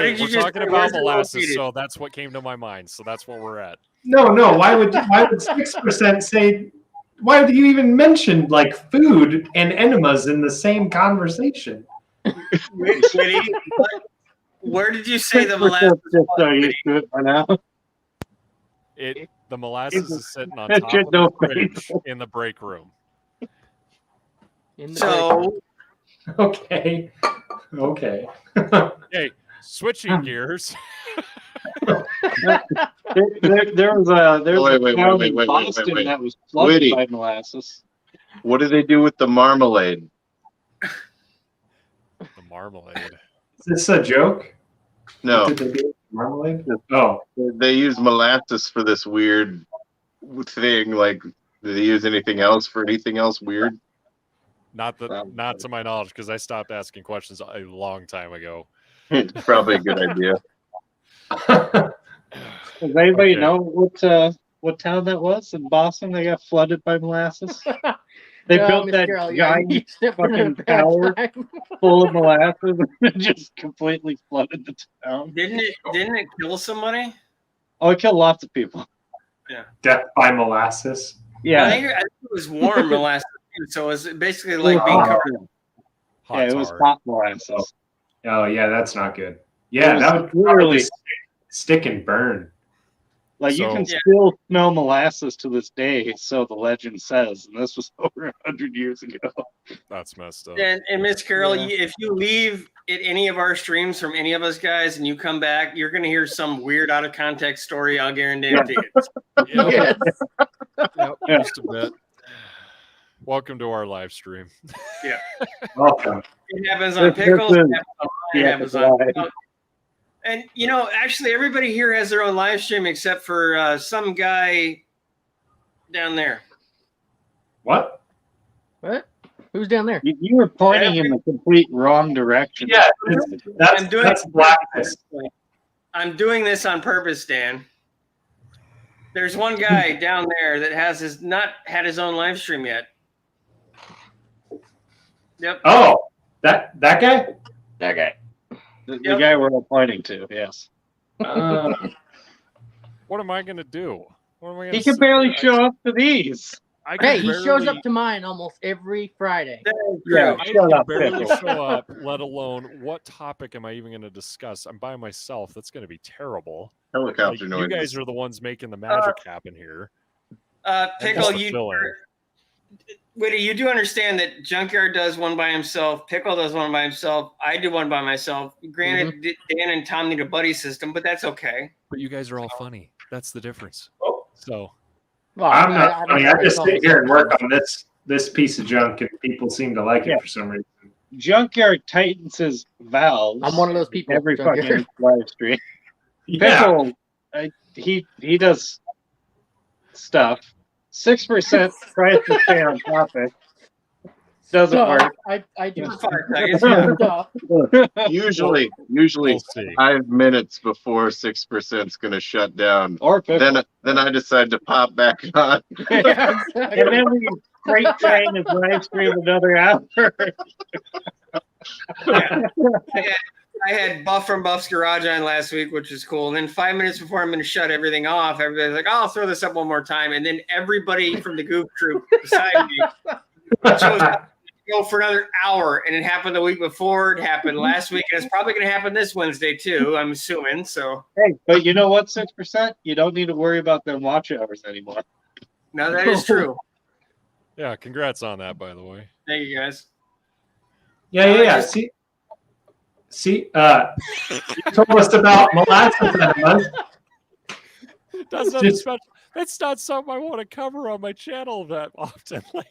E: did you
D: we're
E: just
D: talking
E: say?
D: about
E: Where's it
D: molasses,
E: located?
D: so that's what came to my mind. So that's what we're at.
C: No. Why would 6% say? Why would you even mention like food and enemas in the same conversation?
E: Witty, where did you say the molasses
A: just so
E: was?
A: used to it by now.
D: The molasses is sitting on
A: That
D: top
A: shit
D: of
A: don't
D: the fridge in the break room.
B: In the
E: So
C: Okay.
D: Hey, switching gears.
A: There was a
F: Wait,
A: town
F: wait,
A: in
F: wait,
A: Boston
F: wait.
A: that was flooded
F: Witty.
A: by molasses.
F: What do they do with the marmalade?
D: The marmalade.
C: Is this a joke?
F: No,
C: What did they do with marmalade? Oh,
F: they use molasses for this weird thing. Like, do they use anything else for anything else weird?
D: Not to my knowledge, because I stopped asking questions a long time ago.
F: Probably a good idea.
A: Does anybody
D: Okay.
A: know what town that was in Boston? They got flooded by molasses. They built
B: Miss
A: that
B: Carroll, yeah,
A: giant
B: you stepped in a
A: fucking
B: bad
A: tower
B: time.
A: full of molasses and just completely flooded the town.
E: didn't it kill somebody?
A: Oh, it killed lots of people.
C: death by molasses.
A: Yeah,
E: I think it was warm molasses, too, so it was basically like being covered.
D: Hot
A: yeah, it was
D: tar.
A: hot molasses.
C: Oh yeah, that's not good. Yeah,
A: It
C: that
A: was
C: would probably
A: literally-
C: just stick and burn.
A: Like you
D: So-
A: can
E: Yeah.
A: still smell molasses to this day, so the legend says, and this was over 100 years ago.
D: That's messed up.
E: And Miss Carol,
B: Yeah.
E: if you leave at any of our streams from any of us guys and you come back, you're going to hear some weird out of context story. I'll guarantee it.
D: Yep,
B: Yes.
D: yep,
A: Yeah.
D: just a bit. Welcome to our live stream.
C: Welcome.
E: It happens on
A: This
E: Pickles.
A: is-
E: It happens on mine, it
A: yeah,
E: happens
A: live.
E: on. And actually, everybody here has their own live stream except for some guy down there.
C: What?
B: What? Who's down there?
A: You were pointing in the complete wrong direction.
C: Yeah, that's
E: I'm doing-
C: that's Blacklist.
E: I'm doing this on purpose, Dan. There's one guy down there that has not had his own live stream yet. Yep.
C: Oh, that guy.
A: That guy. The
E: Yep.
A: guy we're all pointing to, yes.
D: What am I gonna do? What am I gonna
A: He can
D: sit
A: barely
D: there?
A: show up to these.
D: I can
B: Hey, he shows
D: barely-
B: up to mine almost every Friday.
A: Yeah,
D: I
A: shut
D: can
A: up,
D: barely
A: Pickle.
D: show up, let alone what topic am I even going to discuss? I'm by myself. That's going to be terrible. Like,
F: Helicopter
D: you
F: noises.
D: guys are the ones making the magic happen here.
E: Pickle,
D: Just the
E: you,
D: filler.
E: Witty, you do understand that Junkyard does one by himself, Pickle does one by himself, I do one by myself. Granted, Dan and Tom need a buddy system, but that's okay.
D: But you guys are all funny. That's the difference.
C: Oh.
D: So
B: Well,
C: I'm not
B: don't
C: funny.
B: think
C: I just
B: call
C: sit here and
B: myself
C: work on this piece of junk, and people seem to like it
A: Yeah.
C: for some reason.
A: Junkyard tightens his valves.
B: I'm one of those people.
A: Every
B: Junkyard.
A: fucking live stream.
C: Yeah.
A: Pickle, he does stuff. 6% tries to stay on topic. Doesn't
B: Duh,
A: work.
B: I do.
E: 5 seconds.
B: Duh.
F: Usually
D: we'll see.
F: 5 minutes before 6% is going to shut down.
A: Or Pickle.
F: Then I decide to pop back on.
B: Yeah,
A: And
B: exactly.
A: then we freight train his live stream another hour.
E: I had Buff from Buff's Garage on last week, which is cool. And then 5 minutes before I'm going to shut everything off, everybody's like, oh, I'll throw this up one more time. And then everybody from the Goof Troop beside me chose to go for another hour. And it happened the week before. It happened last week. And it's probably going to happen this Wednesday, too, I'm assuming. So,
A: Hey, but you know what, 6%? You don't need to worry about them watch hours anymore.
E: no, that is true.
D: Yeah, congrats on that, by the way.
E: Thank you, guys.
C: Yeah. See, you told us about molasses enemas.
D: That's not,
C: Just-
D: that's not something I want to cover on my channel that often. Like,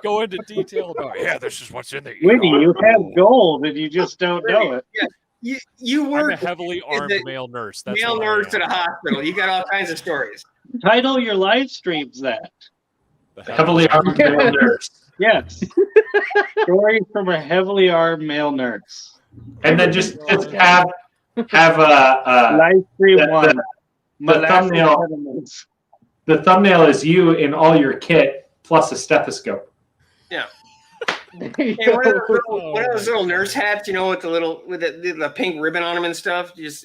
D: go into detail about, yeah, this is what's in the
A: Winnie, you
D: ER.
A: have gold and you just don't know it.
E: You
D: I'm
E: work
D: a heavily armed
E: the
D: male nurse. That's
E: male
D: what I
E: nurse
D: am.
E: at a hospital. You got all kinds of stories.
A: Title your live streams that.
D: The
C: Heavily armed male nurse.
A: Yes. Stories from a heavily armed male nurse.
C: And then just have a
A: Live stream
C: the-
A: one.
C: the
A: Molasses
C: thumbnail-
A: enemas.
C: the thumbnail is you in all your kit plus a stethoscope.
E: Yeah.
B: There you
E: Hey, one of
B: go.
E: one of those little nurse hats, with the pink ribbon on them and stuff. Just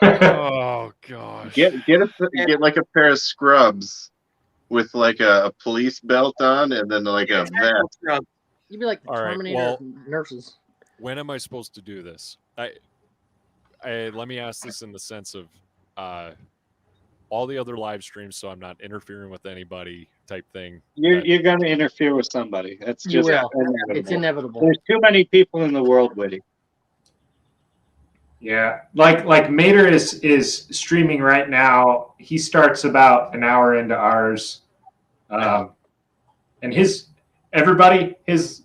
D: Oh gosh.
F: Get like a pair of scrubs with like a police belt on and then like a vest.
B: You'd be like the
D: All right,
B: Terminator
D: well-
B: of nurses.
D: When am I supposed to do this? Let me ask this in the sense of all the other live streams, so I'm not interfering with anybody type thing.
A: You're going to interfere with somebody. That's
B: You
A: just
B: will.
A: inevitable.
B: It's inevitable.
A: There's too many people in the world, Witty.
C: Yeah, like Mater is streaming right now. He starts about an hour into ours, and his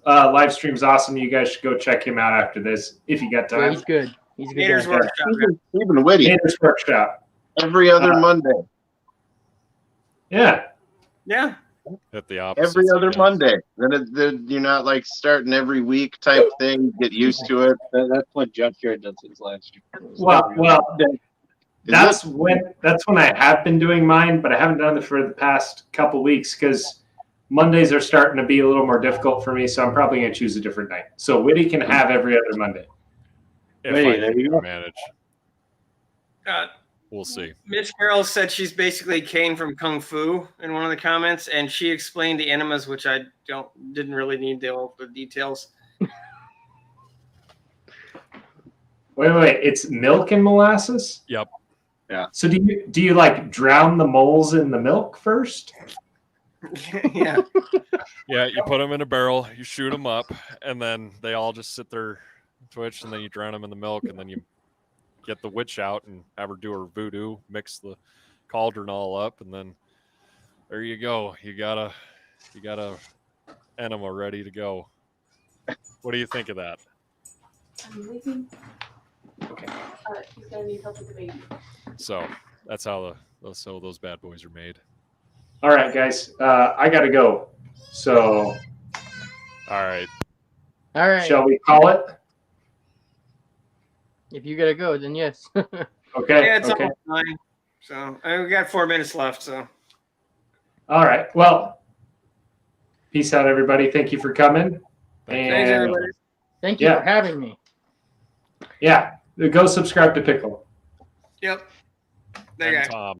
C: live stream's awesome. You guys should go check him out after this if you got
B: Yeah,
C: time.
B: he's good. He's a good.
E: Gator's
B: guy.
E: Workshop.
F: Even Witty.
C: Mater's Workshop.
F: Every other Monday.
C: Yeah,
E: Yeah.
D: At the opposite.
F: Every other Monday. Then you're not like starting every week type thing. Get used to it.
A: That's when Junkyard does his live stream.
C: well,
F: Is
C: that's when I have been doing mine, but I haven't done it for the past couple weeks because Mondays are starting to be a little more difficult for me. So I'm probably going to choose a different night. So Witty can have every other Monday.
D: If
A: Hey,
D: I
A: there
D: can
A: you go.
D: manage. We'll see.
E: Miss Carol said she's basically Kane from Kung Fu in one of the comments, and she explained the enemas, which I didn't really need all the details.
C: Wait. It's milk and molasses?
D: Yep.
C: So do you like drown the moles in the milk first?
E: Yeah.
D: Yeah, you put them in a barrel, you shoot them up, and then they all just sit there, twitch, and then you drown them in the milk, and then you get the witch out and have her do her voodoo, mix the cauldron all up, and then there you go. You got a enema ready to go. What do you think of that?
G: I'm leaving.
C: Okay.
G: He's gonna need help with the baby.
D: So that's how those bad boys are made.
C: All right, guys. I got to go. So
D: All right.
B: All right.
C: shall we call it?
B: If you gotta go, then yes.
C: Okay.
E: Yeah, it's
C: okay.
E: all fine. So we got 4 minutes left. So
C: All right. Well, peace out, everybody. Thank you for coming.
E: thanks,
C: And
E: everybody.
B: Thank you
C: Yeah.
B: for having me.
C: yeah, go subscribe to Pickle.
E: Yep. There you
D: And
E: go.
D: Tom.